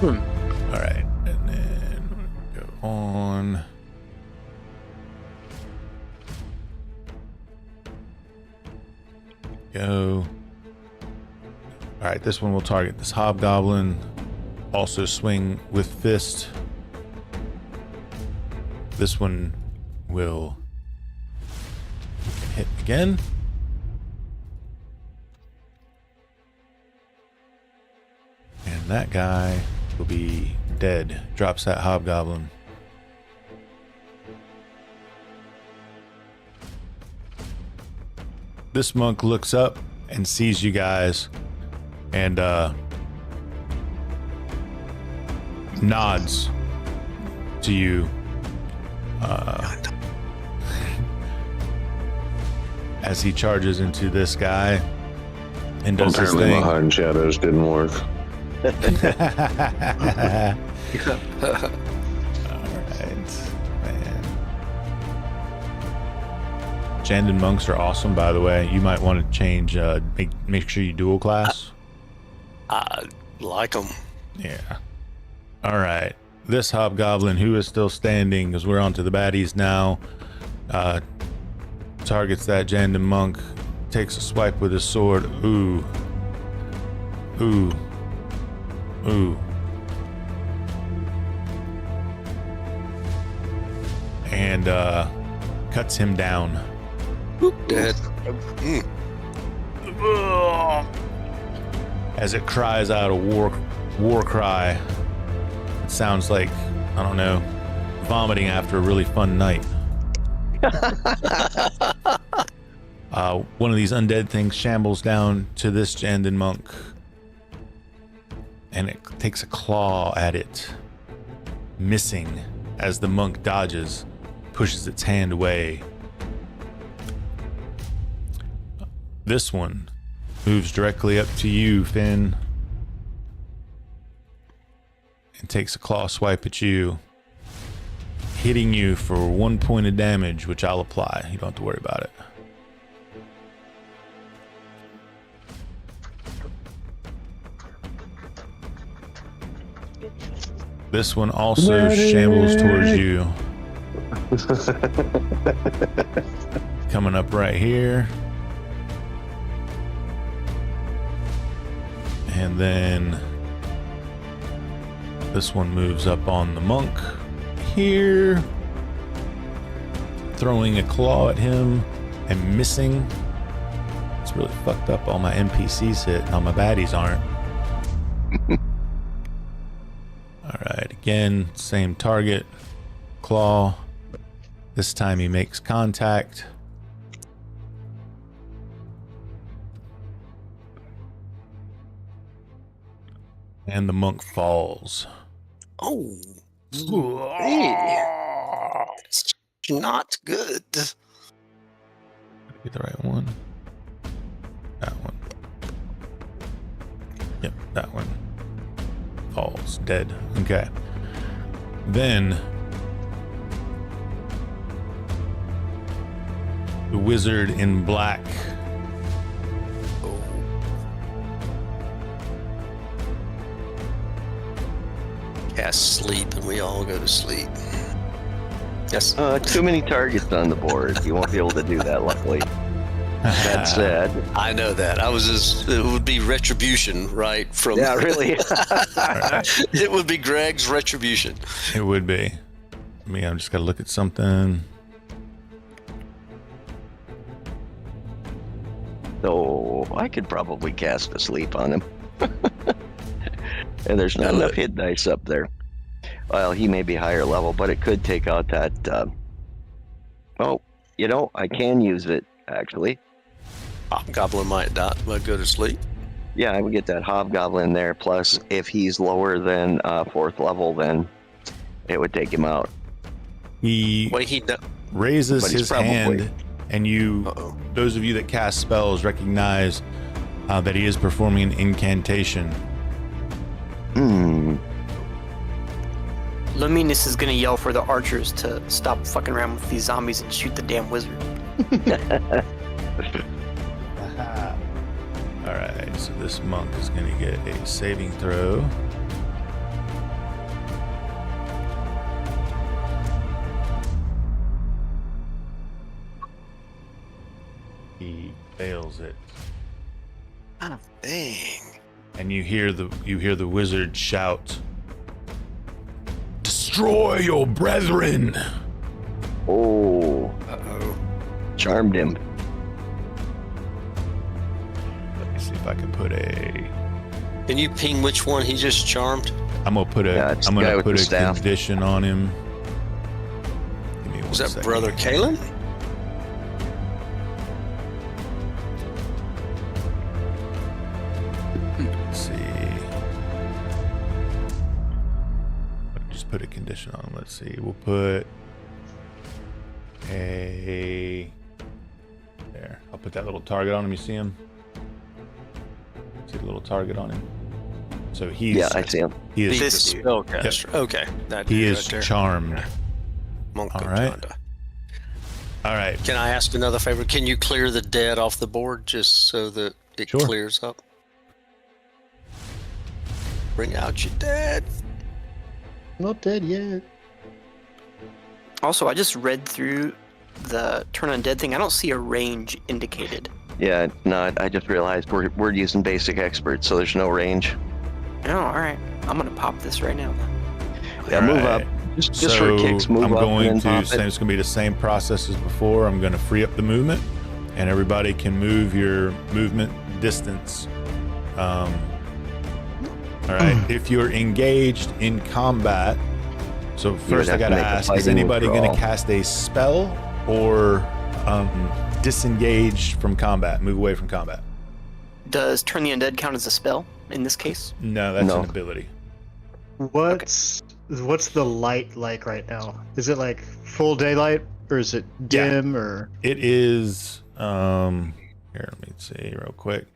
All right, and then go on. Go. All right, this one will target this hobgoblin. Also swing with fist. This one will hit again. And that guy will be dead. Drops that hobgoblin. This monk looks up and sees you guys and nods to you as he charges into this guy and does his Apparently, thing. my hiding shadows didn't work. All right, man. Jandan monks are awesome, by the way. You might want to change, make sure you dual class. I like them. Yeah. All right. This hobgoblin, who is still standing, because we're on to the baddies now, targets that Jandan monk, takes a swipe with his sword. Ooh. Ooh. Ooh. And cuts him down. Dead. As it cries out a war cry. It sounds like, I don't know, vomiting after a really fun night. One of these undead things shambles down to this Jandan monk, and it takes a claw at it, missing as the monk dodges, pushes its hand away. This one moves directly up to you, Finn, and takes a claw swipe at you, hitting you for 1 point of damage, which I'll apply. You don't have to worry about it. This one also shambles towards you. Coming up right here. And then this one moves up on the monk here, throwing a claw at him and missing. It's really fucked up. All my NPCs hit, all my baddies aren't. All right, again, same target, claw. This time he makes contact. And the monk falls. Oh, It's not good. Get the right one. That one. Yep, that one. Falls. Dead. Okay. Then the wizard in black Cast sleep, and we all go to sleep. Yes. Too many targets on the board. You won't be able to do that, luckily. That said, I know that. It would be retribution, right? From yeah, really. It would be Greg's retribution. it would be. I'm just gotta look at something. So I could probably cast asleep on him. And there's not enough hit dice up there. Well, he may be higher level, but it could take out that. I can use it actually. Hobgoblin might go to sleep. Yeah, I would get that hobgoblin there. Plus, if he's lower than 4th level, then it would take him out. He raises his hand, and those of you that cast spells, recognize that he is performing an incantation. Luminous is gonna yell for the archers to stop fucking around with these zombies and shoot the damn wizard. All right, so this monk is going to get a saving throw. He fails it. Oh, dang. And you hear the wizard shout, "Destroy your brethren!" Oh. Uh-oh. Charmed him. Let me see if I can put a. Can you ping which one he just charmed? I'm gonna put a staff. condition on him. Give me one Was that second. Brother Kalen? Let's see. Just put a condition on him. Let's see. We'll put a. There. I'll put that little target on him. You see him? See the little target on him? So he's. Yeah, I see him. He is. This spellcaster. Yep. Okay. That he dude is right there. charmed. Monk All of right. Janda. All right. Can I ask another favor? Can you clear the dead off the board just so that it Sure. clears up? Bring out your dead. Not dead yet. Also, I just read through the turn undead thing. I don't see a range indicated. Yeah, no, I just realized we're using basic expert, so there's no range. Oh, all right. I'm gonna pop this right now. Yeah, All move right. up. Just for kicks, move I'm up. going and to then say pop it. it's going to be the same process as before. I'm going to free up the movement, and everybody can move your movement distance. All right. If you're engaged in combat, so first I have got to to make a ask: is fighting anybody going to withdrawal. cast a spell or disengage from combat, move away from combat? Does turn the undead count as a spell in this case? No, that's No. an ability. What's the light like right now? Is it like full daylight or is it dim or? It is. Here, let me see real quick.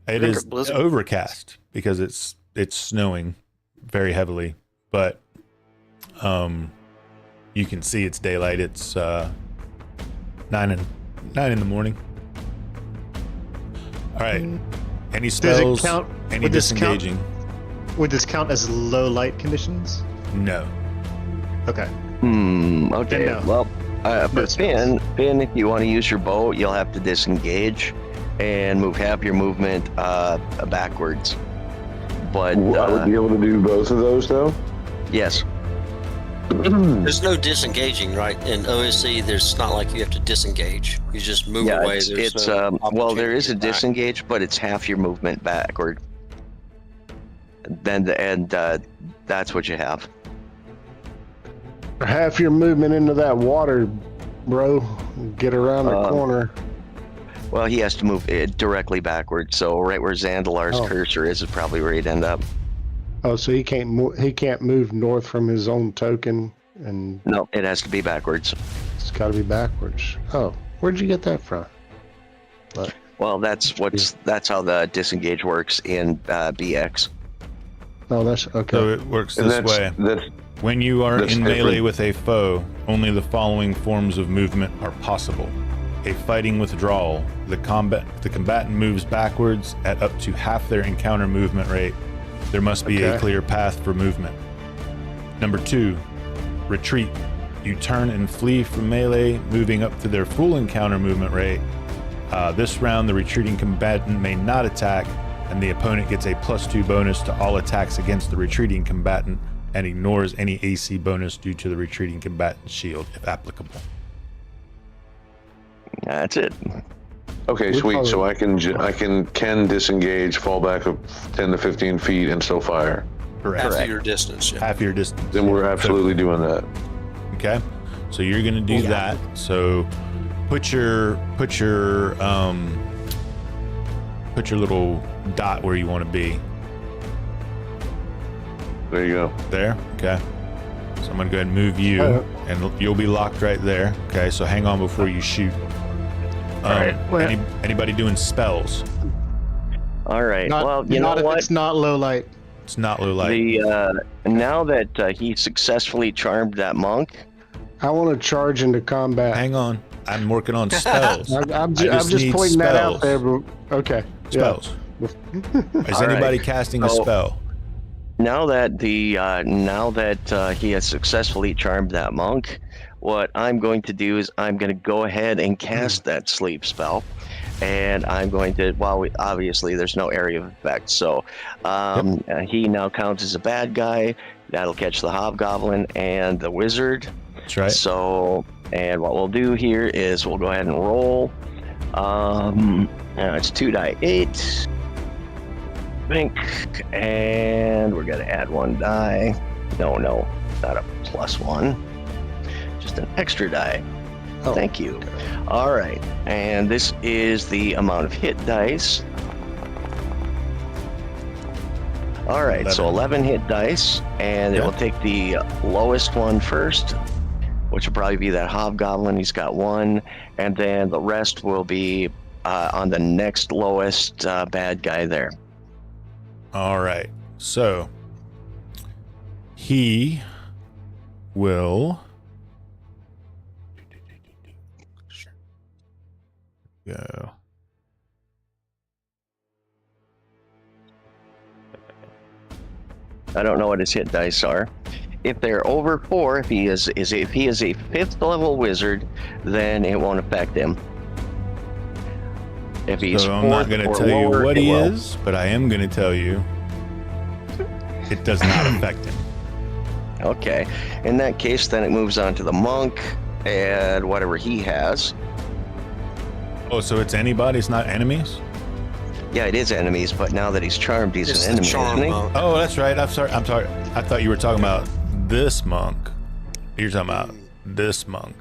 It Winter is blizzard. overcast because it's snowing very heavily, but you can see it's daylight. It's 9 in the morning. All right. Any Does it spells? count? Any Would this count? disengaging? Would this count as low light conditions? No. Okay. Okay. Then no. Well, No for spells. Finn, if you want to use your bow, you'll have to disengage and move half your movement backwards. But I would be able to do both of those, though. yes, There's no disengaging, right? In OSE, there's not like you have to disengage. You just move yeah, away. it's There's no well, there is a opportunity to disengage, but it's half your movement backward. Then that's what you have. Half your movement into that water, bro. Get around the corner. Well, he has to move it directly backward. So right where Zandalar's Oh. cursor is probably where he'd end up. Oh, so he can't move north from his own token, and No, it has to be backwards. it's got to be backwards. Oh, where'd you get that from? What? Well, that's how the disengage works in BX. Oh, that's okay. So it works this way. When you are in melee with a foe, only the following forms of movement are possible. A fighting withdrawal. The combatant moves backwards at up to half their encounter movement rate. There must be a clear path for movement. Number 2, retreat. You turn and flee from melee, moving up to their full encounter movement rate. This round, the retreating combatant may not attack, and the opponent gets a +2 bonus to all attacks against the retreating combatant and ignores any AC bonus due to the retreating combatant's shield, if applicable. That's it. Okay, sweet. So I can disengage, fall back of 10 to 15 feet, and still fire. Correct. Half of your distance. Yeah. Half your distance. Then we're absolutely doing that. Okay, so you're gonna do that. So put your little dot where you want to be. There you go. There. Okay. So I'm gonna go ahead and move you, and you'll be locked right there. Okay. So hang on before you shoot. All right. Anybody doing spells? All right. Well, you know what? It's not low light. It's not low light. Now that he successfully charmed that monk, I want to charge into combat. Hang on. I'm working on spells. I'm just pointing that out there. But, okay. Spells. Yeah. Is anybody casting a spell? now that he has successfully charmed that monk, what I'm going to do is I'm going to go ahead and cast that sleep spell. And I'm going to, obviously there's no area of effect, so he now counts as a bad guy. That'll catch the hobgoblin and the wizard. That's right. So, and what we'll do here is we'll go ahead and roll. It's 2d8. Think, and we're gonna add 1 die. No, not a +1. Just an extra die. Oh. Thank you. All right, and this is the amount of hit dice. All right, 11. so 11 hit dice, and it will take the lowest one first, which will probably be that hobgoblin. He's got 1, and then the rest will be on the next lowest bad guy there. All right, so he will go. I don't know what his hit dice are. If they're over 4, if he is a 5th level wizard, then it won't affect him. If he's So I'm not going to tell you what he is, but I am going to tell you it does not affect him. Okay. In that case, then it moves on to the monk and whatever he has. Oh, so it's anybody? It's not enemies? Yeah, it is enemies, but now that he's charmed, he's It's an the enemy, charm isn't he? monk. Oh, that's right. I'm sorry. I thought you were talking about this monk. You're talking about this monk.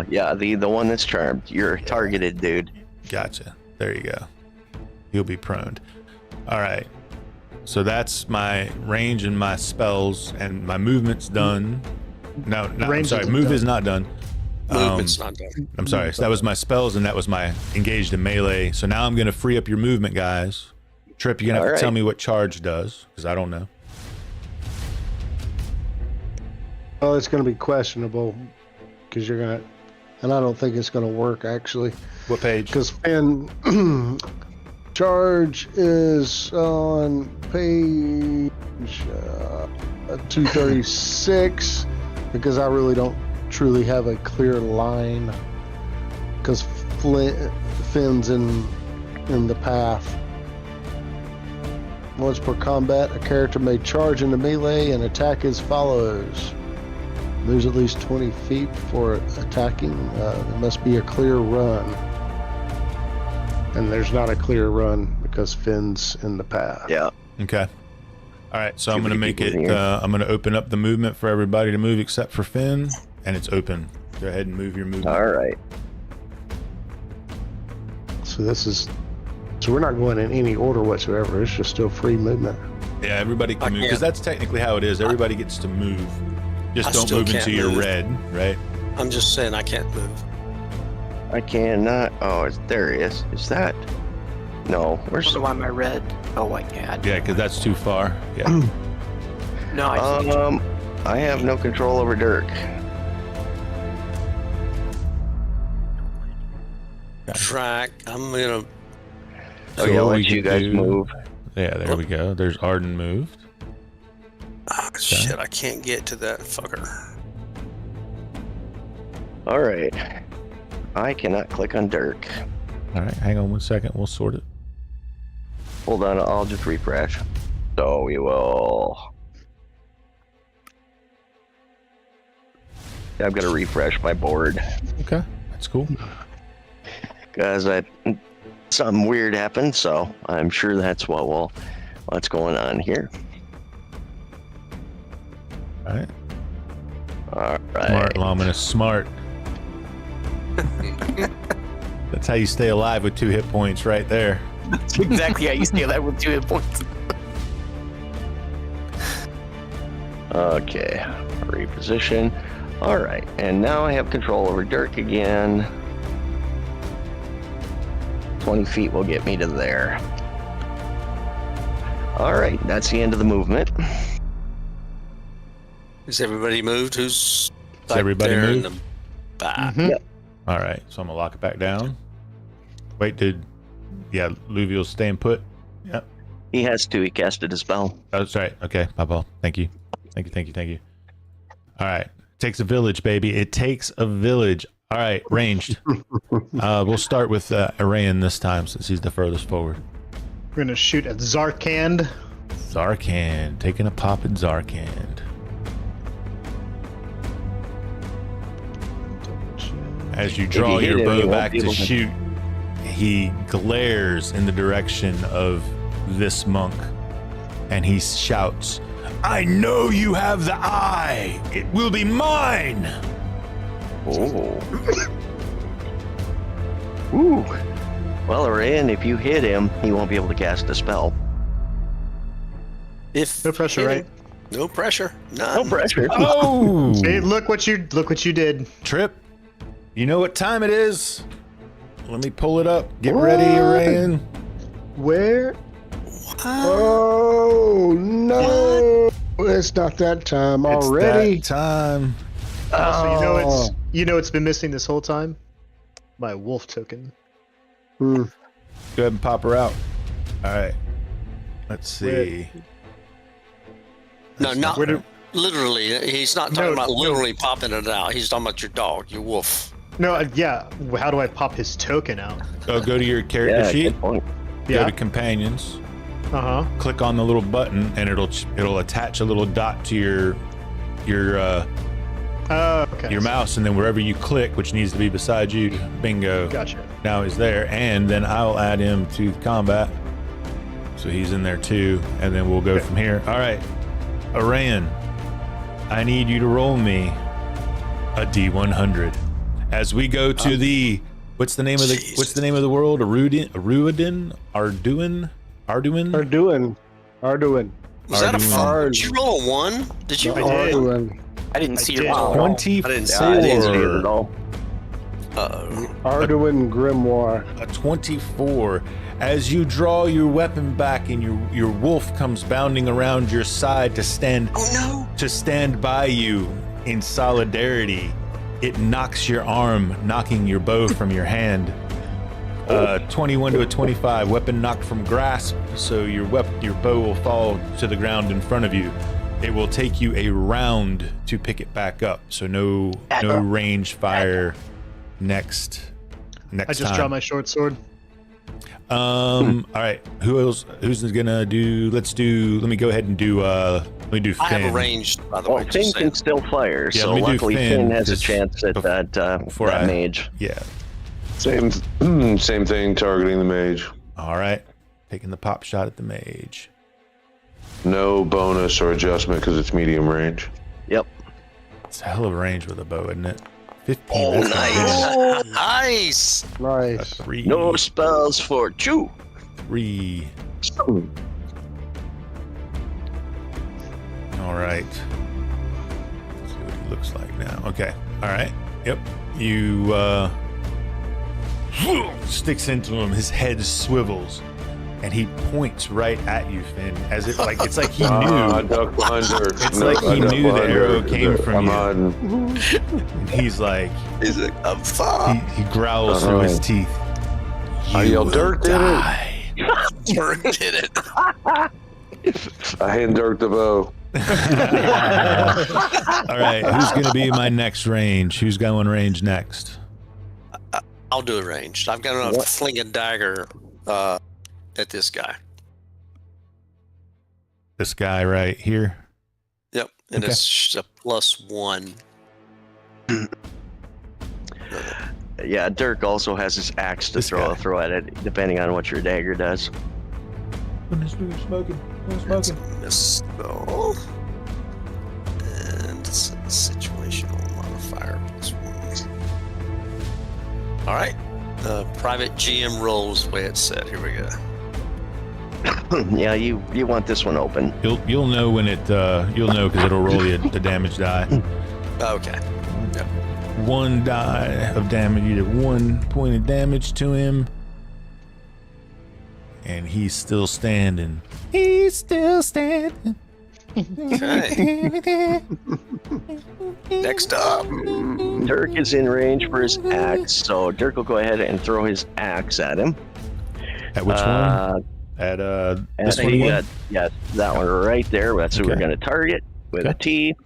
Yeah, the one that's charmed. You're targeted, dude. Gotcha. There you go. He'll be prone. All right. So that's my range and my spells, and my movement's done. No, I'm sorry. Move is not done. Movement's not done. I'm sorry. So that was my spells, and that was my engaged in melee. So now I'm going to free up your movement, guys. Trip, you're going to have to tell me what charge does, because I don't know. Oh, it's going to be questionable because you're going to, and I don't think it's going to work actually. What page? Because Finn, charge is on page 236 because I really don't truly have a clear line because Finn's in the path. Once per combat, a character may charge into melee and attack as follows. Moves at least 20 feet before attacking. There must be a clear run. And there's not a clear run because Finn's in the path. Yeah. Okay. All right. So I'm going to make it, I'm going to open up the movement for everybody to move except for Finn, and it's open. Go ahead and move your movement. All right. So this is So we're not going in any order whatsoever. It's just still free movement. Yeah, everybody can move can't. because that's technically how it is. Everybody gets to move. Just I don't still move into can't your move. red, right? I'm just saying I can't move. I cannot. Oh, there he is. Is that? No. Where's? So why am I red? Oh, wait, yeah. Yeah, because that's too far. Yeah. No, I see. I have no control over Dirk. Track. I'm gonna. Oh So yeah, what we let you could guys do- move. Yeah, there we go. There's Arden moved. Oh, shit! I can't get to that fucker. All right. I cannot click on Dirk. All right, hang on 1 second. We'll sort it. Hold on, I'll just refresh. So we will. I've got to refresh my board Okay, that's cool. because something weird happened. So I'm sure that's what's going on here. All right. All right. Smart, Lomina, smart. That's how you stay alive with 2 hit points right there. That's exactly how you steal that with 2 hit points. Okay. Reposition. All right. And now I have control over Dirk again. 20 feet will get me to there. All right. That's the end of the movement. Is everybody moved? Who's Is everybody there in moved? the back? Mhm. All right, so I'm gonna lock it back down. Wait, yeah, Luvial's staying put? Yep. He has to. He casted a spell. Oh, that's right. Okay, Papa. Thank you. Thank you. All right. Takes a village, baby. It takes a village. All right, ranged. We'll start with Arayan this time since he's the furthest forward. We're gonna shoot at Zarkand. Zarkand. Taking a pop at Zarkand. As you draw hit your him, bow he won't back be to able to- shoot, he glares in the direction of this monk and he shouts, "I know you have the eye! It will be mine!" Oh. Ooh. Well, Arayan, if you hit him, he won't be able to cast a spell. If No pressure, right? No pressure. None. No pressure. Oh! Hey, look what you did. Trip, you know what time it is? Let me pull it up. Get ready, Arayan. Where? Oh no! It's not that time already. It's that time. So you know it's been missing this whole time? My wolf token. Hmm. Go ahead and pop her out. All right. Let's see. No, not Where do- literally. He's not talking No, about no. literally popping it out. He's talking about your dog, your wolf. No, yeah. How do I pop his token out? Go to your character Yeah, sheet. good point. Go Yeah. to companions. Uh huh. Click on the little button, and it'll attach a little dot to your Okay. mouse, and then wherever you click, which needs to be beside you, bingo. Gotcha. Now he's there, and then I'll add him to combat, so he's in there too, and then we'll go from here. All right, Arayan, I need you to roll me a D100 as we go to the what's the name of the world? Arduin. Was that a Arden. fun? Did you roll a 1? Did you I roll did. Arden. I didn't see did. your roll. 24. I didn't see Yeah, I didn't see it at all. Arduin Grimoire. A 24. As you draw your weapon back and your wolf comes bounding around your side to stand by you in solidarity, it knocks your arm, knocking your bow from your hand. 21 to a 25. Weapon knocked from grasp, so your bow will fall to the ground in front of you. It will take you a round to pick it back up, so no range fire next I just time. draw my short sword. All right, who else? Who's gonna do? Let me go ahead and do. Let me do Finn. I have a range, by the Well, way. Finn just can saying. still fire, Yeah, so let me do luckily Finn, Finn has a 'cause chance at before that I- mage. Yeah. Same thing, targeting the mage. All right, taking the pop shot at the mage. No bonus or adjustment because it's medium range. Yep. It's a hell of a range with a bow, isn't it? 15. Oh, that's not nice. Nice. bad. A Nice. 3. No spells for Chew. 3. All right. Let's see what he looks like now. Okay. All right. Yep. You sticks into him. His head swivels, and he points right at you, Finn, as if like it's like he knew. I ducked under. It's like he knew the arrow came from you. hiding. And he's like, I'm fine. he growls through his teeth. I yelled, "Dirk did it!" Dirk did it. I hand Dirk the bow. All right, who's going to be my next range? Who's going range next? I'll do a ranged. I've got enough to fling a dagger at this guy. This guy right here. Yep, and Okay. it's a +1. Yeah, Dirk also has his axe to This throw guy. at it, depending on what your dagger does. Smoking. That's a miss. Oh. And it's a situational modifier +1. All right. The private GM rolls the way it's set. Here we go. Yeah, you want this one open. You'll know when it you'll know because it'll roll you the damage die. Okay. Yep. 1 die of damage. You did 1 point of damage to him, and he's still standing. He's still standing. Okay. Next up. Dirk is in range for his axe, so Dirk will go ahead and throw his axe at him. At which one? At this one again? Yes, that one right there. That's who we're Okay. going to target with a T.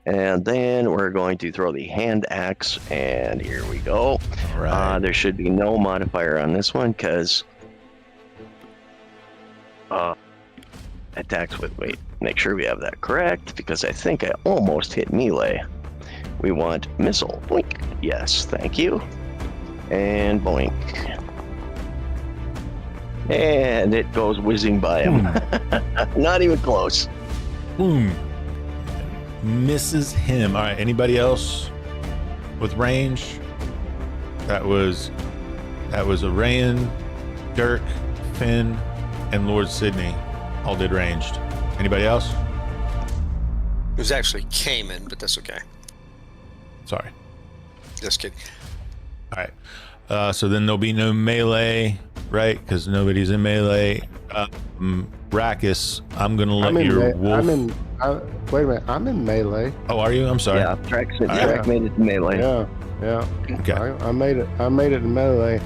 And then we're going to throw the hand axe, and here we go. All right. There should be no modifier on this one because attacks with, wait, make sure we have that correct because I think I almost hit melee. We want missile. Boink. Yes, thank you. And boink. And it goes whizzing by him. Not even close. Boom. Misses him. All right. Anybody else with range? That was Arayan, Dirk, Finn, and Lord Sydney. All did ranged. Anybody else? It was actually Cayman, but that's okay. Sorry. Just kidding. All right. So then there'll be no melee, right? Because nobody's in melee. Rackus, I'm gonna let your wolf. Wait a minute. I'm in melee. Oh, are you? I'm sorry. Yeah, Drac right. made it to melee. Yeah. Okay. I made it. I made it in melee.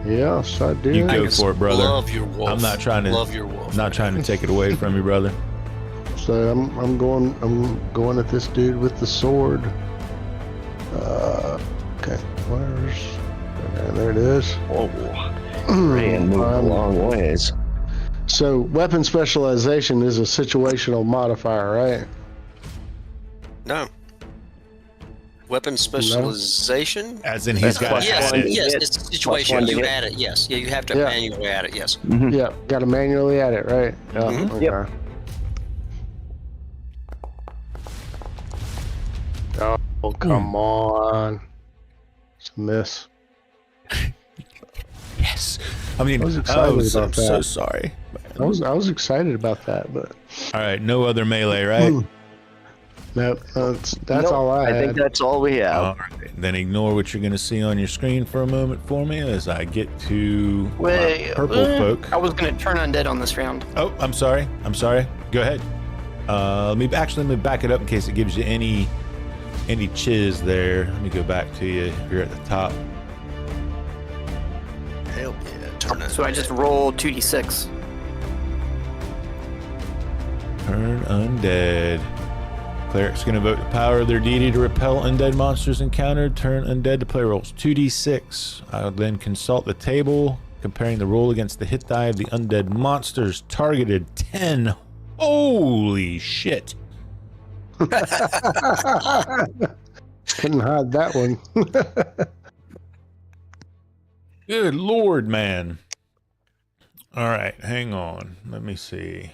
Yes, I did. You go for it, brother. Love your wolf. I'm not trying to. Love your wolf. Not trying to take it away from you, brother. So I'm going at this dude with the sword. Okay, there it is. Whoa. Ran moved a long ways. So weapon specialization is a situational modifier, right? No. Weapon specialization? As in, he's got to Yes, add it. yes, it's a situation. one to You hit. add it, yes. Yeah, you have to Yeah. manually add it, yes. Yeah, got to manually add it, right? Yeah. Mhm. Okay. Yep. Oh, come on. It's a miss. Yes. I mean, I was excited so, about so that. sorry. I was excited about that, but All right, no other melee, right? nope, that's Nope, all I had. think that's all we have. All right. Then ignore what you're going to see on your screen for a moment for me as I get to my Wait, purple folk. I was going to turn undead on this round. Oh, I'm sorry. Go ahead. Let me back it up in case it gives you any chiz there. Let me go back to you. You're at the top. Hell yeah, turn it. So I just rolled 2d6. Turn undead. Cleric's going to vote the power of their deity to repel undead monsters encountered. Turn undead to play rolls 2d6. I'll then consult the table, comparing the roll against the hit die of the undead monsters. Targeted 10. Holy shit. Couldn't hide that one. Good lord, man. All right, hang on. Let me see.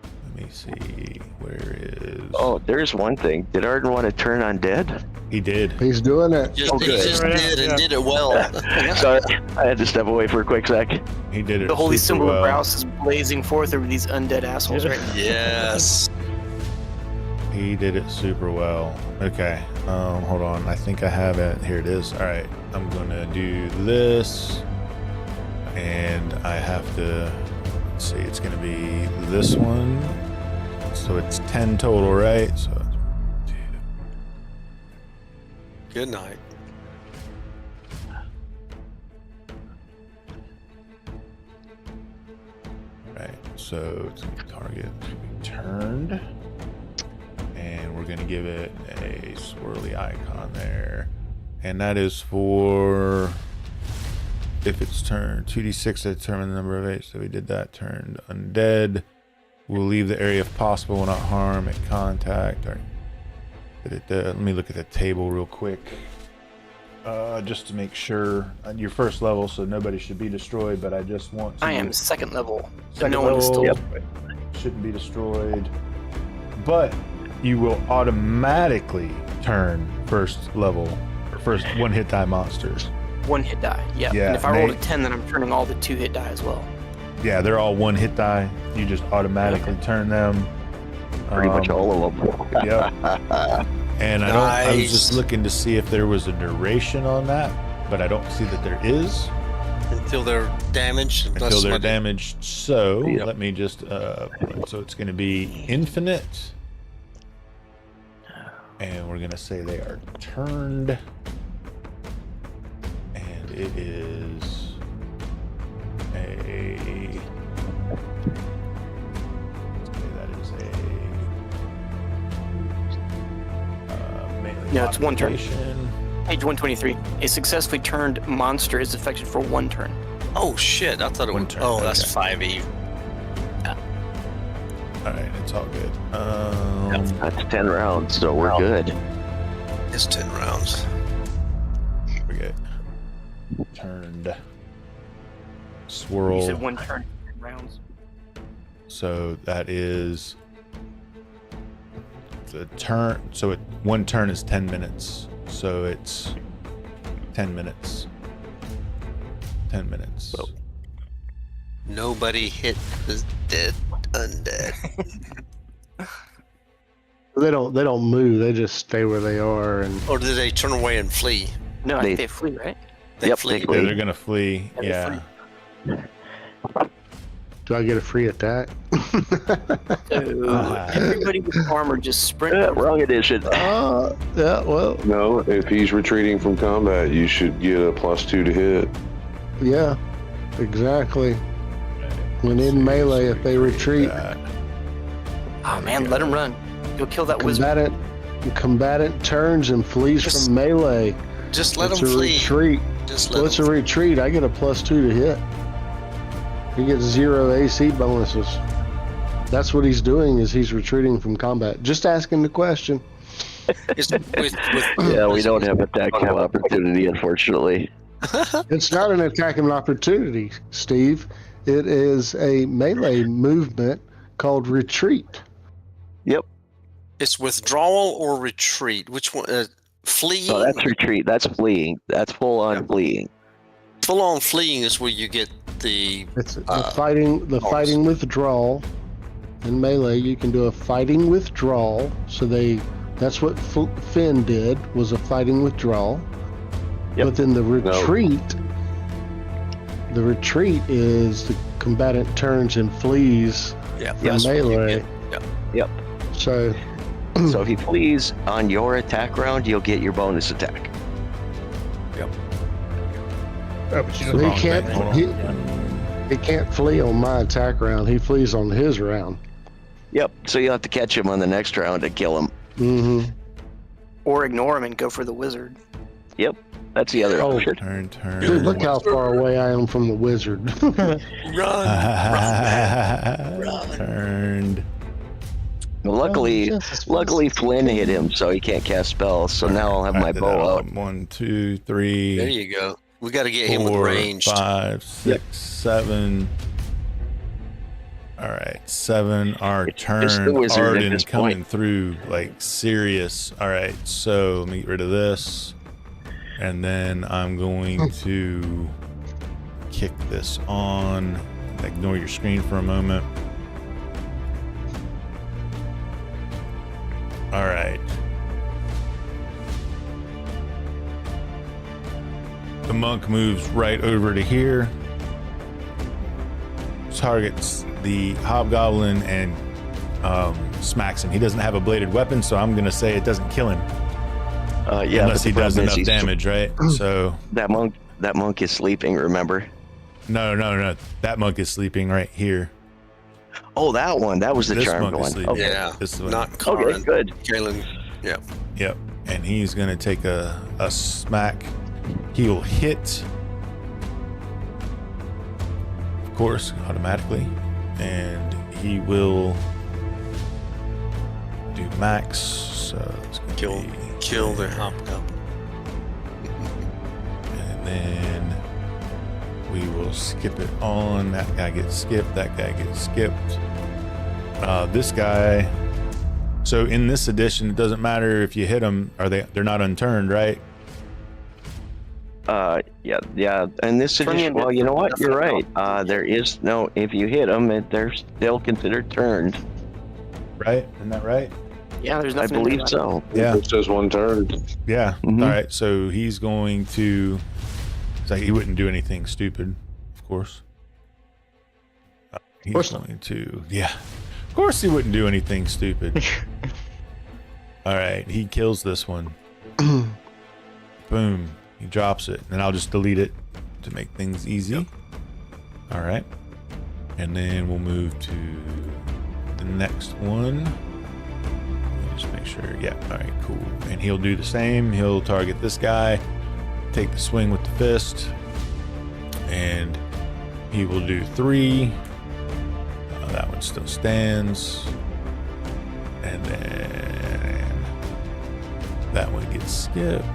Let me me see. Where is? Oh, there's one thing. Did Arden want to turn undead? He did. He's doing it. Just, Oh, he good. just did and did it well. Sorry, I had to step away for a quick sec. He did it. The holy super symbol well. of Browse is blazing forth over these undead assholes right now. Yes. He did it super well. Okay. Hold on. I think I have it. Here it is. All right. I'm gonna do this, and I have to. Let's see. It's gonna be this one. So it's 10 total, right? So. Good night. Right, so it's gonna be target to be turned, and we're gonna give it a swirly icon there, and that is for if it's turned 2d6 to determine the number of H. So we did that. Turned undead. We'll leave the area if possible. Will not harm at contact. All right. Let me look at the table real quick, just to make sure. You're first level, so nobody should be destroyed. But I just want to. I am second level. So Second no one is still level. destroyed. Shouldn't be destroyed, but you will automatically turn first level or first one hit die monsters. One hit die. Yeah. Yeah, And if I rolled a Nate. 10, then I'm turning all the 2 hit die as well. Yeah, they're all one hit die. You just automatically turn them. Pretty much all of them. Yep. And I was just Nice. looking to see if there was a duration on that, but I don't see that there is Until they're damaged. until unless they're somebody- damaged. So Yep. let me just so it's going to be infinite, and we're going to say they are turned, and it is a. That is a. Melee No, it's one turn. modification. Page 123. A successfully turned monster is affected for 1 turn. Oh shit! I thought it One was. turn, Oh, that's okay. 5e. All right, it's all good. That's 10 rounds, so we're good. It's 10 rounds. Forget. Turned. You Swirl. said 1 turn, 10 rounds. So that is the turn. So one turn is 10 minutes. So it's 10 minutes. 10 minutes. Well. Nobody hit the dead undead. They don't move. They just stay where they are. And Or do they turn away and flee? No, I They- think they flee, right? They Yep, flee. they Yeah, they're gonna flee. Yeah, they Yeah. do I get a free attack? So everybody with armor just sprint. Wrong edition. Yeah. Well, No, if he's retreating from combat, you should get a +2 to hit. yeah. Exactly. When in melee, if they retreat, Oh man, let him run. You'll kill that wizard. combatant turns and flees Just from melee. Just let It's them a flee. retreat. Just Well, let it's a them. retreat. I get a +2 to hit. He gets 0 AC bonuses. That's what he's doing. Is he's retreating from combat? Just asking the question. Yeah, we don't have attack of opportunity, unfortunately. It's not an attack of opportunity, Steve. It is a melee movement called retreat. Yep. It's withdrawal or retreat. Which one? Fleeing. So that's retreat. That's fleeing. That's full on fleeing. Full on fleeing is where you get the. It's the fighting withdrawal. In melee, you can do a fighting withdrawal. So that's what Finn did, was a fighting withdrawal. Yep. But then the retreat is the combatant turns and flees Yeah. from That's what you melee. get. Yep. So So if he flees on your attack round, you'll get your bonus attack. he can't he can't flee on my attack round. He flees on his round. Yep. So you'll have to catch him on the next round and kill him. Mm-hmm. Or ignore him and go for the wizard. Yep. That's the other option. Turn. Dude, look how far away I am from the wizard. Run. Turned. Well, luckily Flynn hit him, so he can't cast spells. So now I'll have my bow out. 1, 2, 3. There you go. We got to get him with 4, ranged. 5, 6, 7. All right, 7 are It's just turned. the wizard at Arden this coming point. through like serious. All right, so let me get rid of this. And then I'm going to kick this on. Ignore your screen for a moment. All right. The monk moves right over to here. Targets the hobgoblin and smacks him. He doesn't have a bladed weapon, so I'm going to say it doesn't kill him. Yeah, unless he does enough he's- damage, right? So That monk is sleeping. Remember? no. That monk is sleeping right here. Oh, that one. That was the This charmed monk is one. sleeping. Okay. Yeah, This one. not Okay, Karin. good. Galen. Yeah. Yep. And he's gonna take a smack. He'll hit, of course, automatically, and he will do max. So it's gonna Kill the hobgoblin. and then we will skip it on. That guy gets skipped. That guy gets skipped. This guy. So in this edition, it doesn't matter if you hit them. They're not unturned, right? Yeah. And this edition, well, you know what? You're right. There is no, if you hit them, they're still considered turned. Right? Isn't that right? Yeah, there's I nothing. believe so. Yeah. It says 1 turn. Yeah. Mhm. All right. So he's going to. It's like he wouldn't do anything stupid, of course. He's course not. going to. Yeah. Of course he wouldn't do anything stupid. All right. He kills this one. Boom. He drops it, and I'll just delete it to make things easy. All right. And then we'll move to the next one. Let me just make sure. Yeah. All right. Cool. And he'll do the same. He'll target this guy, take the swing with the fist, and he will do 3. That one still stands. And then that one gets skipped.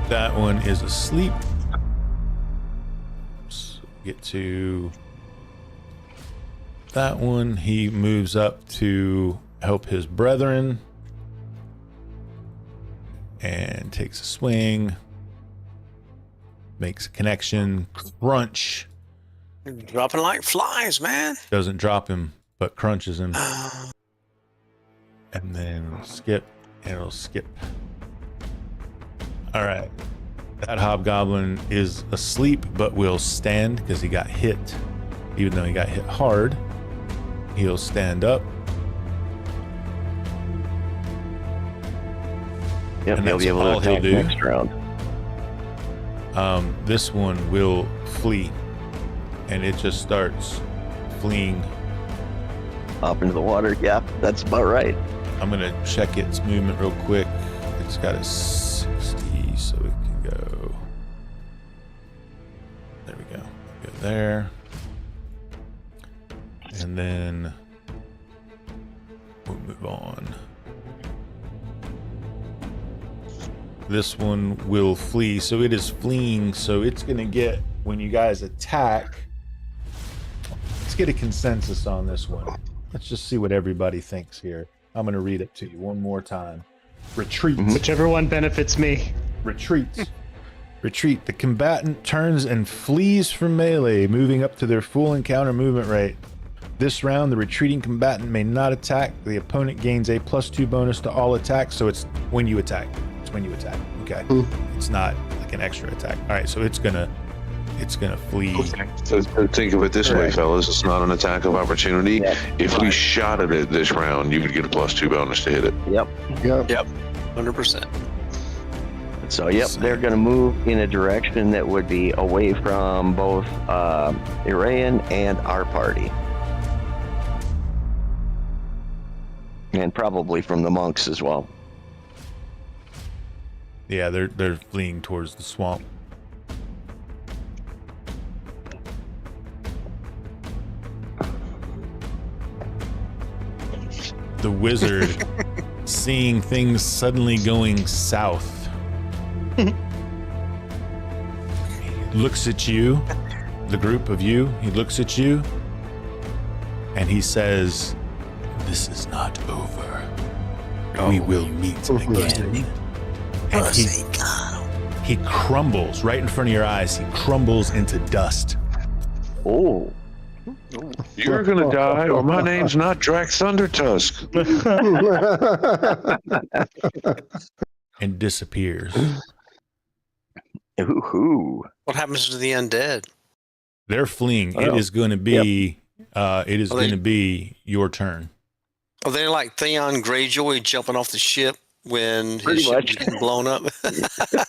That one is asleep. So get to that one. He moves up to help his brethren and takes a swing. Makes a connection. Crunch. Dropping like flies, man. Doesn't drop him, but crunches him. And then skip, and it'll skip. All right. That hobgoblin is asleep, but will stand because he got hit. Even though he got hit hard, he'll stand up. Yep, And he'll that's be able all to he'll attack do. next round. This one will flee, and it just starts fleeing. Up into the water. Yeah, that's about right. I'm gonna check its movement real quick. It's got a 60, so it can go. There we go. Go there, and then we'll move on. This one will flee, so it is fleeing. So it's gonna get, when you guys attack. Let's get a consensus on this one. Let's just see what everybody thinks here. I'm going to read it to you one more time. Retreat. Whichever one benefits me. Retreats. Retreat. The combatant turns and flees from melee, moving up to their full encounter movement rate. This round, the retreating combatant may not attack. The opponent gains a +2 bonus to all attacks, so it's when you attack. It's when you attack. Okay. It's not like an extra attack. All right, so it's gonna flee. So think of it this way, Correct. fellas. It's not an attack of opportunity. Yeah. If we shot at it this round, you would get a +2 bonus to hit it. Yep. Yeah. 100%. So, yep, they're going to move in a direction that would be away from both Iraean and our party. And probably from the monks as well. Yeah, they're fleeing towards the swamp. The wizard, seeing things suddenly going south, looks at you the group of you. He looks at you and he says, "This is not over. We will meet again." And he crumbles right in front of your eyes. He crumbles into dust. Oh. You're gonna die, or my name's not Drax Thundertusk. And disappears. Ooh. What happens to the undead? They're fleeing. Oh. It is going to be they- to be your turn. Are they like Theon Greyjoy jumping off the ship when Pretty his ship much. was getting blown up?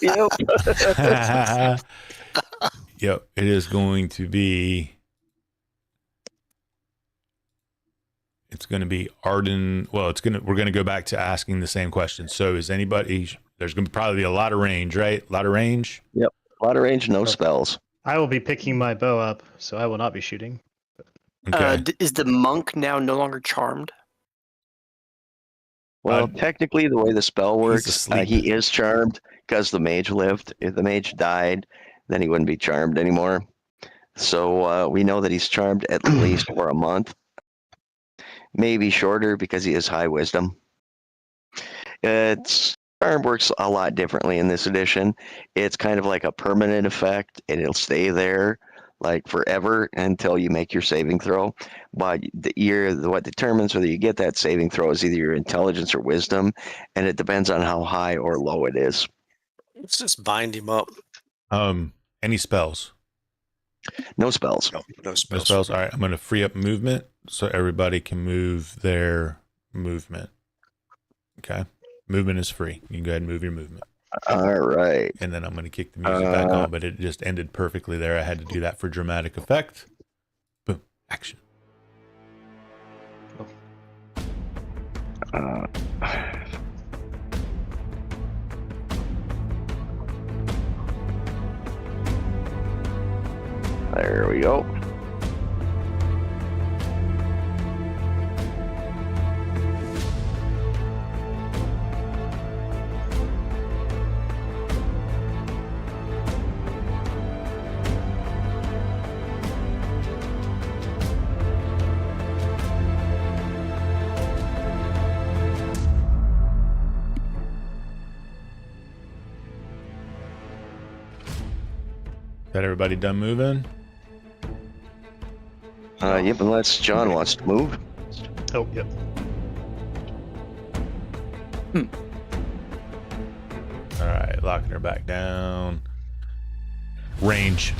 Yep. Yep, it is going to be. It's going to be Arden. Well, we're going to go back to asking the same question. So is anybody, there's going to probably be a lot of range, right? A lot of range. Yep. A lot of range, no spells. I will be picking my bow up, so I will not be shooting. Okay. Is the monk now no longer charmed? Well, Uh, technically, the way the spell works, asleep. he is charmed because the mage lived. If the mage died, then he wouldn't be charmed anymore. So we know that he's charmed at least for a month. Maybe shorter because he has high wisdom. Charm works a lot differently in this edition. It's kind of like a permanent effect, and it'll stay there like forever until you make your saving throw. But what determines whether you get that saving throw is either your intelligence or wisdom, and it depends on how high or low it is. Let's just bind him up. Any spells? No spells. No No spells. spells. All right. I'm going to free up movement so everybody can move their movement. Okay. Movement is free. You can go ahead and move your movement. All right. And then I'm going to kick the music back on, but it just ended perfectly there. I had to do that for dramatic effect. Boom. Action. Uh, there we go. Got everybody done moving? Yep, unless John wants to move. Oh, yep. All right. Locking her back down. Range.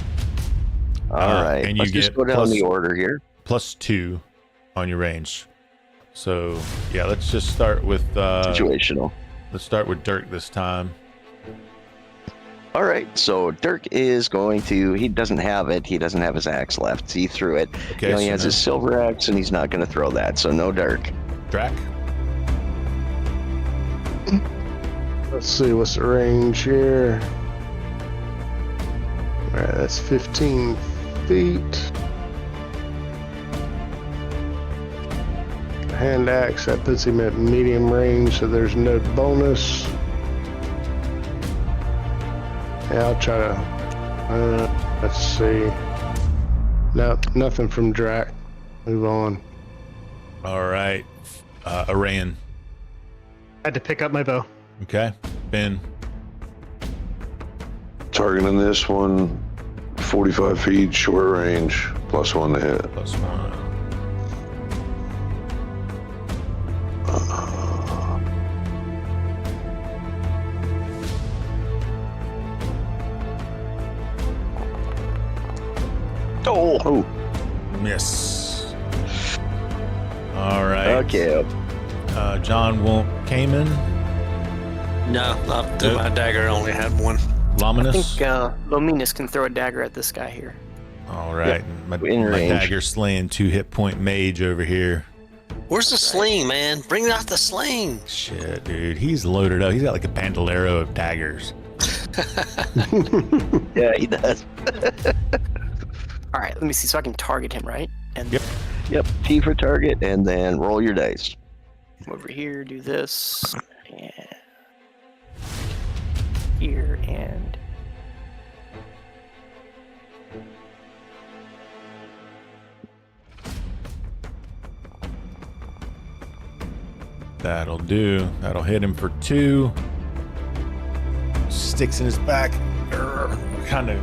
All right. and you Let's just get go down plus- the order here. +2 on your range. So yeah, let's just start with Situational. let's start with Dirk this time. All right, so Dirk is going to, he doesn't have it. He doesn't have his axe left. He threw it. Okay, He only so has no- his silver axe, and he's not going to throw that, so no Dirk. Drac. Let's see, what's the range here? Alright, that's 15 feet. Hand axe, that puts him at medium range, so there's no bonus. Yeah, I'll try to, let's see. No, nothing from Drac. Move on. All right. Arayan. I had to pick up my bow. Okay. Ben. Targeting this one, 45 feet, short range, +1 to hit. +1. Oh, Miss. All right. okay. John won't Cayman. No, not through my dagger. I only had one. I Lominous. think Lominus can throw a dagger at this guy here. All right. My in range. dagger slaying 2 hit point mage over here. Where's the sling, man? Bring out the sling. Shit, dude. He's loaded up. He's got like a bandolero of daggers. Yeah, he does. All right, let me see. So I can target him, right? And Yep. Yep, T for target, and then roll your dice. come over here, do this, and here, and That'll do. That'll hit him for 2. Sticks in his back. Kind of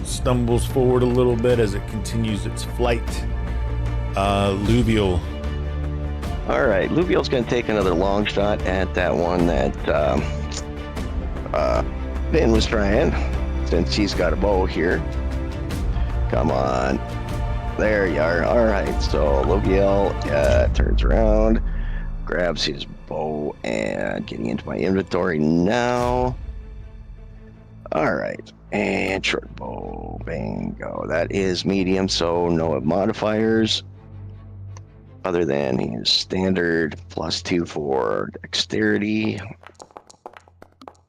stumbles forward a little bit as it continues its flight. Luvial. All right, Luvial's going to take another long shot at that one that Ben was trying, since he's got a bow here. Come on. There you are. All right, so Luvial turns around, grabs his bow, and getting into my inventory now. All right, and short bow, bingo. That is medium, so no modifiers. Other than his standard +2 for dexterity.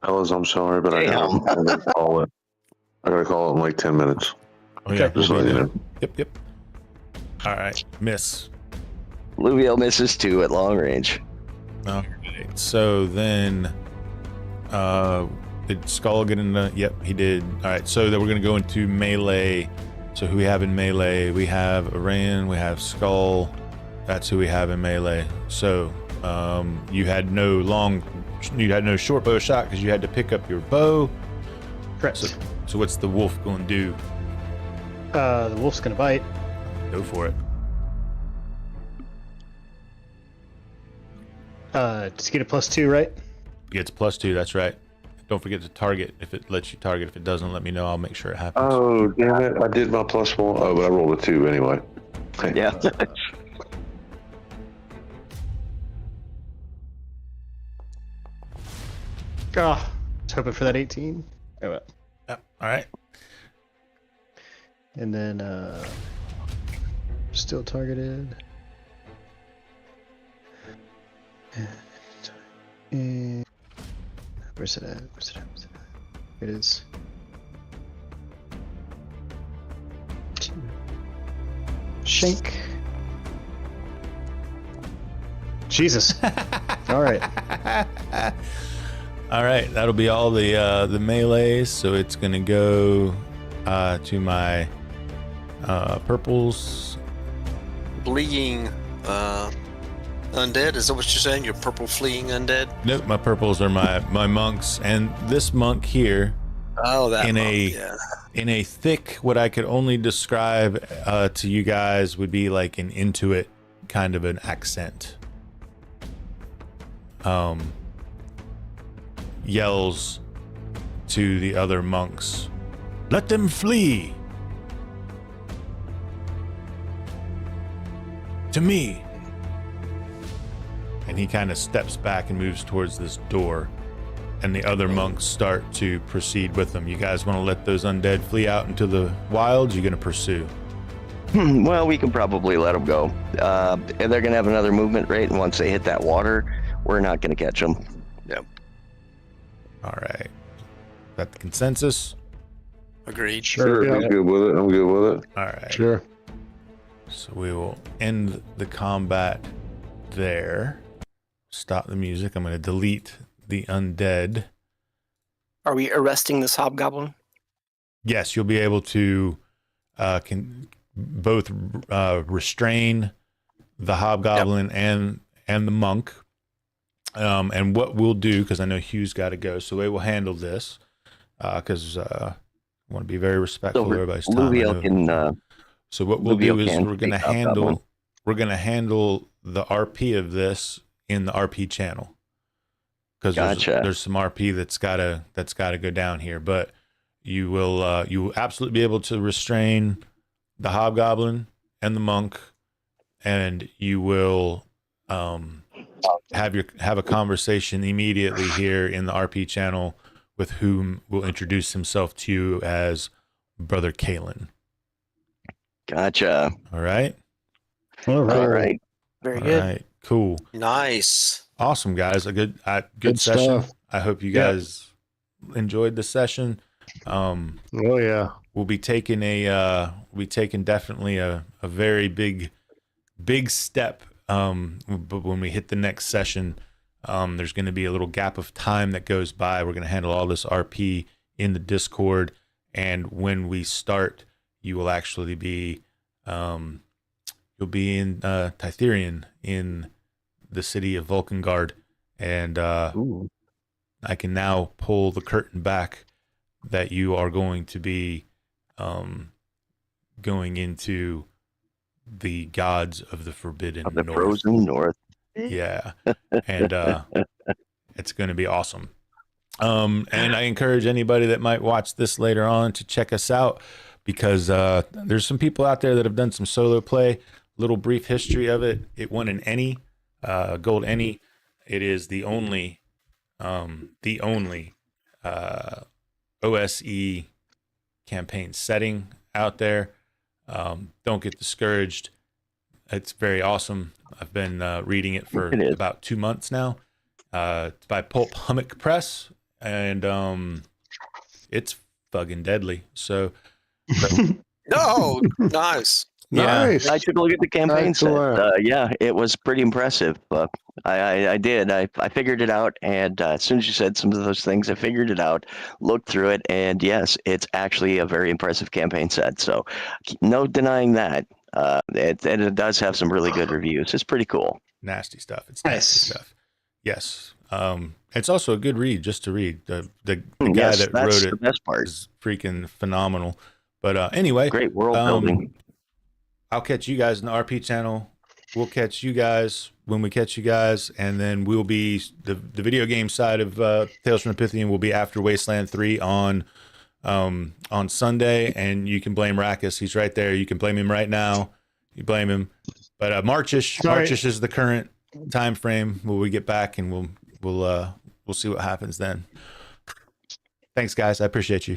Fellas, I'm sorry, but I gotta call it. I gotta call it in like 10 minutes. Oh yeah, Just letting you know. Yep. All right, miss. Luvial misses 2 at long range. Okay, so then, did Skull get in the? Yep, he did. All right, so then we're gonna go into melee. So who we have in melee? We have Arayan, we have Skull. That's who we have in melee. So you had no short bow shot because you had to pick up your bow. Correct. So what's the wolf going to do? The wolf's gonna bite. Go for it. Just get a +2, right? Gets +2. That's right. Don't forget to target. If it lets you target, if it doesn't, let me know. I'll make sure it happens. Oh, damn it. I did my +1. Oh, but I rolled a 2 anyway. Yeah. I was hoping for that 18. Oh well. Yep. All right. And then still targeted. And where's it at? Here it is. Shank. Jesus. All right. All right. That'll be all the melees. So it's gonna go to my purples. Fleeing undead? Is that what you're saying? Your purple fleeing undead? Nope, my purples are my monks, and this monk here. Oh, that in monk, in a thick, what I could only describe to you guys would be like an Intuit kind of an accent. Yells to the other monks, "Let them flee! To me!" And he kind of steps back and moves towards this door, and the other monks start to proceed with them. You guys want to let those undead flee out into the wilds? You're going to pursue? Well, we can probably let them go. And they're going to have another movement rate, and once they hit that water, we're not going to catch them. Yep. All right. That the consensus? Agreed. Sure, yeah. I'm good with it. I'm good with it. All right. Sure. So we will end the combat there. Stop the music. I'm going to delete the undead. Are we arresting this hobgoblin? Yes, you'll be able to can both restrain the hobgoblin and the monk. And what we'll do, because I know Hugh's got to go, so we will handle this because I want to be very respectful of everybody's time. So what we'll do is we're going to handle the RP of this in the RP channel, because there's some RP that's gotta go down here. But you will absolutely be able to restrain the hobgoblin and the monk, and you will have a conversation immediately here in the RP channel with whom will introduce himself to you as Brother Kalen. Gotcha. All right. All right. Very All good. right. Cool. Nice. Awesome, guys. A good Good session. stuff. I hope you guys enjoyed the session. Oh yeah. We'll be taking definitely a very big step. But when we hit the next session, there's going to be a little gap of time that goes by. We're going to handle all this RP in the Discord, and when we start, you will actually be you'll be in Pythian in the city of Vulcangard, and Ooh. I can now pull the curtain back that you are going to be going into the gods of the Forbidden Of the North. frozen north. Yeah, and it's going to be awesome. And I encourage anybody that might watch this later on to check us out, because there's some people out there that have done some solo play. Little brief history of it. It won an ENnie, gold ENnie. It is the only OSE campaign setting out there. Don't get discouraged. It's very awesome. I've been reading it for about 2 months now. It's by Pulp Hummock Press, and it's fucking deadly. So, Oh, nice. yeah, Nice. I took a look at the campaign set. Excellent. Yeah, it was pretty impressive. I did. I figured it out, and as soon as you said some of those things, I figured it out, looked through it, and yes, it's actually a very impressive campaign set. So, no denying that. It does have some really good reviews. It's pretty cool. nasty stuff. It's Nice. nasty stuff. Yes. It's also a good read just to read. The guy Yes, that that's wrote the it best part. is freaking phenomenal. But anyway, Great world building. I'll catch you guys in the RP channel. We'll catch you guys when we catch you guys, and then we'll be the video game side of Tales from the Pythian will be after Wasteland 3 on Sunday, and you can blame Rackus. He's right there. You can blame him right now. You blame him. But Marchish is the current time frame where we get back, and we'll see what happens then. Thanks, guys. I appreciate you.